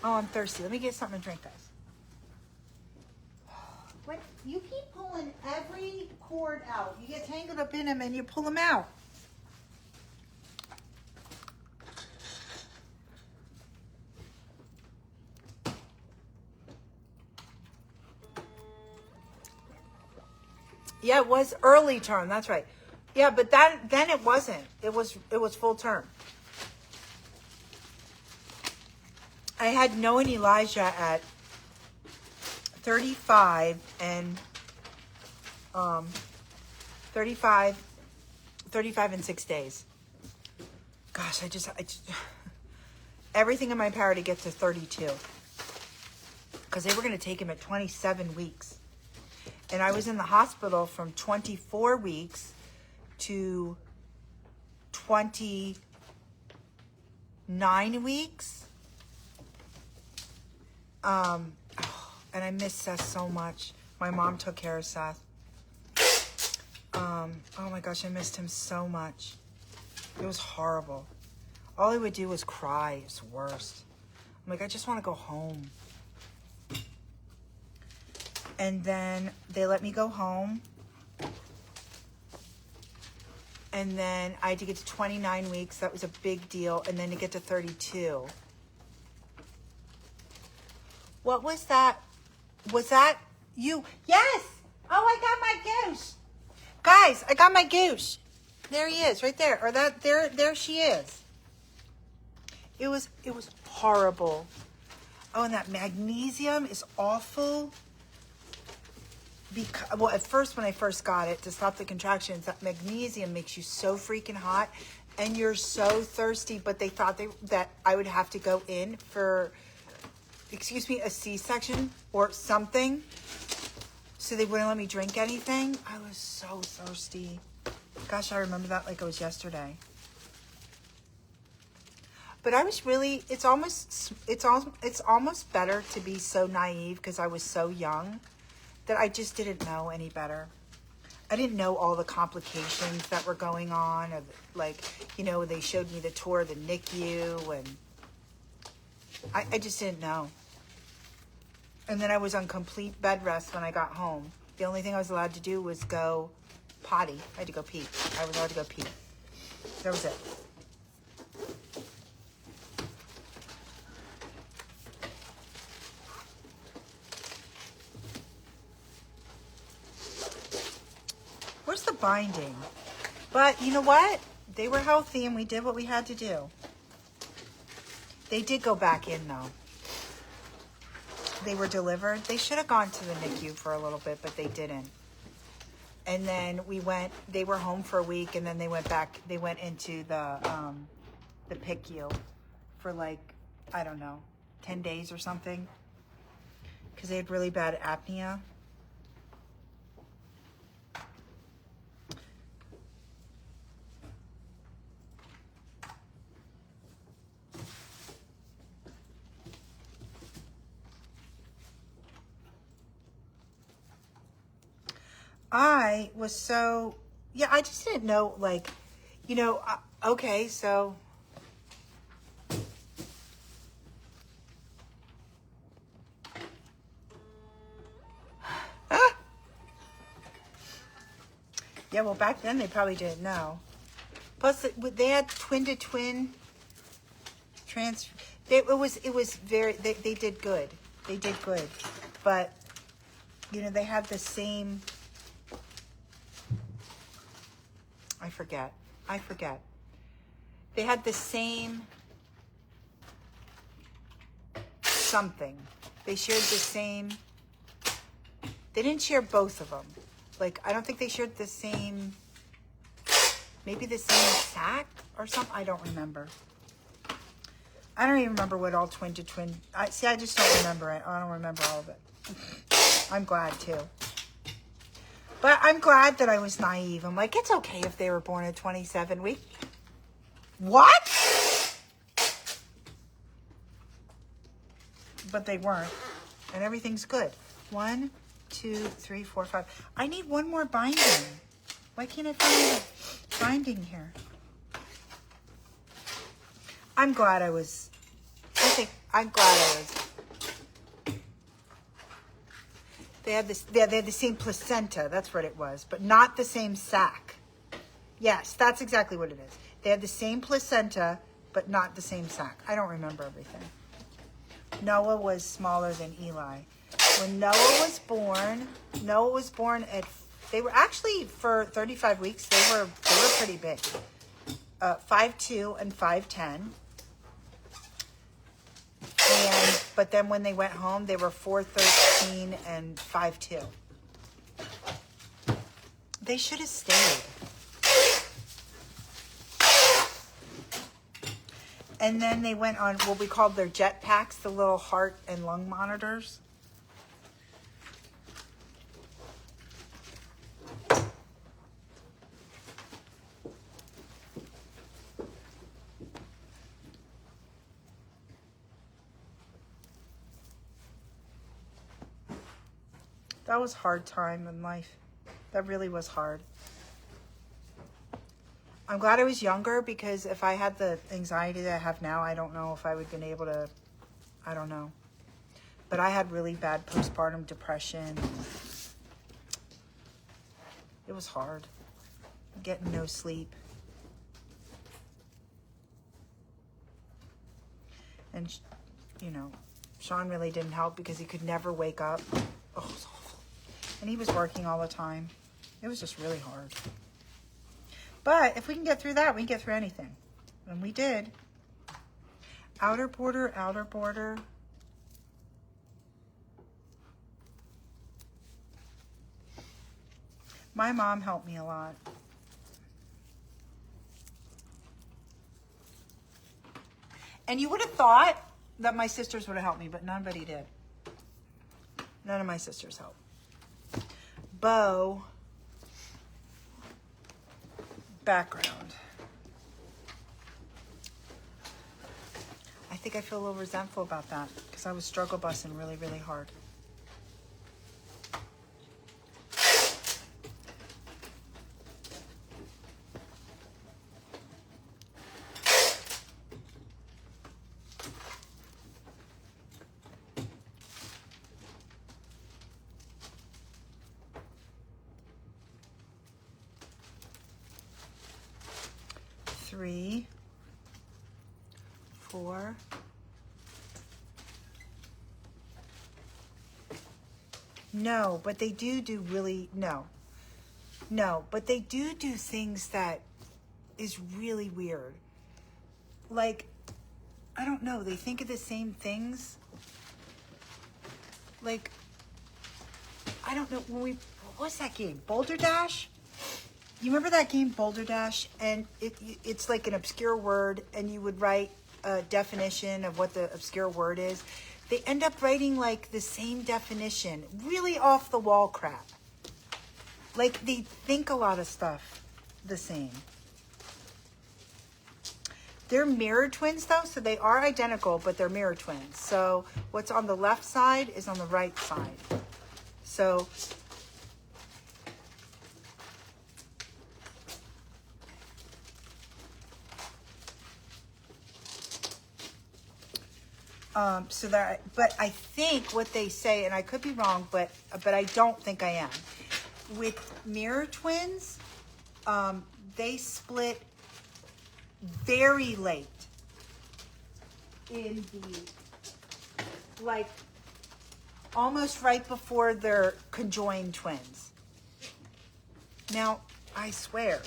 Oh, I'm thirsty. Let me get something to drink, guys. What? You keep pulling every cord out. You get tangled up in them and you pull them out. Yeah, it was early term. That's right. Yeah, but then it wasn't. It was full term. I had Noah and Elijah at 35 and 35 and 6 days. Gosh, I just everything in my power to get to 32. Because they were going to take him at 27 weeks. And I was in the hospital from 24 weeks to 29 weeks. And I miss Seth so much. My mom took care of Seth. Oh my gosh, I missed him so much. It was horrible. All he would do was cry. It's the worst. I'm like, I just want to go home. And then they let me go home. And then I had to get to 29 weeks. That was a big deal. And then to get to 32. What was that? Was that you? Yes! Oh, I got my goose. Guys, I got my goose. There he is, right there. Or there she is. It was horrible. Oh, and that magnesium is awful. because, well, at first when I first got it to stop the contractions, that magnesium makes you so freaking hot and you're so thirsty, but they thought that I would have to go in for, excuse me, a C-section or something. So they wouldn't let me drink anything. I was so thirsty. Gosh, I remember that like it was yesterday. But I was really, it's almost better to be so naive because I was so young that I just didn't know any better. I didn't know all the complications that were going on, or like, you know, they showed me the tour of the NICU, and I just didn't know. And then I was on complete bed rest when I got home. The only thing I was allowed to do was go potty. I had to go pee. I was allowed to go pee. That was it. Where's the binding? But you know what? They were healthy and we did what we had to do. They did go back in though. They were delivered. They should have gone to the NICU for a little bit, but they didn't. And then they were home for a week, and then they went back, they went into the PICU for like, I don't know, 10 days or something, because they had really bad apnea. I was so, yeah, I just didn't know, like, you know, okay, so. Yeah, well, back then they probably didn't know. Plus, they had twin-to-twin transfer. It was very, they did good. They did good. But, you know, they had the same, I forget. They had the same something. They shared the same, they didn't share both of them. Like, I don't think they shared the same, maybe the same sac or something. I don't remember. I don't even remember what all twin-to-twin, I just don't remember it. I don't remember all of it. I'm glad too. But I'm glad that I was naive. I'm like, it's okay if they were born at 27 weeks. What? But they weren't. And everything's good. 1, 2, 3, 4, 5. I need one more binding. Why can't I find a binding here? I'm glad I was. They had the same placenta, that's what it was, but not the same sac. Yes, that's exactly what it is. They had the same placenta, but not the same sac. I don't remember everything. Noah was smaller than Eli. When Noah was born at, they were actually, for 35 weeks, they were pretty big. 5'2" and 5'10". But then when they went home, they were 4'13" and 5'2". They should have stayed. And then they went on what we called their jet packs, the little heart and lung monitors. That was a hard time in life. That really was hard. I'm glad I was younger, because if I had the anxiety that I have now, I don't know if I would have been able to, I don't know. But I had really bad postpartum depression. It was hard. Getting no sleep. And, you know, Sean really didn't help because he could never wake up. Oh, it was awful. And he was working all the time. It was just really hard. But if we can get through that, we can get through anything. And we did. Outer border, outer border. My mom helped me a lot. And you would have thought that my sisters would have helped me, but nobody did. None of my sisters helped. Bo, background. I think I feel a little resentful about that because I was struggle busing really, really hard. Three, 4, no, but they do really, no, but they do things that is really weird. Like, I don't know, they think of the same things. Like, I don't know, what's that game? Boulder Dash? You remember that game, Boulder Dash? And it's like an obscure word, and you would write a definition of what the obscure word is. They end up writing like the same definition, really off the wall crap. Like they think a lot of stuff the same. They're mirror twins though, so they are identical, but they're mirror twins. So what's on the left side is on the right side. So but I think what they say, and I could be wrong, but I don't think I am. With mirror twins, they split very late in the, like, almost right before they're conjoined twins. Now, I swear,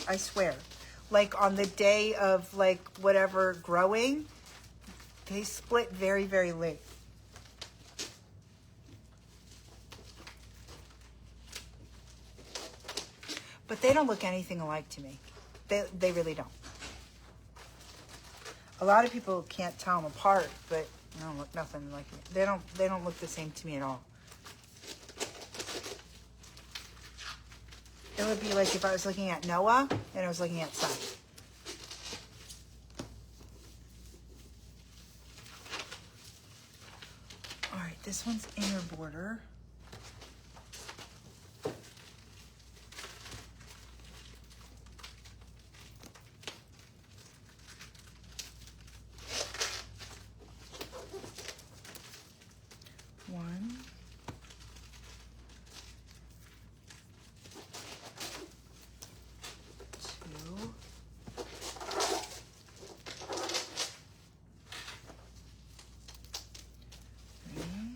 like on the day of like whatever growing, they split very, very late. But they don't look anything alike to me. They really don't. A lot of people can't tell them apart, but they don't look nothing like me. They don't look the same to me at all. It would be like if I was looking at Noah and I was looking at Seth. All right, this one's inner border. One. Two. Three.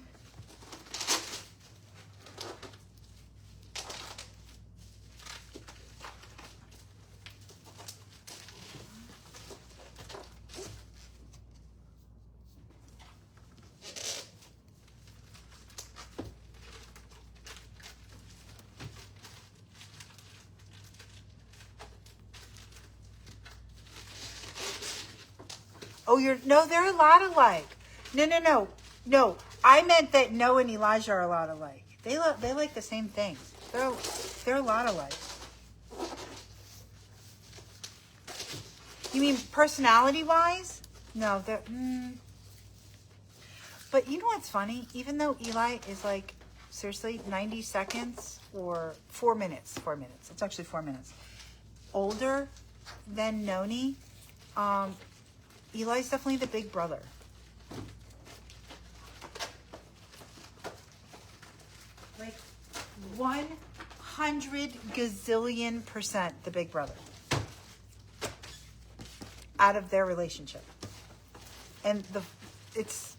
Oh, no, they're a lot alike. No. I meant that Noah and Elijah are a lot alike. They like the same things. They're a lot alike. You mean personality-wise? No, they're. But you know what's funny? Even though Eli is like, seriously, 90 seconds or 4 minutes. 4 minutes. It's actually 4 minutes. Older than Noni. Eli's definitely the big brother. Like 100 gazillion% the big brother. Out of their relationship. And it's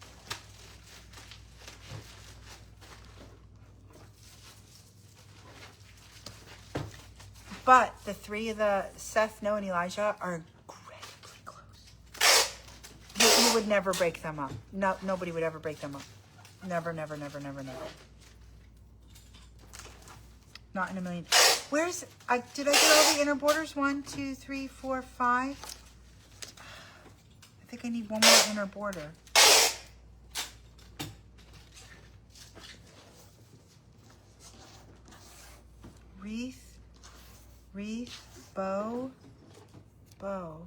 but the three of the Seth, Noah, and Elijah are you would never break them up. No, nobody would ever break them up. Never. Not in a million. Where's, did I get all the inner borders? 1, 2, 3, 4, 5. I think I need one more inner border. Wreath, bow, bow.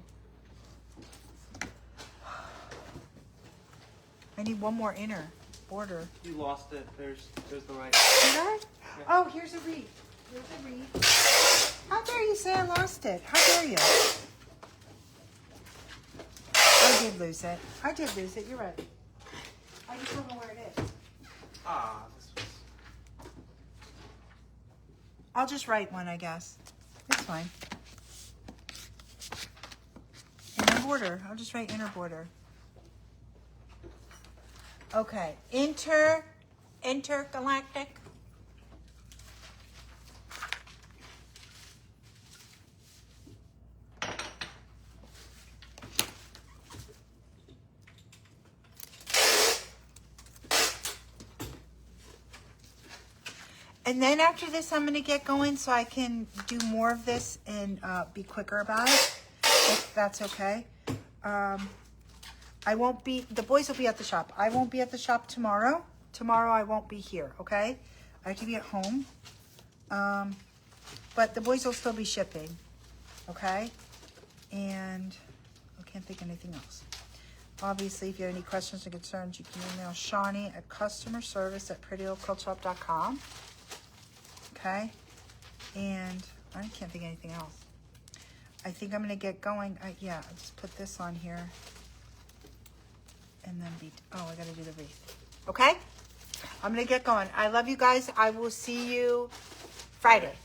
I need one more inner border. You lost it. There's the right. Did I? Yeah. Oh, here's a wreath. Here's a wreath. How dare you say I lost it? How dare you? I did lose it. I did lose it. You're right. I just don't know where it is. This was. I'll just write one, I guess. It's fine. Inner border. I'll just write inner border. Okay. Intergalactic. And then after this, I'm going to get going so I can do more of this and be quicker about it, if that's okay. I won't be, the boys will be at the shop. I won't be at the shop tomorrow. Tomorrow I won't be here, okay? I have to be at home. But the boys will still be shipping, okay? And I can't think of anything else. Obviously, if you have any questions or concerns, you can email Shawnee at customerservice@prettyoldquiltshop.com. Okay, and I can't think of anything else. I think I'm gonna get going. Yeah, I'll just put this on here, and then I gotta do the wreath. Okay, I'm gonna get going. I love you guys. I will see you Friday.